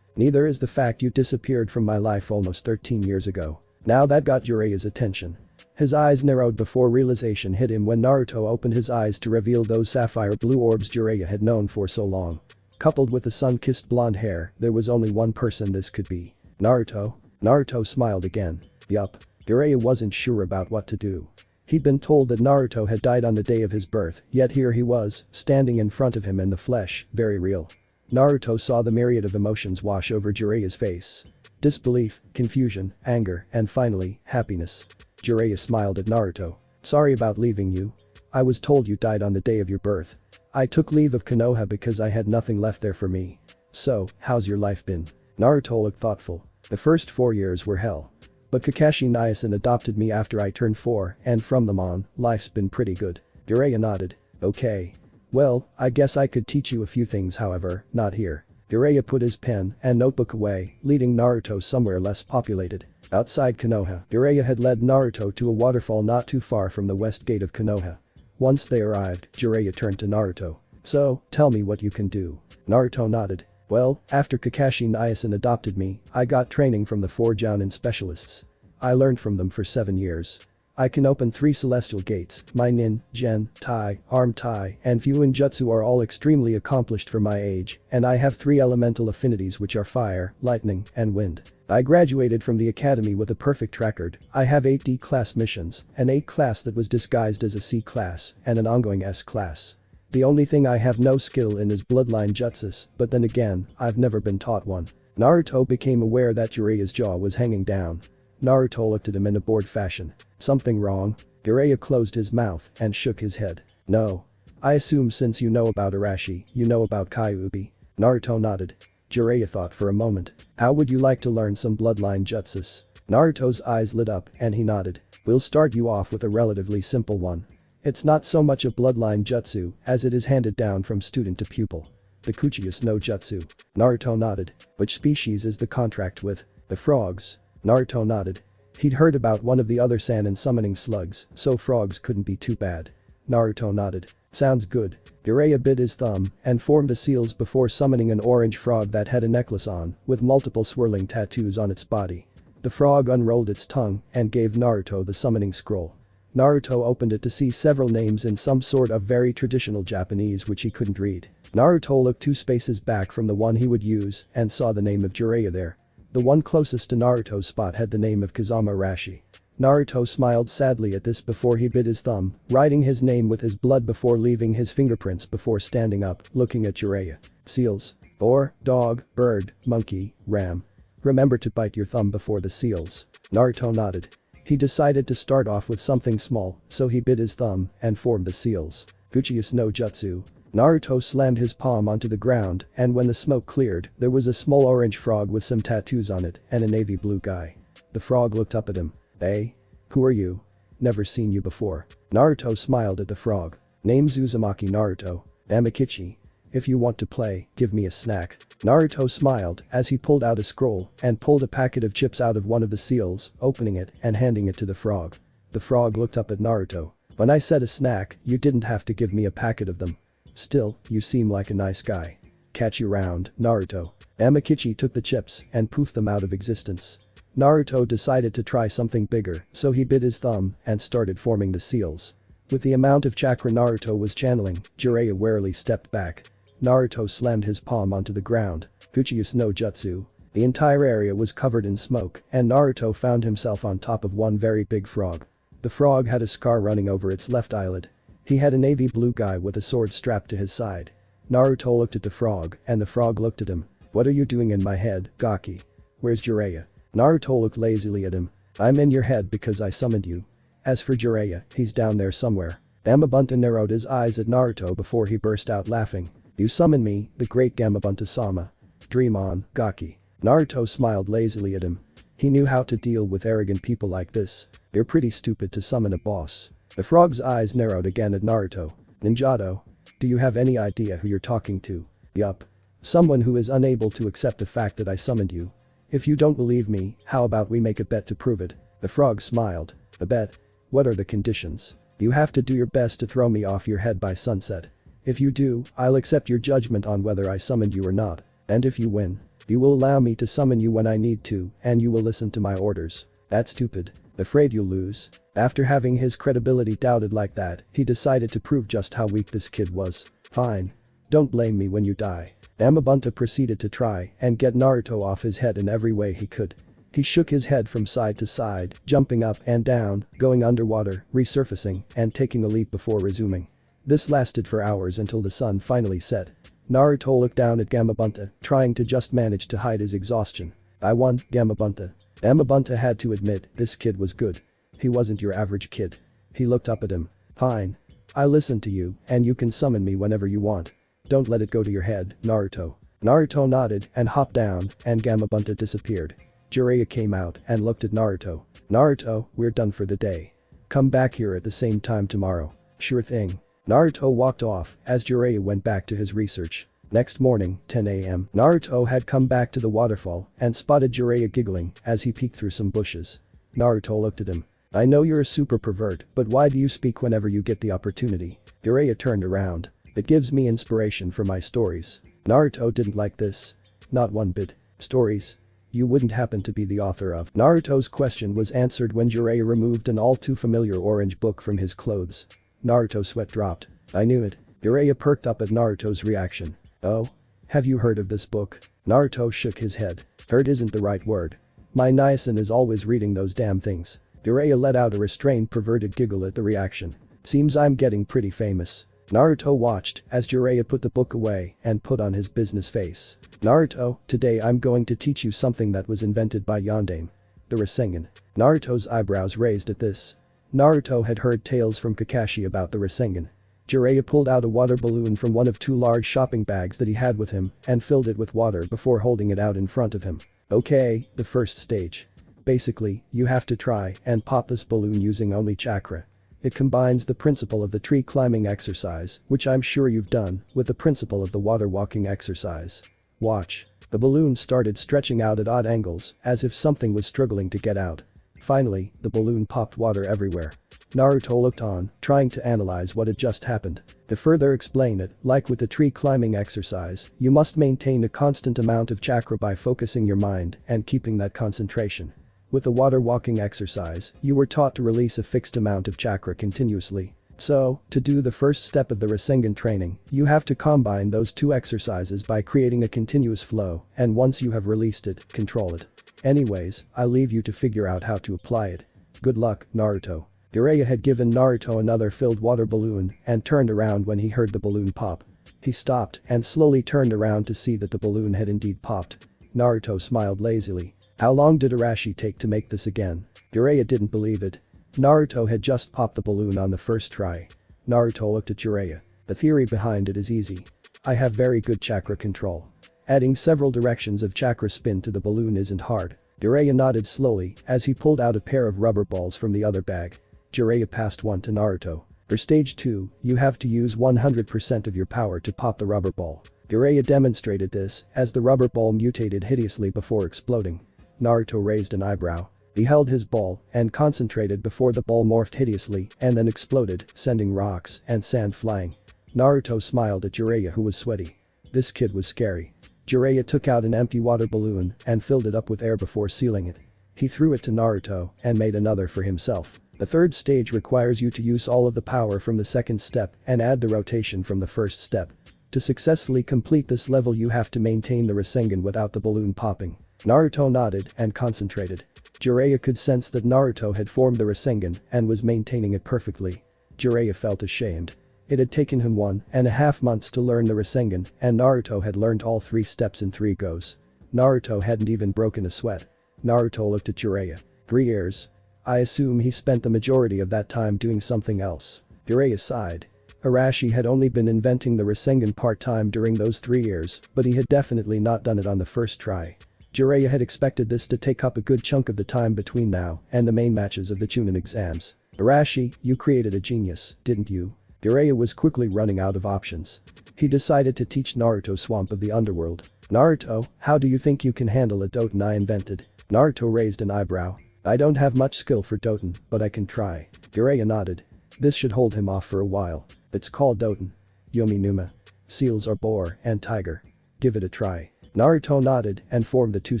Neither is the fact you disappeared from my life almost 13 years ago." Now that got Jiraiya's attention. His eyes narrowed before realization hit him when Naruto opened his eyes to reveal those sapphire blue orbs Jiraiya had known for so long. Coupled with the sun-kissed blonde hair, there was only one person this could be. Naruto? Naruto smiled again. Yup. Jiraiya wasn't sure about what to do. He'd been told that Naruto had died on the day of his birth, yet here he was, standing in front of him in the flesh, very real. Naruto saw the myriad of emotions wash over Jiraiya's face. Disbelief, confusion, anger, and finally, happiness. Jiraiya smiled at Naruto. "Sorry about leaving you. I was told you died on the day of your birth. I took leave of Konoha because I had nothing left there for me. So, how's your life been?" Naruto looked thoughtful. "The first 4 years were hell. But Kakashi Niasen adopted me after I turned 4 and from then on, life's been pretty good." Jiraiya nodded. "Okay. Well, I guess I could teach you a few things however, not here." Jiraiya put his pen and notebook away, leading Naruto somewhere less populated. Outside Konoha, Jiraiya had led Naruto to a waterfall not too far from the west gate of Konoha. Once they arrived, Jiraiya turned to Naruto. "So, tell me what you can do." Naruto nodded. "Well, after Kakashi Niasen adopted me, I got training from the 4 Jounin specialists. I learned from them for 7 years. I can open 3 celestial gates. My nin, gen, tai, arm tai, and fuin jutsu are all extremely accomplished for my age, and I have 3 elemental affinities which are fire, lightning, and wind. I graduated from the academy with a perfect record. I have 8 D-class missions, an A class that was disguised as a C class, and an ongoing S class. The only thing I have no skill in is bloodline jutsus, but then again, I've never been taught one." Naruto became aware that Jiraiya's jaw was hanging down. Naruto looked at him in a bored fashion. "Something wrong?" Jiraiya closed his mouth and shook his head. "No. I assume since you know about Arashi, you know about Kyuubi." Naruto nodded. Jiraiya thought for a moment. "How would you like to learn some bloodline jutsus?" Naruto's eyes lit up and he nodded. "We'll start you off with a relatively simple one. It's not so much a bloodline jutsu as it is handed down from student to pupil. The Kuchiyus no Jutsu." Naruto nodded. "Which species is the contract with?" "The frogs." Naruto nodded. He'd heard about one of the other Sannin summoning slugs, so frogs couldn't be too bad. Naruto nodded. "Sounds good." Jiraiya bit his thumb and formed the seals before summoning an orange frog that had a necklace on, with multiple swirling tattoos on its body. The frog unrolled its tongue and gave Naruto the summoning scroll. Naruto opened it to see several names in some sort of very traditional Japanese which he couldn't read. Naruto looked 2 spaces back from the one he would use and saw the name of Jiraiya there. The one closest to Naruto's spot had the name of Kazama Arashi. Naruto smiled sadly at this before he bit his thumb, writing his name with his blood before leaving his fingerprints before standing up, looking at Jiraiya. "Seals. Boar, dog, bird, monkey, ram. Remember to bite your thumb before the seals." Naruto nodded. He decided to start off with something small, so he bit his thumb and formed the seals. "Kuchiyus no Jutsu." Naruto slammed his palm onto the ground and when the smoke cleared, there was a small orange frog with some tattoos on it and a navy blue guy. The frog looked up at him. "Hey? Who are you? Never seen you before." Naruto smiled at the frog. "Name's Uzumaki Naruto. Amakichi. If you want to play, give me a snack." Naruto smiled as he pulled out a scroll and pulled a packet of chips out of one of the seals, opening it and handing it to the frog. The frog looked up at Naruto. "When I said a snack, you didn't have to give me a packet of them. Still, you seem like a nice guy. Catch you round, Naruto." Amakichi took the chips and poofed them out of existence. Naruto decided to try something bigger, so he bit his thumb and started forming the seals. With the amount of chakra Naruto was channeling, Jiraiya warily stepped back. Naruto slammed his palm onto the ground. "Kuchiyus no Jutsu." The entire area was covered in smoke and Naruto found himself on top of one very big frog. The frog had a scar running over its left eyelid. He had a navy blue guy with a sword strapped to his side. Naruto looked at the frog and the frog looked at him. "What are you doing in my head, Gaki? Where's Jiraiya?" Naruto looked lazily at him. "I'm in your head because I summoned you. As for Jiraiya, he's down there somewhere." Gamabunta narrowed his eyes at Naruto before he burst out laughing. "You summoned me, the great Gamabunta-sama. Dream on, Gaki." Naruto smiled lazily at him. He knew how to deal with arrogant people like this. They're pretty stupid to summon a boss. The frog's eyes narrowed again at Naruto. Ninjato. Do you have any idea who you're talking to? Yup. Someone who is unable to accept the fact that I summoned you. If you don't believe me, how about we make a bet to prove it? The frog smiled. A bet? What are the conditions? You have to do your best to throw me off your head by sunset. If you do, I'll accept your judgment on whether I summoned you or not. And if you win, you will allow me to summon you when I need to, and you will listen to my orders. That's stupid. Afraid you'll lose? After having his credibility doubted like that, he decided to prove just how weak this kid was. Fine. Don't blame me when you die. Amabunta proceeded to try and get Naruto off his head in every way he could. He shook his head from side to side, jumping up and down, going underwater, resurfacing, and taking a leap before resuming. This lasted for hours until the sun finally set. Naruto looked down at Gamabunta, trying to just manage to hide his exhaustion. I won, Gamabunta. Gamabunta had to admit this kid was good. He wasn't your average kid. He looked up at him. Fine. I listen to you, and you can summon me whenever you want. Don't let it go to your head, Naruto. Naruto nodded and hopped down, and Gamabunta disappeared. Jiraiya came out and looked at Naruto. Naruto, we're done for the day. Come back here at the same time tomorrow. Sure thing. Naruto walked off as Jiraiya went back to his research. Next morning, 10 a.m. Naruto had come back to the waterfall and spotted Jiraiya giggling as he peeked through some bushes. Naruto looked at him. I know you're a super pervert, but why do you speak whenever you get the opportunity? Jiraiya turned around. It gives me inspiration for my stories. Naruto didn't like this. Not one bit. Stories? You wouldn't happen to be the author of. Naruto's question was answered when Jiraiya removed an all too familiar orange book from his clothes. Naruto's sweat dropped. I knew it. Jiraiya perked up at Naruto's reaction. Oh? Have you heard of this book? Naruto shook his head. Heard isn't the right word. My Niacin is always reading those damn things. Jiraiya let out a restrained perverted giggle at the reaction. Seems I'm getting pretty famous. Naruto watched as Jiraiya put the book away and put on his business face. Naruto, today I'm going to teach you something that was invented by Yondaime. The Rasengan. Naruto's eyebrows raised at this. Naruto had heard tales from Kakashi about the Rasengan. Jiraiya pulled out a water balloon from one of two large shopping bags that he had with him and filled it with water before holding it out in front of him. Okay, the first stage. Basically, you have to try and pop this balloon using only chakra. It combines the principle of the tree climbing exercise, which I'm sure you've done, with the principle of the water walking exercise. Watch. The balloon started stretching out at odd angles, as if something was struggling to get out. Finally, the balloon popped water everywhere. Naruto looked on, trying to analyze what had just happened. To further explain it, like with the tree climbing exercise, you must maintain a constant amount of chakra by focusing your mind and keeping that concentration. With the water walking exercise, you were taught to release a fixed amount of chakra continuously. So, to do the first step of the Rasengan training, you have to combine those two exercises by creating a continuous flow, and once you have released it, control it. Anyways, I'll leave you to figure out how to apply it. Good luck, Naruto. Jiraiya had given Naruto another filled water balloon and turned around when he heard the balloon pop. He stopped and slowly turned around to see that the balloon had indeed popped. Naruto smiled lazily. How long did Arashi take to make this again? Jiraiya didn't believe it. Naruto had just popped the balloon on the first try. Naruto looked at Jiraiya. The theory behind it is easy. I have very good chakra control. Adding several directions of chakra spin to the balloon isn't hard. Jiraiya nodded slowly as he pulled out a pair of rubber balls from the other bag. Jiraiya passed one to Naruto. For stage 2, you have to use 100% of your power to pop the rubber ball. Jiraiya demonstrated this as the rubber ball mutated hideously before exploding. Naruto raised an eyebrow. He held his ball and concentrated before the ball morphed hideously and then exploded, sending rocks and sand flying. Naruto smiled at Jiraiya, who was sweaty. This kid was scary. Jiraiya took out an empty water balloon and filled it up with air before sealing it. He threw it to Naruto and made another for himself. The third stage requires you to use all of the power from the second step and add the rotation from the first step. To successfully complete this level, you have to maintain the Rasengan without the balloon popping. Naruto nodded and concentrated. Jiraiya could sense that Naruto had formed the Rasengan and was maintaining it perfectly. Jiraiya felt ashamed. It had taken him 1.5 months to learn the Rasengan, and Naruto had learned all 3 steps in 3 goes. Naruto hadn't even broken a sweat. Naruto looked at Jiraiya. 3 years. I assume he spent the majority of that time doing something else. Jiraiya sighed. Arashi had only been inventing the Rasengan part-time during those 3 years, but he had definitely not done it on the first try. Jiraiya had expected this to take up a good chunk of the time between now and the main matches of the Chunin exams. Arashi, you created a genius, didn't you? Jiraiya was quickly running out of options. He decided to teach Naruto Swamp of the Underworld. Naruto, how do you think you can handle a Doton I invented? Naruto raised an eyebrow. I don't have much skill for Doton, but I can try. Jiraiya nodded. This should hold him off for a while. It's called Doton. Yomi Numa. Seals are boar and tiger. Give it a try. Naruto nodded and formed the two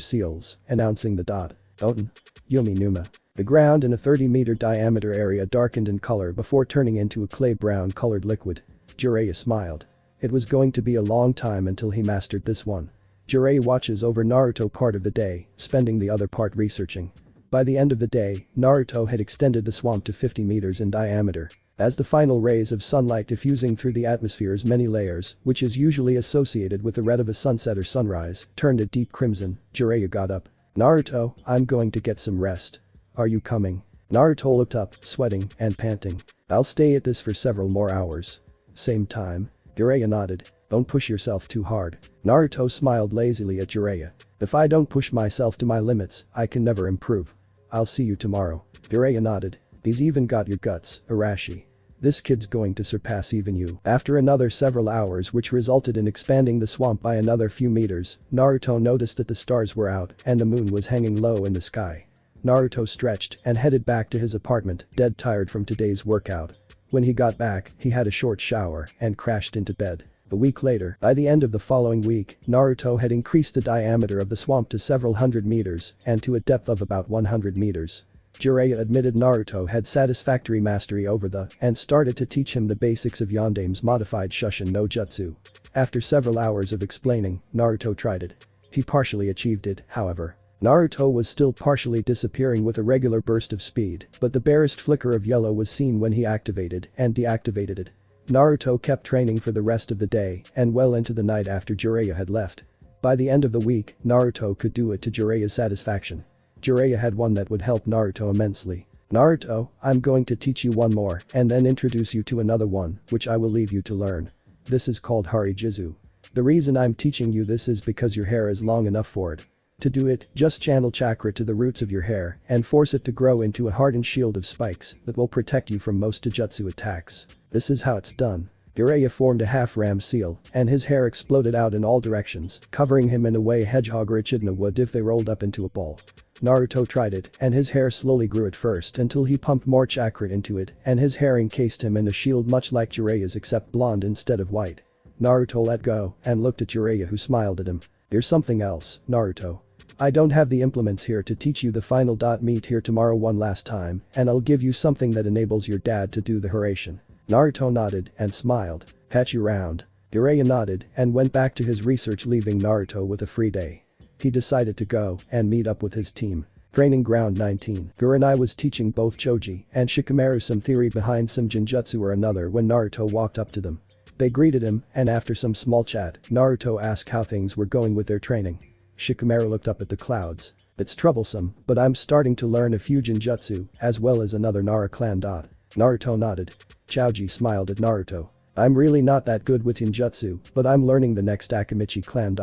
seals, announcing the dot. Doton. Yomi Numa. The ground in a 30-meter diameter area darkened in color before turning into a clay-brown colored liquid. Jiraiya smiled. It was going to be a long time until he mastered this one. Jiraiya watches over Naruto part of the day, spending the other part researching. By the end of the day, Naruto had extended the swamp to 50 meters in diameter. As the final rays of sunlight diffusing through the atmosphere's many layers, which is usually associated with the red of a sunset or sunrise, turned a deep crimson, Jiraiya got up. Naruto, I'm going to get some rest. Are you coming? Naruto looked up, sweating and panting. I'll stay at this for several more hours. Same time. Jiraiya nodded. Don't push yourself too hard. Naruto smiled lazily at Jiraiya. If I don't push myself to my limits, I can never improve. I'll see you tomorrow. Jiraiya nodded. He's even got your guts, Arashi. This kid's going to surpass even you. After another several hours which resulted in expanding the swamp by another few meters, Naruto noticed that the stars were out and the moon was hanging low in the sky. Naruto stretched and headed back to his apartment, dead tired from today's workout. When he got back, he had a short shower and crashed into bed. A week later, by the end of the following week, Naruto had increased the diameter of the swamp to several hundred meters and to a depth of about 100 meters. Jiraiya admitted Naruto had satisfactory mastery over the and started to teach him the basics of Yondame's modified Shushin no Jutsu. After several hours of explaining, Naruto tried it. He partially achieved it, however. Naruto was still partially disappearing with a regular burst of speed, but the barest flicker of yellow was seen when he activated and deactivated it. Naruto kept training for the rest of the day and well into the night after Jiraiya had left. By the end of the week, Naruto could do it to Jiraiya's satisfaction. Jiraiya had one that would help Naruto immensely. Naruto, I'm going to teach you one more and then introduce you to another one, which I will leave you to learn. This is called Harijizu. The reason I'm teaching you this is because your hair is long enough for it. To do it, just channel chakra to the roots of your hair and force it to grow into a hardened shield of spikes that will protect you from most Taijutsu attacks. This is how it's done. Jiraiya formed a half-ram seal and his hair exploded out in all directions, covering him in a way hedgehog or echidna would if they rolled up into a ball. Naruto tried it and his hair slowly grew at first until he pumped more chakra into it and his hair encased him in a shield much like Jiraiya's except blonde instead of white. Naruto let go and looked at Jiraiya who smiled at him. There's something else, Naruto. I don't have the implements here to teach you the final. Meet here tomorrow one last time and I'll give you something that enables your dad to do the Hiraishin. Naruto nodded and smiled. Catch you round. Jiraiya nodded and went back to his research leaving Naruto with a free day. He decided to go and meet up with his team. Training Ground 19. Kurenai was teaching both Choji and Shikamaru some theory behind some genjutsu or another when Naruto walked up to them. They greeted him and after some small chat, Naruto asked how things were going with their training. Shikamaru looked up at the clouds. It's troublesome, but I'm starting to learn a few genjutsu as well as another Nara clan. Naruto nodded. Choji smiled at Naruto. I'm really not that good with genjutsu, but I'm learning the next Akimichi clan.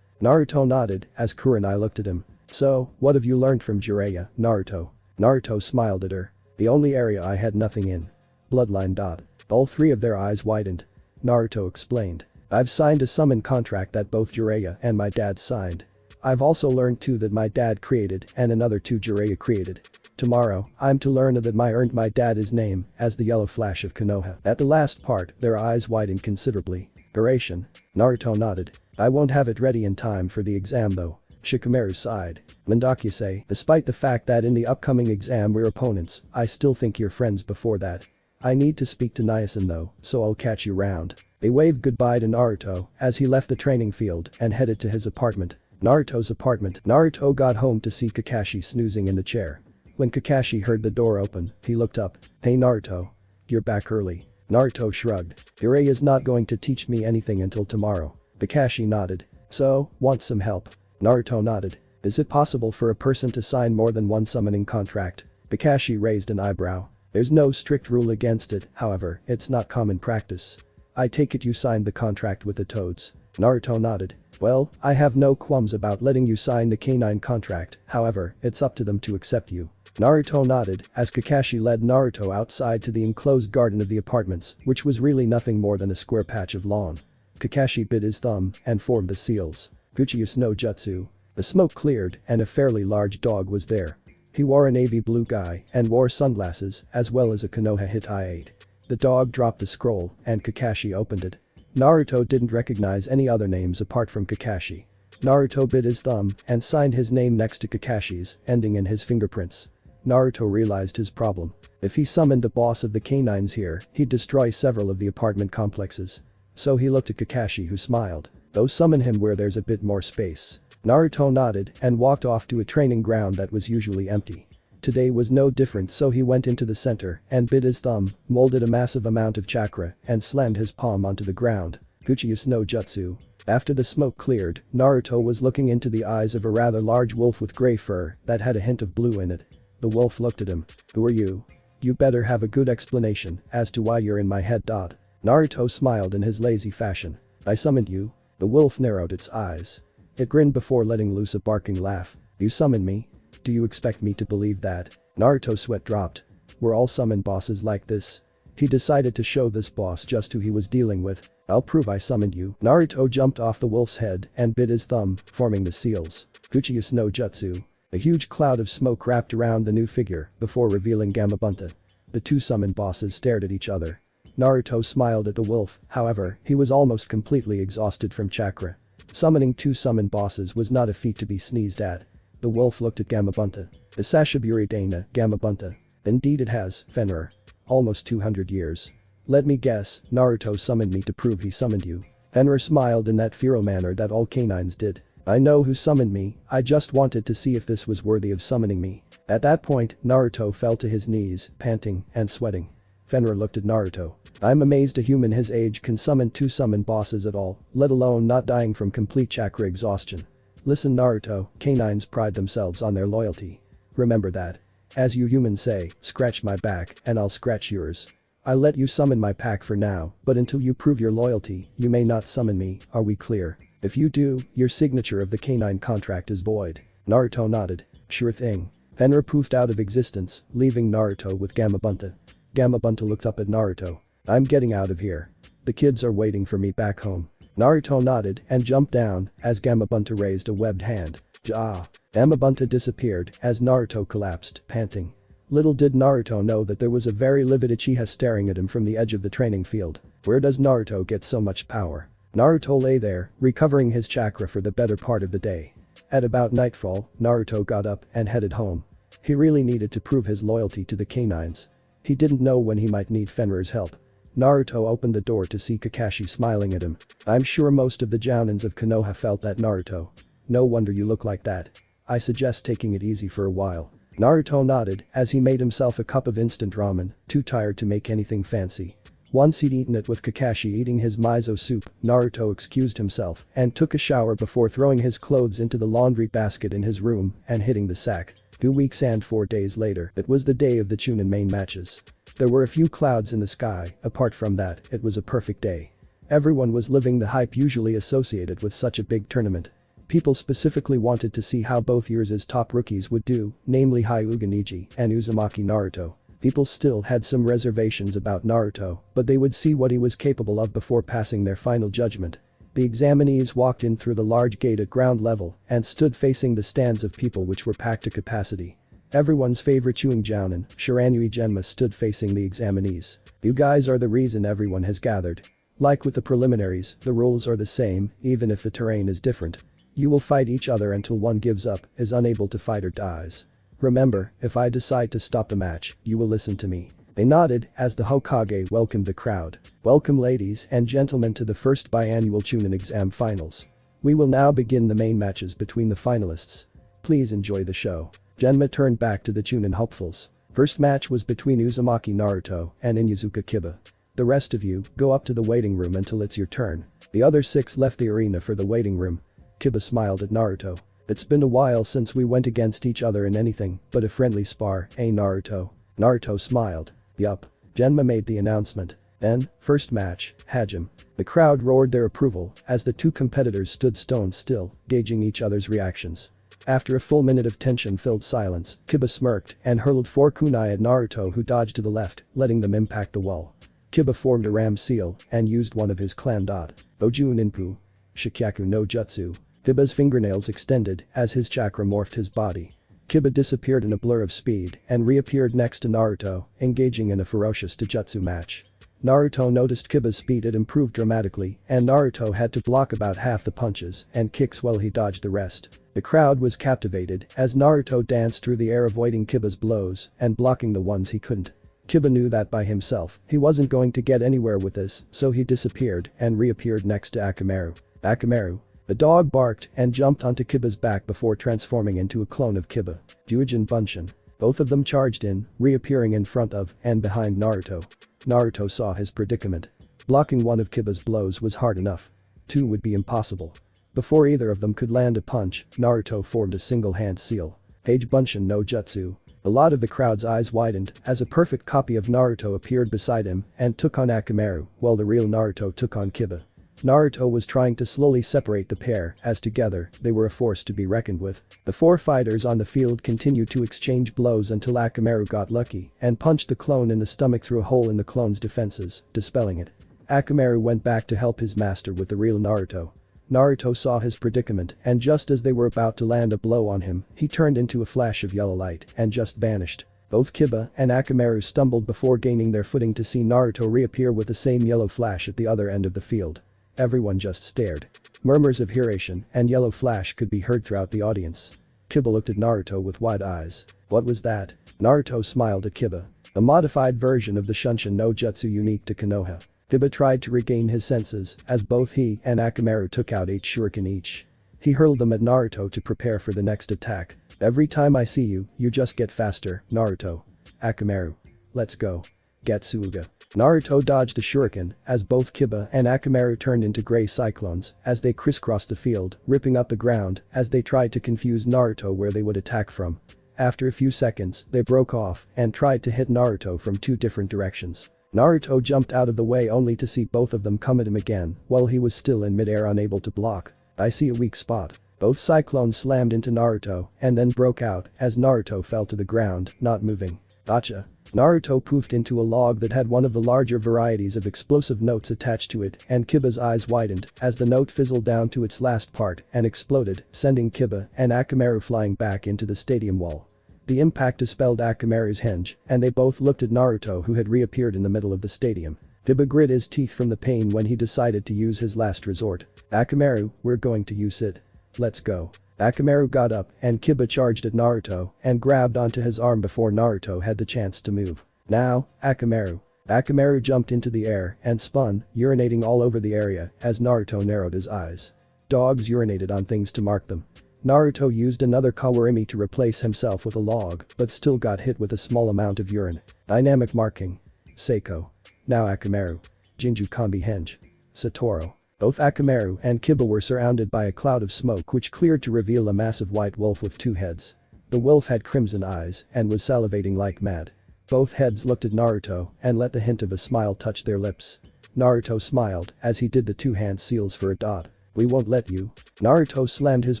Naruto nodded as Kurenai looked at him. So, what have you learned from Jiraiya, Naruto? Naruto smiled at her. The only area I had nothing in. Bloodline. All three of their eyes widened. Naruto explained. I've signed a summon contract that both Jiraiya and my dad signed. I've also learned two that my dad created and another two Jiraiya created. Tomorrow, I'm to learn that I earned my dad his name as the yellow flash of Konoha. At the last part, their eyes widened considerably. Duration. Naruto nodded. I won't have it ready in time for the exam though. Shikamaru sighed. Mendakuse, despite the fact that in the upcoming exam we're opponents, I still think you're friends before that. I need to speak to Nyasen though, so I'll catch you round. They waved goodbye to Naruto as he left the training field and headed to his apartment. Naruto's apartment. Naruto got home to see Kakashi snoozing in the chair. When Kakashi heard the door open, he looked up. Hey Naruto. You're back early. Naruto shrugged. Jiraiya's not going to teach me anything until tomorrow. Kakashi nodded. So, want some help? Naruto nodded. Is it possible for a person to sign more than one summoning contract? Kakashi raised an eyebrow. There's no strict rule against it, however, it's not common practice. I take it you signed the contract with the Toads. Naruto nodded. Well, I have no qualms about letting you sign the K9 contract, however, it's up to them to accept you. Naruto nodded as Kakashi led Naruto outside to the enclosed garden of the apartments, which was really nothing more than a square patch of lawn. Kakashi bit his thumb and formed the seals. Uchiha no Jutsu. The smoke cleared and a fairly large dog was there. He wore a navy blue guy and wore sunglasses as well as a Konoha Hitai-8. The dog dropped the scroll and Kakashi opened it. Naruto didn't recognize any other names apart from Kakashi. Naruto bit his thumb and signed his name next to Kakashi's, ending in his fingerprints. Naruto realized his problem. If he summoned the boss of the K9s here, he'd destroy several of the apartment complexes. So he looked at Kakashi who smiled. Go summon him where there's a bit more space. Naruto nodded and walked off to a training ground that was usually empty. Today was no different, so he went into the center and bit his thumb, molded a massive amount of chakra and slammed his palm onto the ground. Uchiha no Jutsu. After the smoke cleared, Naruto was looking into the eyes of a rather large wolf with gray fur that had a hint of blue in it. The wolf looked at him. Who are you? You better have a good explanation as to why you're in my head. Naruto smiled in his lazy fashion. I summoned you. The wolf narrowed its eyes. It grinned before letting loose a barking laugh. You summoned me? Do you expect me to believe that? Naruto's sweat dropped. Were all summoned bosses like this? He decided to show this boss just who he was dealing with. I'll prove I summoned you. Naruto jumped off the wolf's head and bit his thumb, forming the seals. Uchiha no Jutsu. A huge cloud of smoke wrapped around the new figure before revealing Gamabunta. The two summoned bosses stared at each other. Naruto smiled at the wolf, however, he was almost completely exhausted from chakra. Summoning two summoned bosses was not a feat to be sneezed at. The wolf looked at Gamabunta. The Sashiburi Dana, Gamabunta. Indeed it has, Fenrir. Almost 200 years. Let me guess, Naruto summoned me to prove he summoned you. Fenrir smiled in that feral manner that all canines did. I know who summoned me, I just wanted to see if this was worthy of summoning me. At that point, Naruto fell to his knees, panting and sweating. Fenrir looked at Naruto. I'm amazed a human his age can summon two summoned bosses at all, let alone not dying from complete chakra exhaustion. Listen Naruto, canines pride themselves on their loyalty. Remember that. As you humans say, scratch my back and I'll scratch yours. I let you summon my pack for now, but until you prove your loyalty, you may not summon me, are we clear? If you do, your signature of the K9 contract is void. Naruto nodded. Sure thing. Fenrir poofed out of existence, leaving Naruto with Gamabunta. Gamabunta looked up at Naruto. I'm getting out of here. The kids are waiting for me back home. Naruto nodded and jumped down as Gamabunta raised a webbed hand. Ja. Gamabunta disappeared as Naruto collapsed, panting. Little did Naruto know that there was a very livid Uchiha staring at him from the edge of the training field. Where does Naruto get so much power? Naruto lay there, recovering his chakra for the better part of the day. At about nightfall, Naruto got up and headed home. He really needed to prove his loyalty to the canines. He didn't know when he might need Fenrir's help. Naruto opened the door to see Kakashi smiling at him. I'm sure most of the Jounins of Konoha felt that Naruto. No wonder you look like that. I suggest taking it easy for a while. Naruto nodded as he made himself a cup of instant ramen, too tired to make anything fancy. Once he'd eaten it with Kakashi eating his miso soup, Naruto excused himself and took a shower before throwing his clothes into the laundry basket in his room and hitting the sack. 2 weeks and 4 days later, it was the day of the Chunin main matches. There were a few clouds in the sky, apart from that, it was a perfect day. Everyone was living the hype usually associated with such a big tournament. People specifically wanted to see how both years' top rookies would do, namely Hyuga Neji and Uzumaki Naruto. People still had some reservations about Naruto, but they would see what he was capable of before passing their final judgment. The examinees walked in through the large gate at ground level and stood facing the stands of people which were packed to capacity. Everyone's favorite Chunin Jounin, Shiranui Genma stood facing the examinees. You guys are the reason everyone has gathered. Like with the preliminaries, the rules are the same, even if the terrain is different. You will fight each other until one gives up, is unable to fight or dies. Remember, if I decide to stop the match, you will listen to me. They nodded as the Hokage welcomed the crowd. Welcome ladies and gentlemen to the first biannual Chunin exam finals. We will now begin the main matches between the finalists. Please enjoy the show. Genma turned back to the Chunin hopefuls. First match was between Uzumaki Naruto and Inyazuka Kiba. The rest of you, go up to the waiting room until it's your turn. The other 6 left the arena for the waiting room. Kiba smiled at Naruto. It's been a while since we went against each other in anything but a friendly spar, eh Naruto? Naruto smiled. Yup. Genma made the announcement. Then, first match, Hajime. The crowd roared their approval as the two competitors stood stone still, gauging each other's reactions. After a full minute of tension-filled silence, Kiba smirked and hurled 4 kunai at Naruto, who dodged to the left, letting them impact the wall. Kiba formed a ram seal and used one of his clan Ojun Inpu. Shikyaku no Jutsu. Kiba's fingernails extended as his chakra morphed his body. Kiba disappeared in a blur of speed and reappeared next to Naruto, engaging in a ferocious taijutsu match. Naruto noticed Kiba's speed had improved dramatically, and Naruto had to block about half the punches and kicks while he dodged the rest. The crowd was captivated as Naruto danced through the air, avoiding Kiba's blows and blocking the ones he couldn't. Kiba knew that by himself he wasn't going to get anywhere with this, so he disappeared and reappeared next to Akamaru. Akamaru. The dog barked and jumped onto Kiba's back before transforming into a clone of Kiba. Juijin Bunshin. Both of them charged in, reappearing in front of and behind Naruto. Naruto saw his predicament. Blocking one of Kiba's blows was hard enough. 2 would be impossible. Before either of them could land a punch, Naruto formed a single-hand seal. Page Bunshin no Jutsu. A lot of the crowd's eyes widened as a perfect copy of Naruto appeared beside him and took on Akamaru, while the real Naruto took on Kiba. Naruto was trying to slowly separate the pair, as together, they were a force to be reckoned with. The 4 fighters on the field continued to exchange blows until Akamaru got lucky and punched the clone in the stomach through a hole in the clone's defenses, dispelling it. Akamaru went back to help his master with the real Naruto. Naruto saw his predicament, and just as they were about to land a blow on him, he turned into a flash of yellow light and just vanished. Both Kiba and Akamaru stumbled before gaining their footing to see Naruto reappear with the same yellow flash at the other end of the field. Everyone just stared. Murmurs of hiration and yellow flash could be heard throughout the audience. Kiba looked at Naruto with wide eyes. What was that? Naruto smiled at Kiba. A modified version of the Shunshin no Jutsu unique to Konoha. Kiba tried to regain his senses as both he and Akamaru took out 8 shuriken each. He hurled them at Naruto to prepare for the next attack. Every time I see you, you just get faster, Naruto. Akamaru. Let's go. Getsuga. Naruto dodged the shuriken as both Kiba and Akamaru turned into gray cyclones as they crisscrossed the field, ripping up the ground as they tried to confuse Naruto where they would attack from. After a few seconds, they broke off and tried to hit Naruto from 2 different directions. Naruto jumped out of the way only to see both of them come at him again while he was still in midair, unable to block. I see a weak spot. Both cyclones slammed into Naruto and then broke out as Naruto fell to the ground, not moving. Gotcha. Naruto poofed into a log that had one of the larger varieties of explosive notes attached to it, and Kiba's eyes widened as the note fizzled down to its last part and exploded, sending Kiba and Akamaru flying back into the stadium wall. The impact dispelled Akamaru's henge, and they both looked at Naruto, who had reappeared in the middle of the stadium. Kiba grit his teeth from the pain when he decided to use his last resort. Akamaru, we're going to use it. Let's go. Akamaru got up and Kiba charged at Naruto and grabbed onto his arm before Naruto had the chance to move. Now, Akamaru. Akamaru jumped into the air and spun, urinating all over the area as Naruto narrowed his eyes. Dogs urinated on things to mark them. Naruto used another kawarimi to replace himself with a log, but still got hit with a small amount of urine. Dynamic marking. Seiko. Now Akamaru. Jinju Kambi Henge. Satoru. Both Akamaru and Kiba were surrounded by a cloud of smoke which cleared to reveal a massive white wolf with 2 heads. The wolf had crimson eyes and was salivating like mad. Both heads looked at Naruto and let the hint of a smile touch their lips. Naruto smiled as he did the 2-hand seals for a dot. We won't let you. Naruto slammed his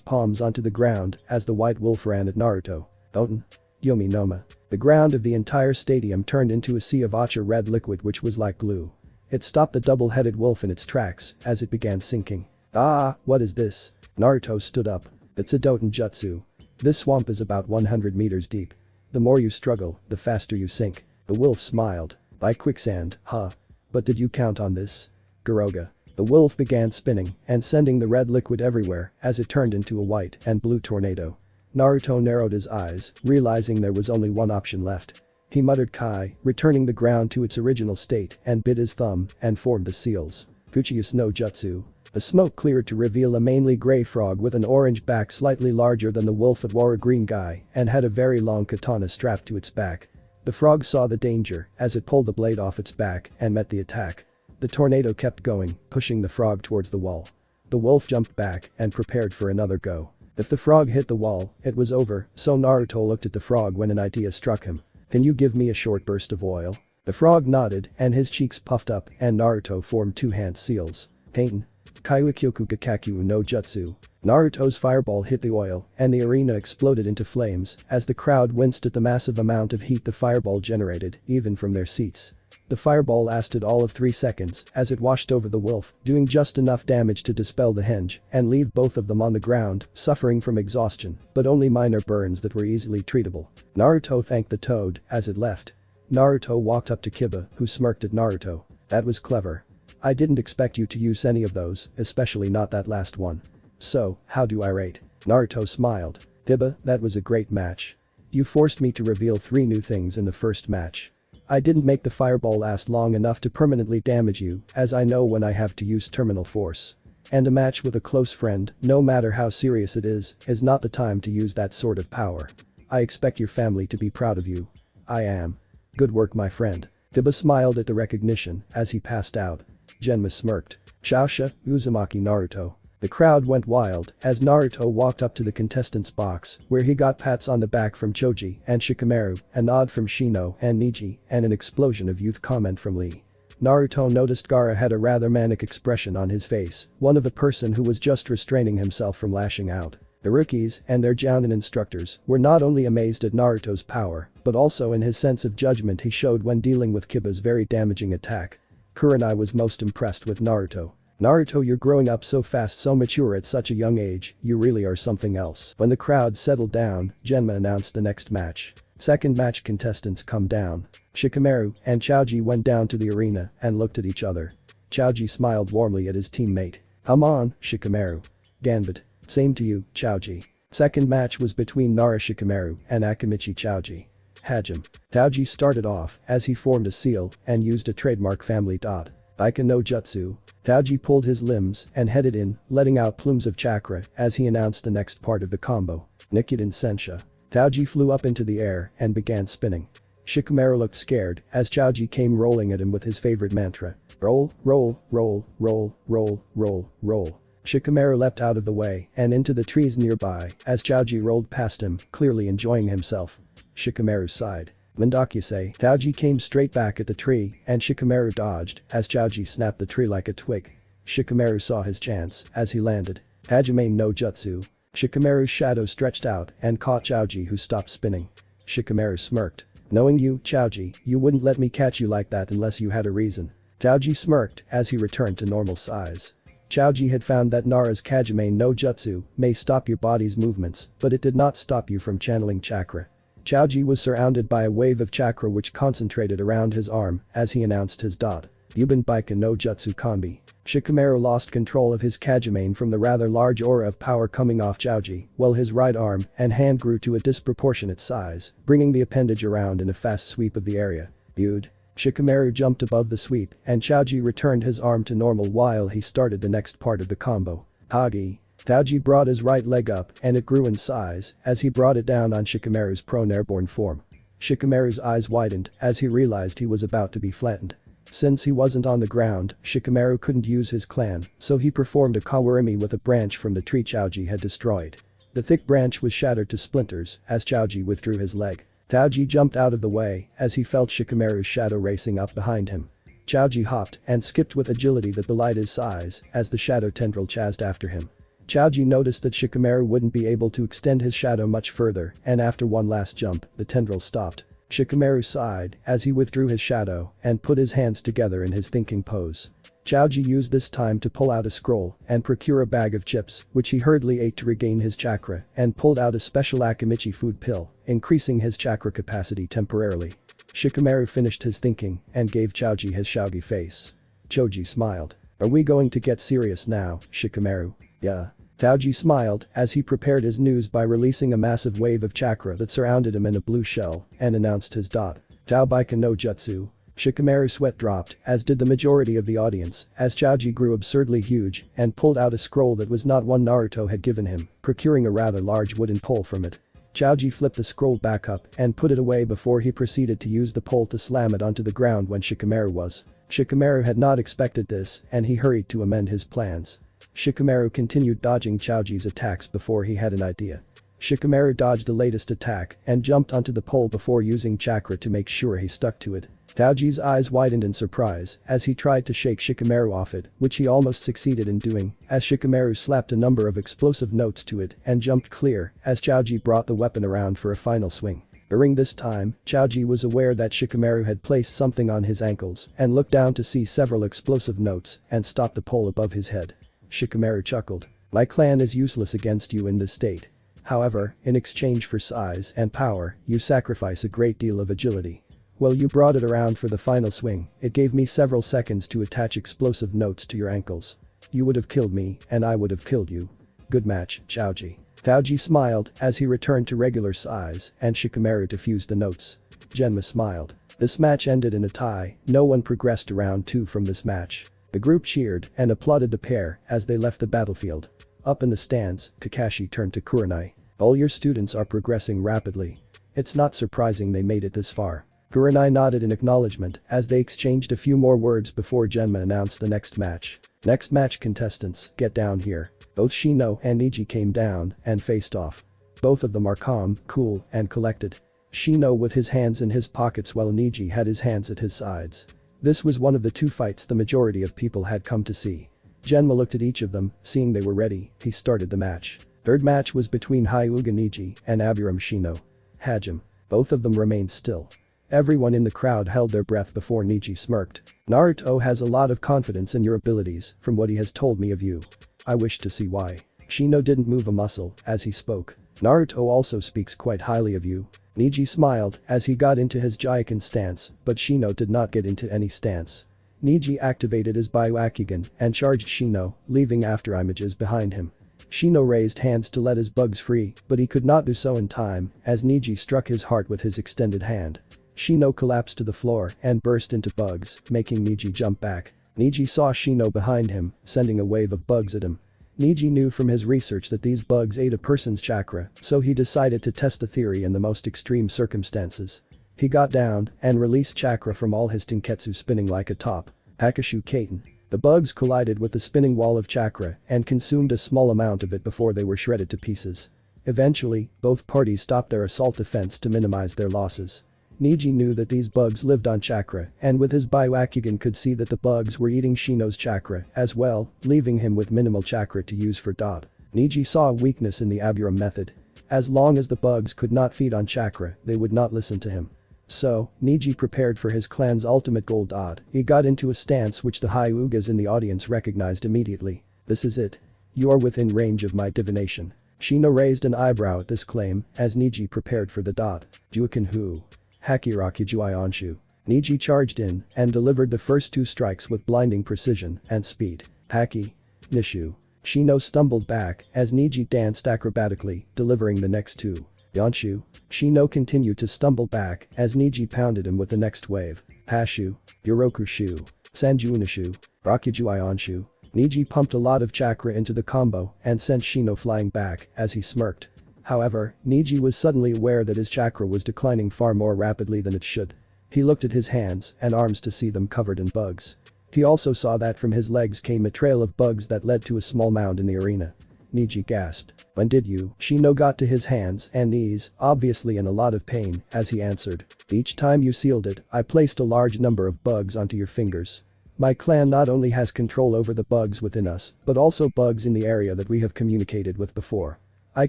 palms onto the ground as the white wolf ran at Naruto. Oten. Yomi Noma. The ground of the entire stadium turned into a sea of acha red liquid which was like glue. It stopped the double-headed wolf in its tracks as it began sinking. Ah, what is this? Naruto stood up. It's a Doten Jutsu. This swamp is about 100 meters deep. The more you struggle, the faster you sink. The wolf smiled. By quicksand, huh? But did you count on this? Garoga. The wolf began spinning and sending the red liquid everywhere as it turned into a white and blue tornado. Naruto narrowed his eyes, realizing there was only one option left. He muttered Kai, returning the ground to its original state and bit his thumb and formed the seals. Fuchius no Jutsu. The smoke cleared to reveal a mainly gray frog with an orange back slightly larger than the wolf that wore a green guy and had a very long katana strapped to its back. The frog saw the danger as it pulled the blade off its back and met the attack. The tornado kept going, pushing the frog towards the wall. The wolf jumped back and prepared for another go. If the frog hit the wall, it was over, so Naruto looked at the frog when an idea struck him. Can you give me a short burst of oil? The frog nodded and his cheeks puffed up and Naruto formed two hand seals. Pain. Kaiwakyoku Gakakyu no Jutsu. Naruto's fireball hit the oil and the arena exploded into flames as the crowd winced at the massive amount of heat the fireball generated, even from their seats. The fireball lasted all of 3 seconds as it washed over the wolf, doing just enough damage to dispel the henge and leave both of them on the ground, suffering from exhaustion, but only minor burns that were easily treatable. Naruto thanked the toad as it left. Naruto walked up to Kiba, who smirked at Naruto. That was clever. I didn't expect you to use any of those, especially not that last one. So, how do I rate? Naruto smiled. Kiba, that was a great match. You forced me to reveal 3 new things in the first match. I didn't make the fireball last long enough to permanently damage you, as I know when I have to use terminal force. And a match with a close friend, no matter how serious it is not the time to use that sort of power. I expect your family to be proud of you. I am. Good work, my friend. Kiba smiled at the recognition as he passed out. Genma smirked. Shosha, Uzumaki Naruto. The crowd went wild as Naruto walked up to the contestants box where he got pats on the back from Choji and Shikamaru, a nod from Shino and Niji, and an explosion of youth comment from Lee. Naruto noticed Gaara had a rather manic expression on his face, one of a person who was just restraining himself from lashing out. The rookies and their Jounin instructors were not only amazed at Naruto's power, but also in his sense of judgment he showed when dealing with Kiba's very damaging attack. Kurenai was most impressed with Naruto. Naruto, you're growing up so fast, so mature at such a young age, you really are something else. When the crowd settled down, Genma announced the next match. Second match contestants come down. Shikamaru and Choji went down to the arena and looked at each other. Choji smiled warmly at his teammate. Come on, Shikamaru. Gambit. Same to you, Choji. Second match was between Nara Shikamaru and Akimichi Choji. Hajime. Choji started off as he formed a seal and used a trademark family dot. Aika no Jutsu. Choji pulled his limbs and headed in, letting out plumes of chakra as he announced the next part of the combo. Nikkuden Sensha. Choji flew up into the air and began spinning. Shikamaru looked scared as Choji came rolling at him with his favorite mantra. Roll, roll, roll, roll, roll, roll, roll. Shikamaru leapt out of the way and into the trees nearby as Choji rolled past him, clearly enjoying himself. Shikamaru sighed. Mendakuse. Choji came straight back at the tree and Shikamaru dodged as Choji snapped the tree like a twig. Shikamaru saw his chance as he landed. Hajime no Jutsu. Shikamaru's shadow stretched out and caught Choji, who stopped spinning. Shikamaru smirked. Knowing you, Choji, you wouldn't let me catch you like that unless you had a reason. Choji smirked as he returned to normal size. Choji had found that Nara's Kajime no Jutsu may stop your body's movements, but it did not stop you from channeling chakra. Choji was surrounded by a wave of chakra which concentrated around his arm as he announced his dot. Yuban Baika no Jutsu Kombi. Shikamaru lost control of his Kajimane from the rather large aura of power coming off Choji, while his right arm and hand grew to a disproportionate size, bringing the appendage around in a fast sweep of the area. Viewed. Shikamaru jumped above the sweep and Choji returned his arm to normal while he started the next part of the combo. Hagi. Choji brought his right leg up and it grew in size as he brought it down on Shikamaru's prone airborne form. Shikamaru's eyes widened as he realized he was about to be flattened. Since he wasn't on the ground, Shikamaru couldn't use his clan, so he performed a Kawarimi with a branch from the tree Choji had destroyed. The thick branch was shattered to splinters as Choji withdrew his leg. Choji jumped out of the way as he felt Shikamaru's shadow racing up behind him. Choji hopped and skipped with agility that belied his size as the shadow tendril chased after him. Choji noticed that Shikamaru wouldn't be able to extend his shadow much further and after one last jump, the tendril stopped. Shikamaru sighed as he withdrew his shadow and put his hands together in his thinking pose. Choji used this time to pull out a scroll and procure a bag of chips, which he hurriedly ate to regain his chakra and pulled out a special Akimichi food pill, increasing his chakra capacity temporarily. Shikamaru finished his thinking and gave Choji his Shogi face. Choji smiled. Are we going to get serious now, Shikamaru? Yeah. Choji smiled as he prepared his news by releasing a massive wave of chakra that surrounded him in a blue shell and announced his dot. Taobaika no Jutsu. Shikamaru's sweat dropped, as did the majority of the audience, as Choji grew absurdly huge and pulled out a scroll that was not one Naruto had given him, procuring a rather large wooden pole from it. Choji flipped the scroll back up and put it away before he proceeded to use the pole to slam it onto the ground when Shikamaru was. Shikamaru had not expected this and he hurried to amend his plans. Shikamaru continued dodging Choji's attacks before he had an idea. Shikamaru dodged the latest attack and jumped onto the pole before using chakra to make sure he stuck to it. Taoji's eyes widened in surprise as he tried to shake Shikamaru off it, which he almost succeeded in doing, as Shikamaru slapped a number of explosive notes to it and jumped clear as Taoji brought the weapon around for a final swing. During this time, Taoji was aware that Shikamaru had placed something on his ankles and looked down to see several explosive notes and stopped the pole above his head. Shikamaru chuckled. "My clan is useless against you in this state. However, in exchange for size and power, you sacrifice a great deal of agility. Well, you brought it around for the final swing. It gave me several seconds to attach explosive notes to your ankles. You would have killed me and I would have killed you. Good match, Taoji." Taoji smiled as he returned to regular size and Shikamaru defused the notes. Genma smiled. This match ended in a tie. No one progressed to round 2 from this match. The group cheered and applauded the pair as they left the battlefield. Up in the stands, Kakashi turned to Kurenai. "All your students are progressing rapidly. It's not surprising they made it this far." Kurenai nodded in acknowledgement as they exchanged a few more words before Genma announced the next match. "Next match contestants, get down here." Both Shino and Niji came down and faced off. Both of them are calm, cool, and collected. Shino with his hands in his pockets while Niji had his hands at his sides. This was one of the 2 fights the majority of people had come to see. Genma looked at each of them, seeing they were ready, he started the match. Third match was between Hyuga Niji and Abiram Shino. Hajime. Both of them remained still. Everyone in the crowd held their breath before Niji smirked. "Naruto has a lot of confidence in your abilities from what he has told me of you. I wish to see why." Shino didn't move a muscle as he spoke. "Naruto also speaks quite highly of you." Niji smiled as he got into his Jaiken stance, but Shino did not get into any stance. Niji activated his Byakugan and charged Shino, leaving after images behind him. Shino raised hands to let his bugs free, but he could not do so in time as Niji struck his heart with his extended hand. Shino collapsed to the floor and burst into bugs, making Niji jump back. Niji saw Shino behind him, sending a wave of bugs at him. Niji knew from his research that these bugs ate a person's chakra, so he decided to test the theory in the most extreme circumstances. He got down and released chakra from all his tenketsu spinning like a top. Hakashu Kaiten. The bugs collided with the spinning wall of chakra and consumed a small amount of it before they were shredded to pieces. Eventually, both parties stopped their assault defense to minimize their losses. Niji knew that these bugs lived on chakra and with his Byakugan could see that the bugs were eating Shino's chakra as well, leaving him with minimal chakra to use for dot. Niji saw a weakness in the Abiram method. As long as the bugs could not feed on chakra, they would not listen to him. So, Niji prepared for his clan's ultimate goal. He got into a stance which the Hyugas in the audience recognized immediately. "This is it. You are within range of my divination." Shino raised an eyebrow at this claim as Niji prepared for the dot. "Juiken Hu. Hakirakujuai Onshu." Niji charged in and delivered the first 2 strikes with blinding precision and speed. Haki. Nishu. Shino stumbled back as Niji danced acrobatically, delivering the next 2. Yonshu. Shino continued to stumble back as Niji pounded him with the next wave. Hashu. Yoroku Shu. Sanjuunishu. Rakujuai Onshu. Niji pumped a lot of chakra into the combo and sent Shino flying back as he smirked. However, Niji was suddenly aware that his chakra was declining far more rapidly than it should. He looked at his hands and arms to see them covered in bugs. He also saw that from his legs came a trail of bugs that led to a small mound in the arena. Niji gasped. "When did you?" Shino got to his hands and knees, obviously in a lot of pain, as he answered. "Each time you sealed it, I placed a large number of bugs onto your fingers. My clan not only has control over the bugs within us, but also bugs in the area that we have communicated with before. I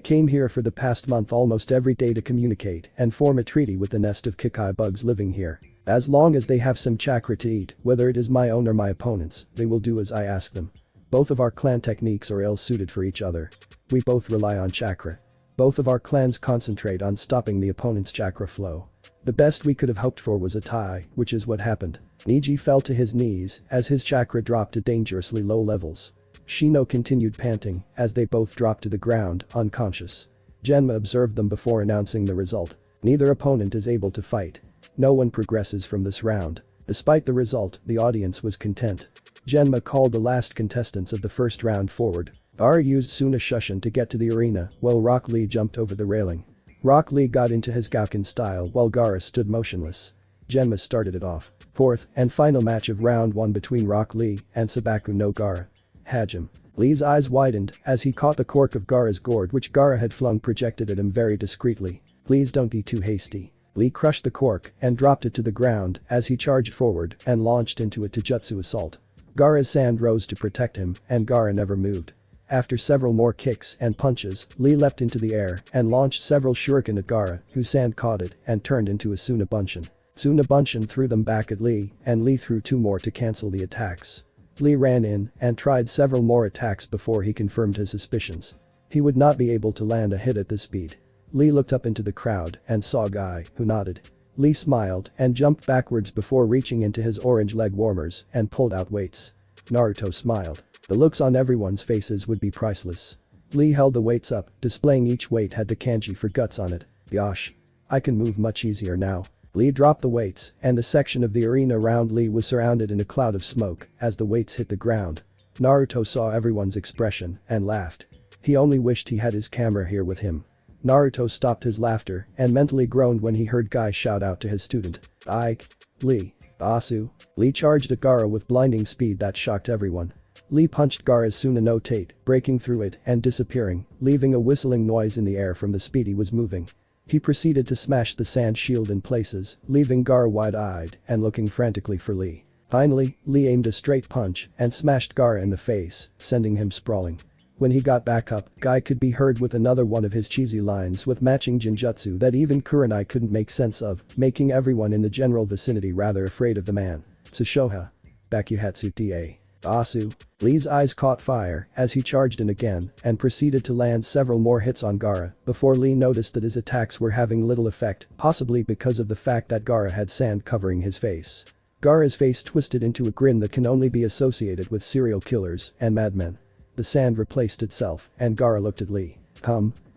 came here for the past month almost every day to communicate and form a treaty with the nest of Kikai bugs living here. As long as they have some chakra to eat, whether it is my own or my opponent's, they will do as I ask them. Both of our clan techniques are ill-suited for each other. We both rely on chakra. Both of our clans concentrate on stopping the opponent's chakra flow. The best we could have hoped for was a tie, which is what happened." Niji fell to his knees as his chakra dropped to dangerously low levels. Shino continued panting as they both dropped to the ground, unconscious. Genma observed them before announcing the result. Neither opponent is able to fight. No one progresses from this round. Despite the result, the audience was content. Genma called the last contestants of the first round forward. Ara used Suna Shushin to get to the arena while Rock Lee jumped over the railing. Rock Lee got into his Gauken style while Gaara stood motionless. Genma started it off. Fourth and final match of round 1 between Rock Lee and Sabaku no Gaara. Hajime. Lee's eyes widened as he caught the cork of Gaara's gourd which Gaara had flung projected at him very discreetly. Please don't be too hasty. Lee crushed the cork and dropped it to the ground as he charged forward and launched into a taijutsu assault. Gaara's sand rose to protect him and Gaara never moved. After several more kicks and punches, Lee leapt into the air and launched several shuriken at Gaara, whose sand caught it and turned into a Tsunabunshin. Tsunabunshin threw them back at Lee and Lee threw 2 more to cancel the attacks. Lee ran in and tried several more attacks before he confirmed his suspicions. He would not be able to land a hit at this speed. Lee looked up into the crowd and saw Guy, who nodded. Lee smiled and jumped backwards before reaching into his orange leg warmers and pulled out weights. Naruto smiled. The looks on everyone's faces would be priceless. Lee held the weights up, displaying each weight had the kanji for guts on it. Yosh. I can move much easier now. Lee dropped the weights and the section of the arena around Lee was surrounded in a cloud of smoke as the weights hit the ground. Naruto saw everyone's expression and laughed. He only wished he had his camera here with him. Naruto stopped his laughter and mentally groaned when he heard Guy shout out to his student. Ike. Lee. Asu. Lee charged at Gaara with blinding speed that shocked everyone. Lee punched Gaara's Suna no Tate, breaking through it and disappearing, leaving a whistling noise in the air from the speed he was moving. He proceeded to smash the sand shield in places, leaving Gaara wide-eyed and looking frantically for Lee. Finally, Lee aimed a straight punch and smashed Gaara in the face, sending him sprawling. When he got back up, Guy could be heard with another one of his cheesy lines with matching genjutsu that even Kurenai couldn't make sense of, making everyone in the general vicinity rather afraid of the man. Tsushoha. Bakuhatsu da. Asu. Lee's eyes caught fire as he charged in again and proceeded to land several more hits on Gaara before Lee noticed that his attacks were having little effect, possibly because of the fact that Gaara had sand covering his face. Gaara's face twisted into a grin that can only be associated with serial killers and madmen. The sand replaced itself and Gaara looked at Lee.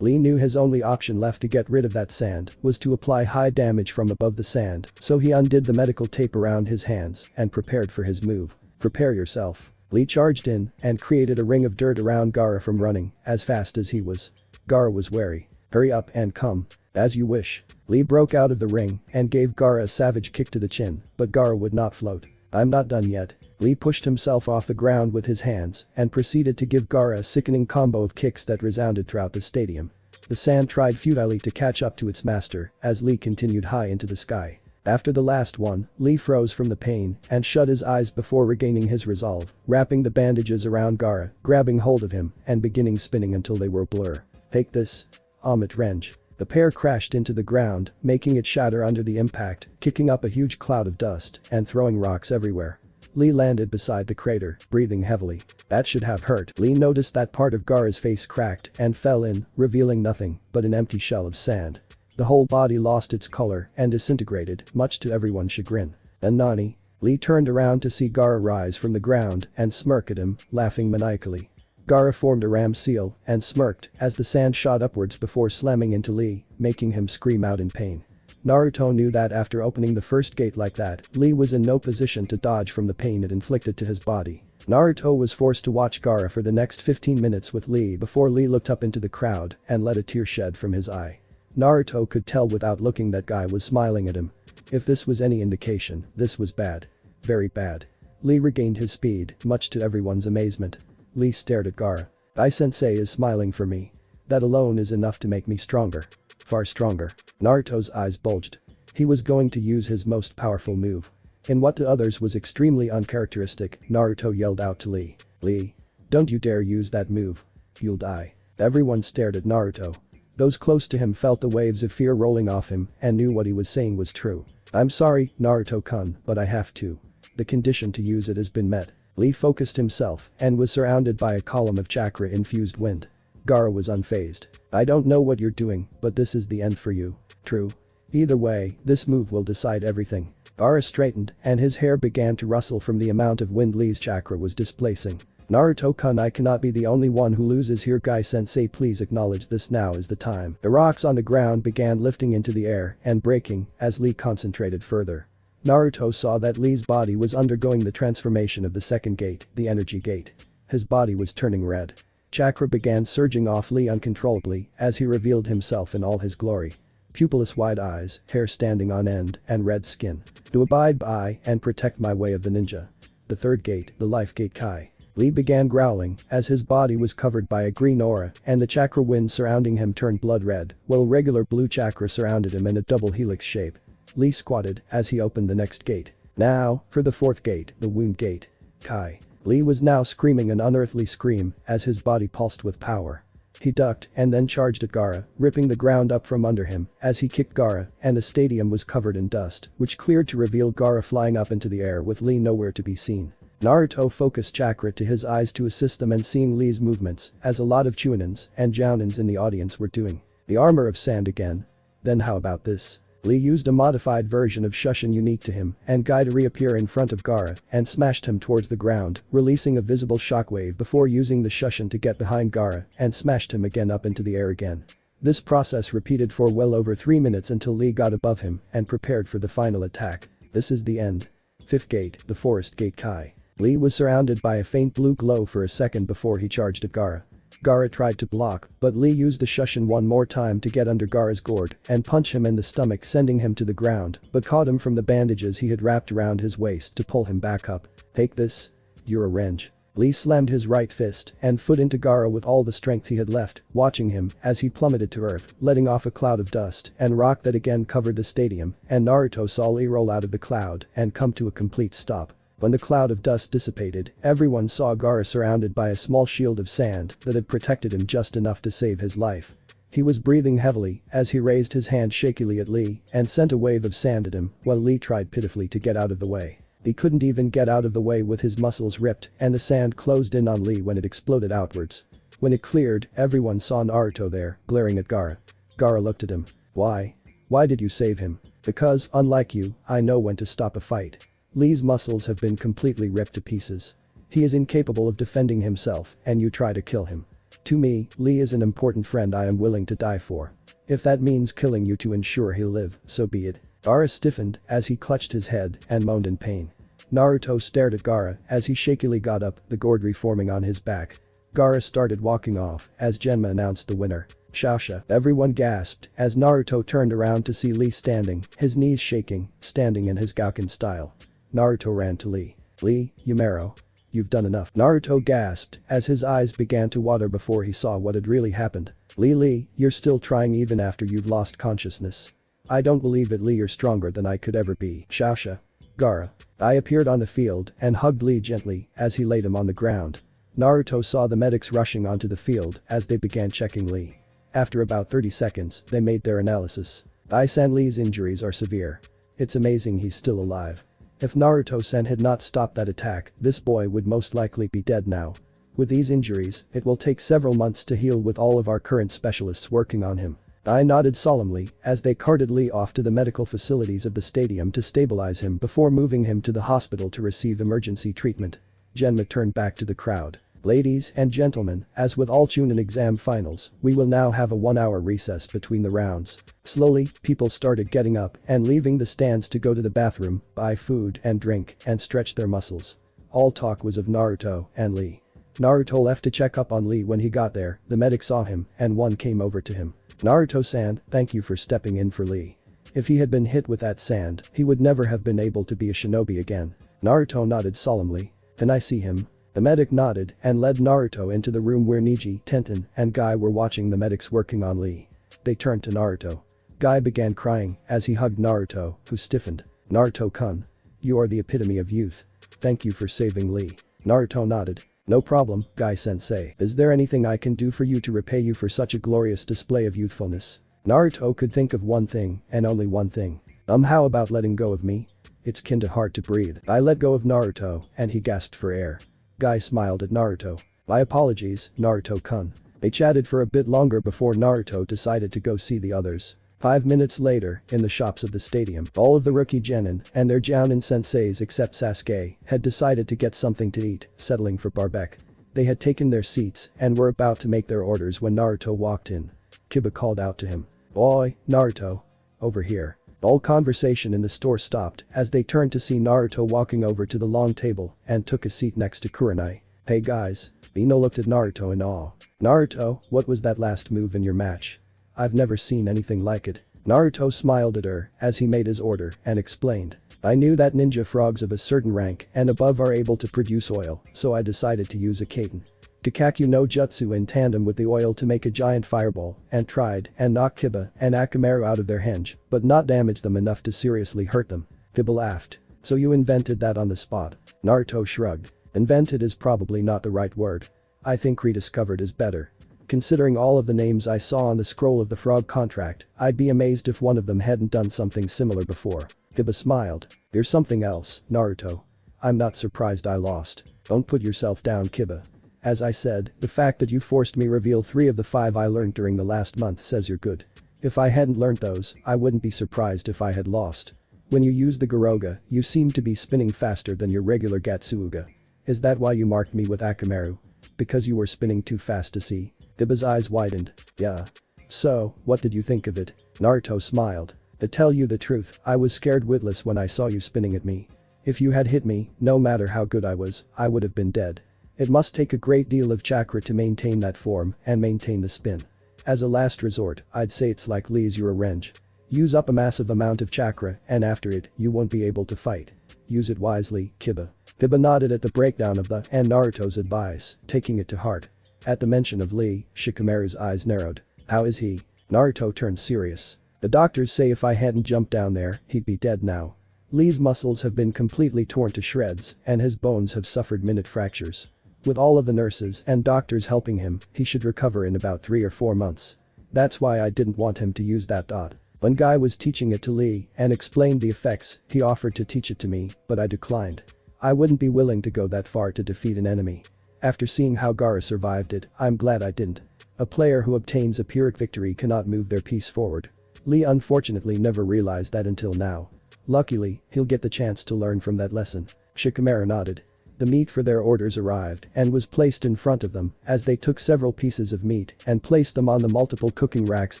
Lee knew his only option left to get rid of that sand was to apply high damage from above the sand, so he undid the medical tape around his hands and prepared for his move. Prepare yourself. Lee charged in and created a ring of dirt around Gaara from running as fast as he was. Gaara was wary. Hurry up and come. As you wish. Lee broke out of the ring and gave Gaara a savage kick to the chin, but Gaara would not float. I'm not done yet. Lee pushed himself off the ground with his hands and proceeded to give Gaara a sickening combo of kicks that resounded throughout the stadium. The sand tried futilely to catch up to its master as Lee continued high into the sky. After the last one, Lee froze from the pain and shut his eyes before regaining his resolve, wrapping the bandages around Gaara, grabbing hold of him and beginning spinning until they were a blur. Take this. Amit Renge. The pair crashed into the ground, making it shatter under the impact, kicking up a huge cloud of dust and throwing rocks everywhere. Lee landed beside the crater, breathing heavily. That should have hurt. Lee noticed that part of Gaara's face cracked and fell in, revealing nothing but an empty shell of sand. The whole body lost its color and disintegrated, much to everyone's chagrin. And Nani? Lee turned around to see Gaara rise from the ground and smirk at him, laughing maniacally. Gaara formed a ram seal and smirked as the sand shot upwards before slamming into Lee, making him scream out in pain. Naruto knew that after opening the first gate like that, Lee was in no position to dodge from the pain it inflicted to his body. Naruto was forced to watch Gaara for the next 15 minutes with Lee before Lee looked up into the crowd and let a tear shed from his eye. Naruto could tell without looking that Guy was smiling at him. If this was any indication, this was bad. Very bad. Lee regained his speed, much to everyone's amazement. Lee stared at Gaara. Guy-sensei is smiling for me. That alone is enough to make me stronger. Far stronger. Naruto's eyes bulged. He was going to use his most powerful move. In what to others was extremely uncharacteristic, Naruto yelled out to Lee. Lee. Don't you dare use that move. You'll die. Everyone stared at Naruto. Those close to him felt the waves of fear rolling off him and knew what he was saying was true. I'm sorry, Naruto-kun, but I have to. The condition to use it has been met. Lee focused himself and was surrounded by a column of chakra-infused wind. Gaara was unfazed. I don't know what you're doing, but this is the end for you. True. Either way, this move will decide everything. Gaara straightened and his hair began to rustle from the amount of wind Lee's chakra was displacing. Naruto-kun, I cannot be the only one who loses here. Guy-sensei, please acknowledge this. Now is the time. The rocks on the ground began lifting into the air and breaking as Lee concentrated further. Naruto saw that Lee's body was undergoing the transformation of the second gate, the energy gate. His body was turning red. Chakra began surging off Lee uncontrollably as he revealed himself in all his glory. Pupilless wide eyes, hair standing on end, and red skin. To abide by and protect my way of the ninja. The third gate, the life gate Kai. Lee began growling as his body was covered by a green aura and the chakra wind surrounding him turned blood red, while regular blue chakra surrounded him in a double helix shape. Lee squatted as he opened the next gate. Now, for the fourth gate, the wound gate. Kai. Lee was now screaming an unearthly scream as his body pulsed with power. He ducked and then charged at Gaara, ripping the ground up from under him as he kicked Gaara, and the stadium was covered in dust, which cleared to reveal Gaara flying up into the air with Lee nowhere to be seen. Naruto focused chakra to his eyes to assist them in seeing Lee's movements, as a lot of Chunins and Jounins in the audience were doing. The armor of sand again. Then how about this? Lee used a modified version of Shushin unique to him and Guy to reappear in front of Gaara and smashed him towards the ground, releasing a visible shockwave before using the Shushin to get behind Gaara and smashed him again up into the air again. This process repeated for well over 3 minutes until Lee got above him and prepared for the final attack. This is the end. Fifth gate, the forest gate. Kai. Lee was surrounded by a faint blue glow for a second before he charged at Gaara. Gaara tried to block, but Lee used the Shushin one more time to get under Gaara's gourd and punch him in the stomach, sending him to the ground, but caught him from the bandages he had wrapped around his waist to pull him back up. Take this. You're a wrench. Lee slammed his right fist and foot into Gaara with all the strength he had left, watching him as he plummeted to earth, letting off a cloud of dust and rock that again covered the stadium, and Naruto saw Lee roll out of the cloud and come to a complete stop. When the cloud of dust dissipated, everyone saw Gaara surrounded by a small shield of sand that had protected him just enough to save his life. He was breathing heavily as he raised his hand shakily at Lee and sent a wave of sand at him while Lee tried pitifully to get out of the way. He couldn't even get out of the way with his muscles ripped and the sand closed in on Lee when it exploded outwards. When it cleared, everyone saw Naruto there, glaring at Gaara. Gaara looked at him. Why? Why did you save him? Because, unlike you, I know when to stop a fight. Lee's muscles have been completely ripped to pieces. He is incapable of defending himself and you try to kill him. To me, Lee is an important friend I am willing to die for. If that means killing you to ensure he'll live, so be it. Gaara stiffened as he clutched his head and moaned in pain. Naruto stared at Gaara as he shakily got up, the gourd reforming on his back. Gaara started walking off as Genma announced the winner. Shasha. Everyone gasped as Naruto turned around to see Lee standing, his knees shaking, standing in his Gauken style. Naruto ran to Lee. Lee, Yumero. You've done enough. Naruto gasped as his eyes began to water before he saw what had really happened. Lee, you're still trying even after you've lost consciousness. I don't believe it, Lee, you're stronger than I could ever be. Shasha. Gaara. I appeared on the field and hugged Lee gently as he laid him on the ground. Naruto saw the medics rushing onto the field as they began checking Lee. After about 30 seconds, they made their analysis. I-san Lee's injuries are severe. It's amazing he's still alive. If Naruto-san had not stopped that attack, this boy would most likely be dead now. With these injuries, it will take several months to heal with all of our current specialists working on him. I nodded solemnly as they carted Lee off to the medical facilities of the stadium to stabilize him before moving him to the hospital to receive emergency treatment. Genma turned back to the crowd. Ladies and gentlemen, as with all Chunin exam finals, we will now have a 1-hour recess between the rounds. Slowly, people started getting up and leaving the stands to go to the bathroom, buy food and drink, and stretch their muscles. All talk was of Naruto and Lee. Naruto left to check up on Lee when he got there, the medic saw him and one came over to him. Naruto-san, thank you for stepping in for Lee. If he had been hit with that sand, he would never have been able to be a shinobi again. Naruto nodded solemnly. Can I see him? The medic nodded and led Naruto into the room where Neji, Tenten, and Guy were watching the medics working on Lee. They turned to Naruto. Guy began crying as he hugged Naruto, who stiffened. Naruto-kun. You are the epitome of youth. Thank you for saving Lee. Naruto nodded. No problem, Guy-sensei. Is there anything I can do for you to repay you for such a glorious display of youthfulness? Naruto could think of one thing and only one thing. How about letting go of me? It's kinda hard to breathe. I let go of Naruto and he gasped for air. Guy smiled at Naruto. My apologies, Naruto-kun. They chatted for a bit longer before Naruto decided to go see the others. 5 minutes later, in the shops of the stadium, all of the rookie genin and their jounin senseis except Sasuke had decided to get something to eat, settling for barbecue. They had taken their seats and were about to make their orders when Naruto walked in. Kiba called out to him. Oi, Naruto. Over here. All conversation in the store stopped as they turned to see Naruto walking over to the long table and took a seat next to Kurenai. Hey guys. Ino looked at Naruto in awe. Naruto, what was that last move in your match? I've never seen anything like it. Naruto smiled at her as he made his order and explained. I knew that ninja frogs of a certain rank and above are able to produce oil, so I decided to use a kaiten. Kikaku no Jutsu in tandem with the oil to make a giant fireball and tried and knock Kiba and Akamaru out of their henge, but not damage them enough to seriously hurt them. Kiba laughed. So you invented that on the spot? Naruto shrugged. Invented is probably not the right word. I think rediscovered is better. Considering all of the names I saw on the scroll of the frog contract, I'd be amazed if one of them hadn't done something similar before. Kiba smiled. There's something else, Naruto. I'm not surprised I lost. Don't put yourself down, Kiba. As I said, the fact that you forced me reveal 3 of the 5 I learned during the last month says you're good. If I hadn't learned those, I wouldn't be surprised if I had lost. When you used the Garoga, you seemed to be spinning faster than your regular Gatsuuga. Is that why you marked me with Akamaru? Because you were spinning too fast to see? Kiba's eyes widened. Yeah. So, what did you think of it? Naruto smiled. To tell you the truth, I was scared witless when I saw you spinning at me. If you had hit me, no matter how good I was, I would have been dead. It must take a great deal of chakra to maintain that form and maintain the spin. As a last resort, I'd say it's like Lee's your revenge. Use up a massive amount of chakra and after it, you won't be able to fight. Use it wisely, Kiba. Kiba nodded at the breakdown of the and Naruto's advice, taking it to heart. At the mention of Lee, Shikamaru's eyes narrowed. How is he? Naruto turned serious. The doctors say if I hadn't jumped down there, he'd be dead now. Lee's muscles have been completely torn to shreds and his bones have suffered minute fractures. With all of the nurses and doctors helping him, he should recover in about 3 or 4 months. That's why I didn't want him to use that dot. When Guy was teaching it to Lee and explained the effects, he offered to teach it to me, but I declined. I wouldn't be willing to go that far to defeat an enemy. After seeing how Gaara survived it, I'm glad I didn't. A player who obtains a Pyrrhic victory cannot move their piece forward. Lee unfortunately never realized that until now. Luckily, he'll get the chance to learn from that lesson. Shikamaru nodded. The meat for their orders arrived and was placed in front of them as they took several pieces of meat and placed them on the multiple cooking racks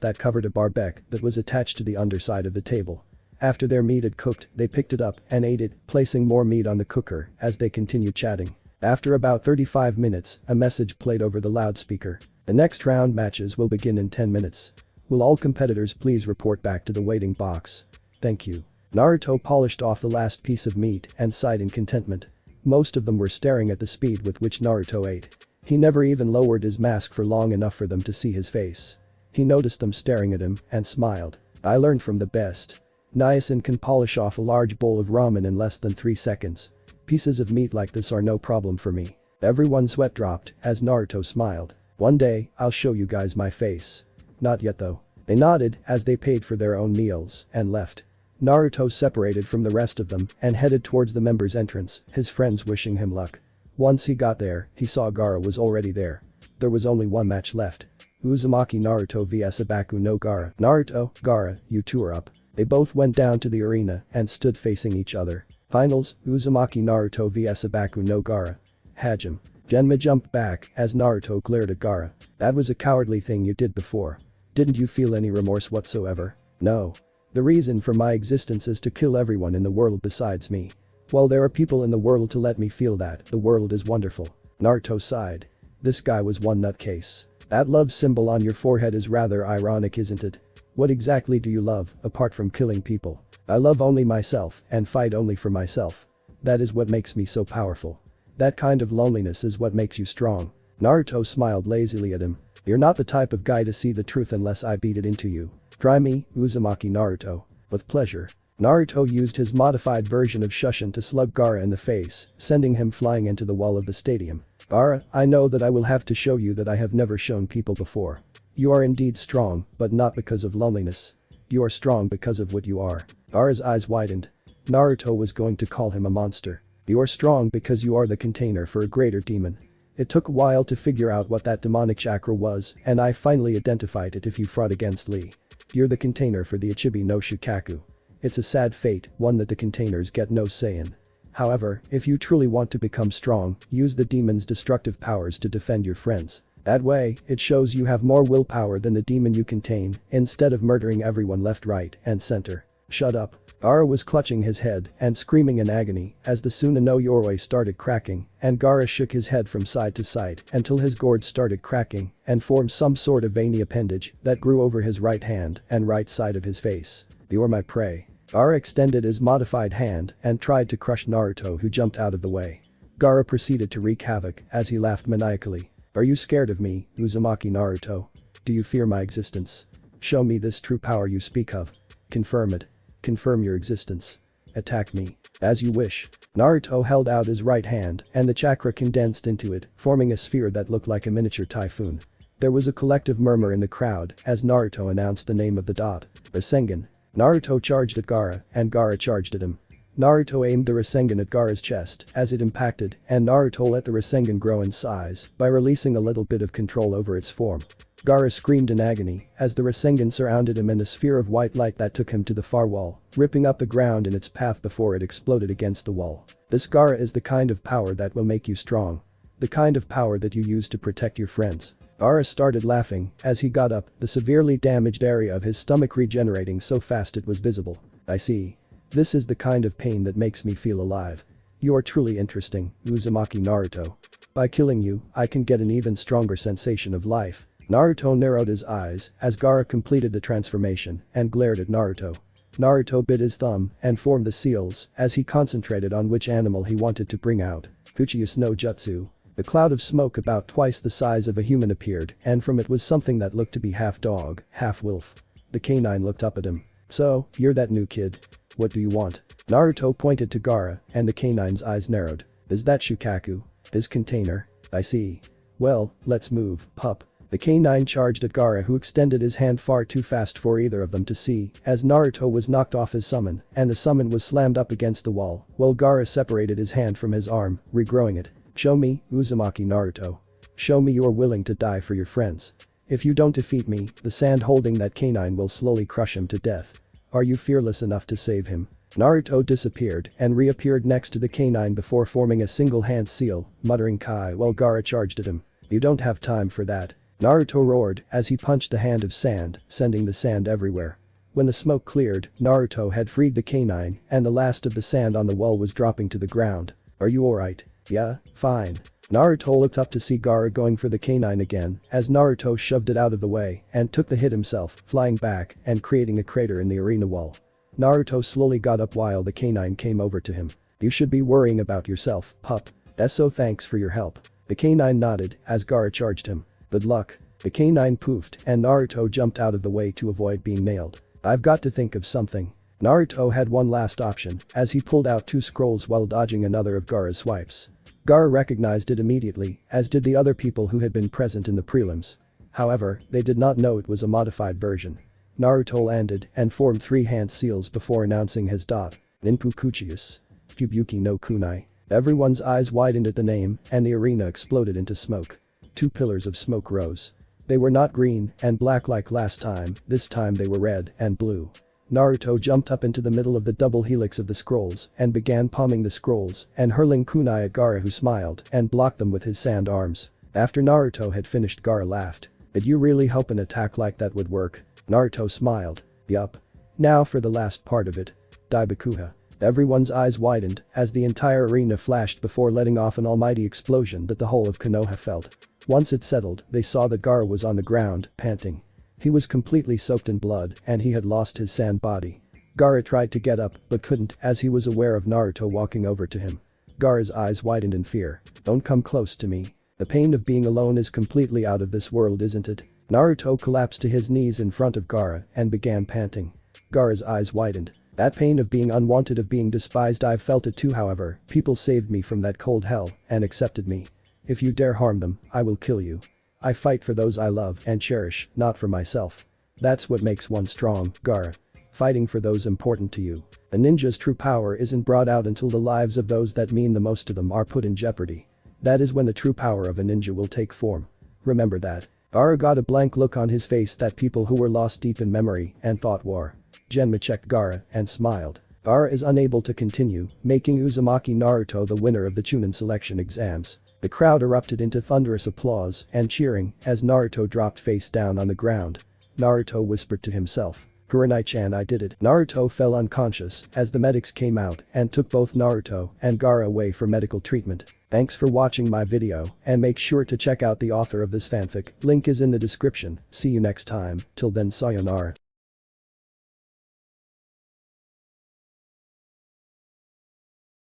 that covered a barbecue that was attached to the underside of the table. After their meat had cooked, they picked it up and ate it, placing more meat on the cooker as they continued chatting. After about 35 minutes, a message played over the loudspeaker. The next round matches will begin in 10 minutes. Will all competitors please report back to the waiting box? Thank you. Naruto polished off the last piece of meat and sighed in contentment. Most of them were staring at the speed with which Naruto ate. He never even lowered his mask for long enough for them to see his face. He noticed them staring at him and smiled. I learned from the best. Niacin can polish off a large bowl of ramen in less than 3 seconds. Pieces of meat like this are no problem for me. Everyone's sweat dropped as Naruto smiled. One day, I'll show you guys my face. Not yet though. They nodded as they paid for their own meals and left. Naruto separated from the rest of them and headed towards the members' entrance, his friends wishing him luck. Once he got there, he saw Gaara was already there. There was only one match left. Uzumaki Naruto vs Ibaku no Gaara. Naruto, Gaara, you two are up. They both went down to the arena and stood facing each other. Finals, Uzumaki Naruto vs Ibaku no Gaara. Hajime. Genma jumped back as Naruto glared at Gaara. That was a cowardly thing you did before. Didn't you feel any remorse whatsoever? No. The reason for my existence is to kill everyone in the world besides me. Well, there are people in the world to let me feel that the world is wonderful. Naruto sighed. This guy was one nutcase. That love symbol on your forehead is rather ironic, isn't it? What exactly do you love, apart from killing people? I love only myself and fight only for myself. That is what makes me so powerful. That kind of loneliness is what makes you strong. Naruto smiled lazily at him. You're not the type of guy to see the truth unless I beat it into you. Try me, Uzumaki Naruto. With pleasure. Naruto used his modified version of Shushin to slug Gaara in the face, sending him flying into the wall of the stadium. Gaara, I know that I will have to show you that I have never shown people before. You are indeed strong, but not because of loneliness. You are strong because of what you are. Gaara's eyes widened. Naruto was going to call him a monster. You are strong because you are the container for a greater demon. It took a while to figure out what that demonic chakra was, and I finally identified it if you fought against Lee. You're the container for the Ichibi no Shukaku. It's a sad fate, one that the containers get no say in. However, if you truly want to become strong, use the demon's destructive powers to defend your friends. That way, it shows you have more willpower than the demon you contain, instead of murdering everyone left, right, and center. Shut up. Gaara was clutching his head and screaming in agony as the Suna no Yoroi started cracking, and Gaara shook his head from side to side until his gourd started cracking and formed some sort of veiny appendage that grew over his right hand and right side of his face. "You're my prey." Gaara extended his modified hand and tried to crush Naruto, who jumped out of the way. Gaara proceeded to wreak havoc as he laughed maniacally. "Are you scared of me, Uzumaki Naruto? Do you fear my existence? Show me this true power you speak of. Confirm it. Confirm your existence. Attack me." "As you wish." Naruto held out his right hand and the chakra condensed into it, forming a sphere that looked like a miniature typhoon. There was a collective murmur in the crowd as Naruto announced the name of the dot. Rasengan. Naruto charged at Gaara and Gaara charged at him. Naruto aimed the Rasengan at Gaara's chest as it impacted, and Naruto let the Rasengan grow in size by releasing a little bit of control over its form. Gaara screamed in agony as the Rasengan surrounded him in a sphere of white light that took him to the far wall, ripping up the ground in its path before it exploded against the wall. This Gaara is the kind of power that will make you strong. The kind of power that you use to protect your friends. Gaara started laughing as he got up, the severely damaged area of his stomach regenerating so fast it was visible. "I see. This is the kind of pain that makes me feel alive. You are truly interesting, Uzumaki Naruto. By killing you, I can get an even stronger sensation of life." Naruto narrowed his eyes as Gaara completed the transformation and glared at Naruto. Naruto bit his thumb and formed the seals as he concentrated on which animal he wanted to bring out. Fuchius no Jutsu. A cloud of smoke about twice the size of a human appeared, and from it was something that looked to be half dog, half wolf. The canine looked up at him. "So, you're that new kid. What do you want?" Naruto pointed to Gaara and the canine's eyes narrowed. "Is that Shukaku? His container? I see. Well, let's move, pup." The canine charged at Gaara, who extended his hand far too fast for either of them to see as Naruto was knocked off his summon and the summon was slammed up against the wall while Gaara separated his hand from his arm, regrowing it. "Show me, Uzumaki Naruto. Show me you are willing to die for your friends. If you don't defeat me, the sand holding that canine will slowly crush him to death. Are you fearless enough to save him?" Naruto disappeared and reappeared next to the canine before forming a single hand seal, muttering Kai while Gaara charged at him. "You don't have time for that." Naruto roared as he punched the hand of sand, sending the sand everywhere. When the smoke cleared, Naruto had freed the canine and the last of the sand on the wall was dropping to the ground. "Are you alright?" "Yeah, fine." Naruto looked up to see Gaara going for the canine again as Naruto shoved it out of the way and took the hit himself, flying back and creating a crater in the arena wall. Naruto slowly got up while the canine came over to him. "You should be worrying about yourself, pup. So thanks for your help." The canine nodded as Gaara charged him. "Good luck." The canine poofed and Naruto jumped out of the way to avoid being nailed. "I've got to think of something." Naruto had one last option as he pulled out two scrolls while dodging another of Gaara's swipes. Gaara recognized it immediately, as did the other people who had been present in the prelims. However, they did not know it was a modified version. Naruto landed and formed three hand seals before announcing his dot. "Ninpu Kuchius. Fubuki no Kunai." Everyone's eyes widened at the name and the arena exploded into smoke. Two pillars of smoke rose. They were not green and black like last time, this time they were red and blue. Naruto jumped up into the middle of the double helix of the scrolls and began palming the scrolls and hurling kunai at Gaara, who smiled and blocked them with his sand arms. After Naruto had finished, Gaara laughed. "Did you really hope an attack like that would work?" Naruto smiled. "Yup. Now for the last part of it. Daibakuha." Everyone's eyes widened as the entire arena flashed before letting off an almighty explosion that the whole of Konoha felt. Once it settled, they saw that Gaara was on the ground, panting. He was completely soaked in blood and he had lost his sand body. Gaara tried to get up but couldn't as he was aware of Naruto walking over to him. Gaara's eyes widened in fear. "Don't come close to me. The pain of being alone is completely out of this world, isn't it?" Naruto collapsed to his knees in front of Gaara and began panting. Gaara's eyes widened. "That pain of being unwanted, of being despised, I've felt it too, however, people saved me from that cold hell and accepted me. If you dare harm them, I will kill you. I fight for those I love and cherish, not for myself. That's what makes one strong, Gaara. Fighting for those important to you. A ninja's true power isn't brought out until the lives of those that mean the most to them are put in jeopardy. That is when the true power of a ninja will take form. Remember that." Gaara got a blank look on his face that people who were lost deep in memory and thought war. Genma checked Gaara and smiled. Gaara is unable to continue, making Uzumaki Naruto the winner of the Chunin selection exams. The crowd erupted into thunderous applause and cheering as Naruto dropped face down on the ground. Naruto whispered to himself. Kurenai-chan, I did it. Naruto fell unconscious as the medics came out and took both Naruto and Gaara away for medical treatment. Thanks for watching my video and make sure to check out the author of this fanfic. Link is in the description. See you next time. Till then, sayonara.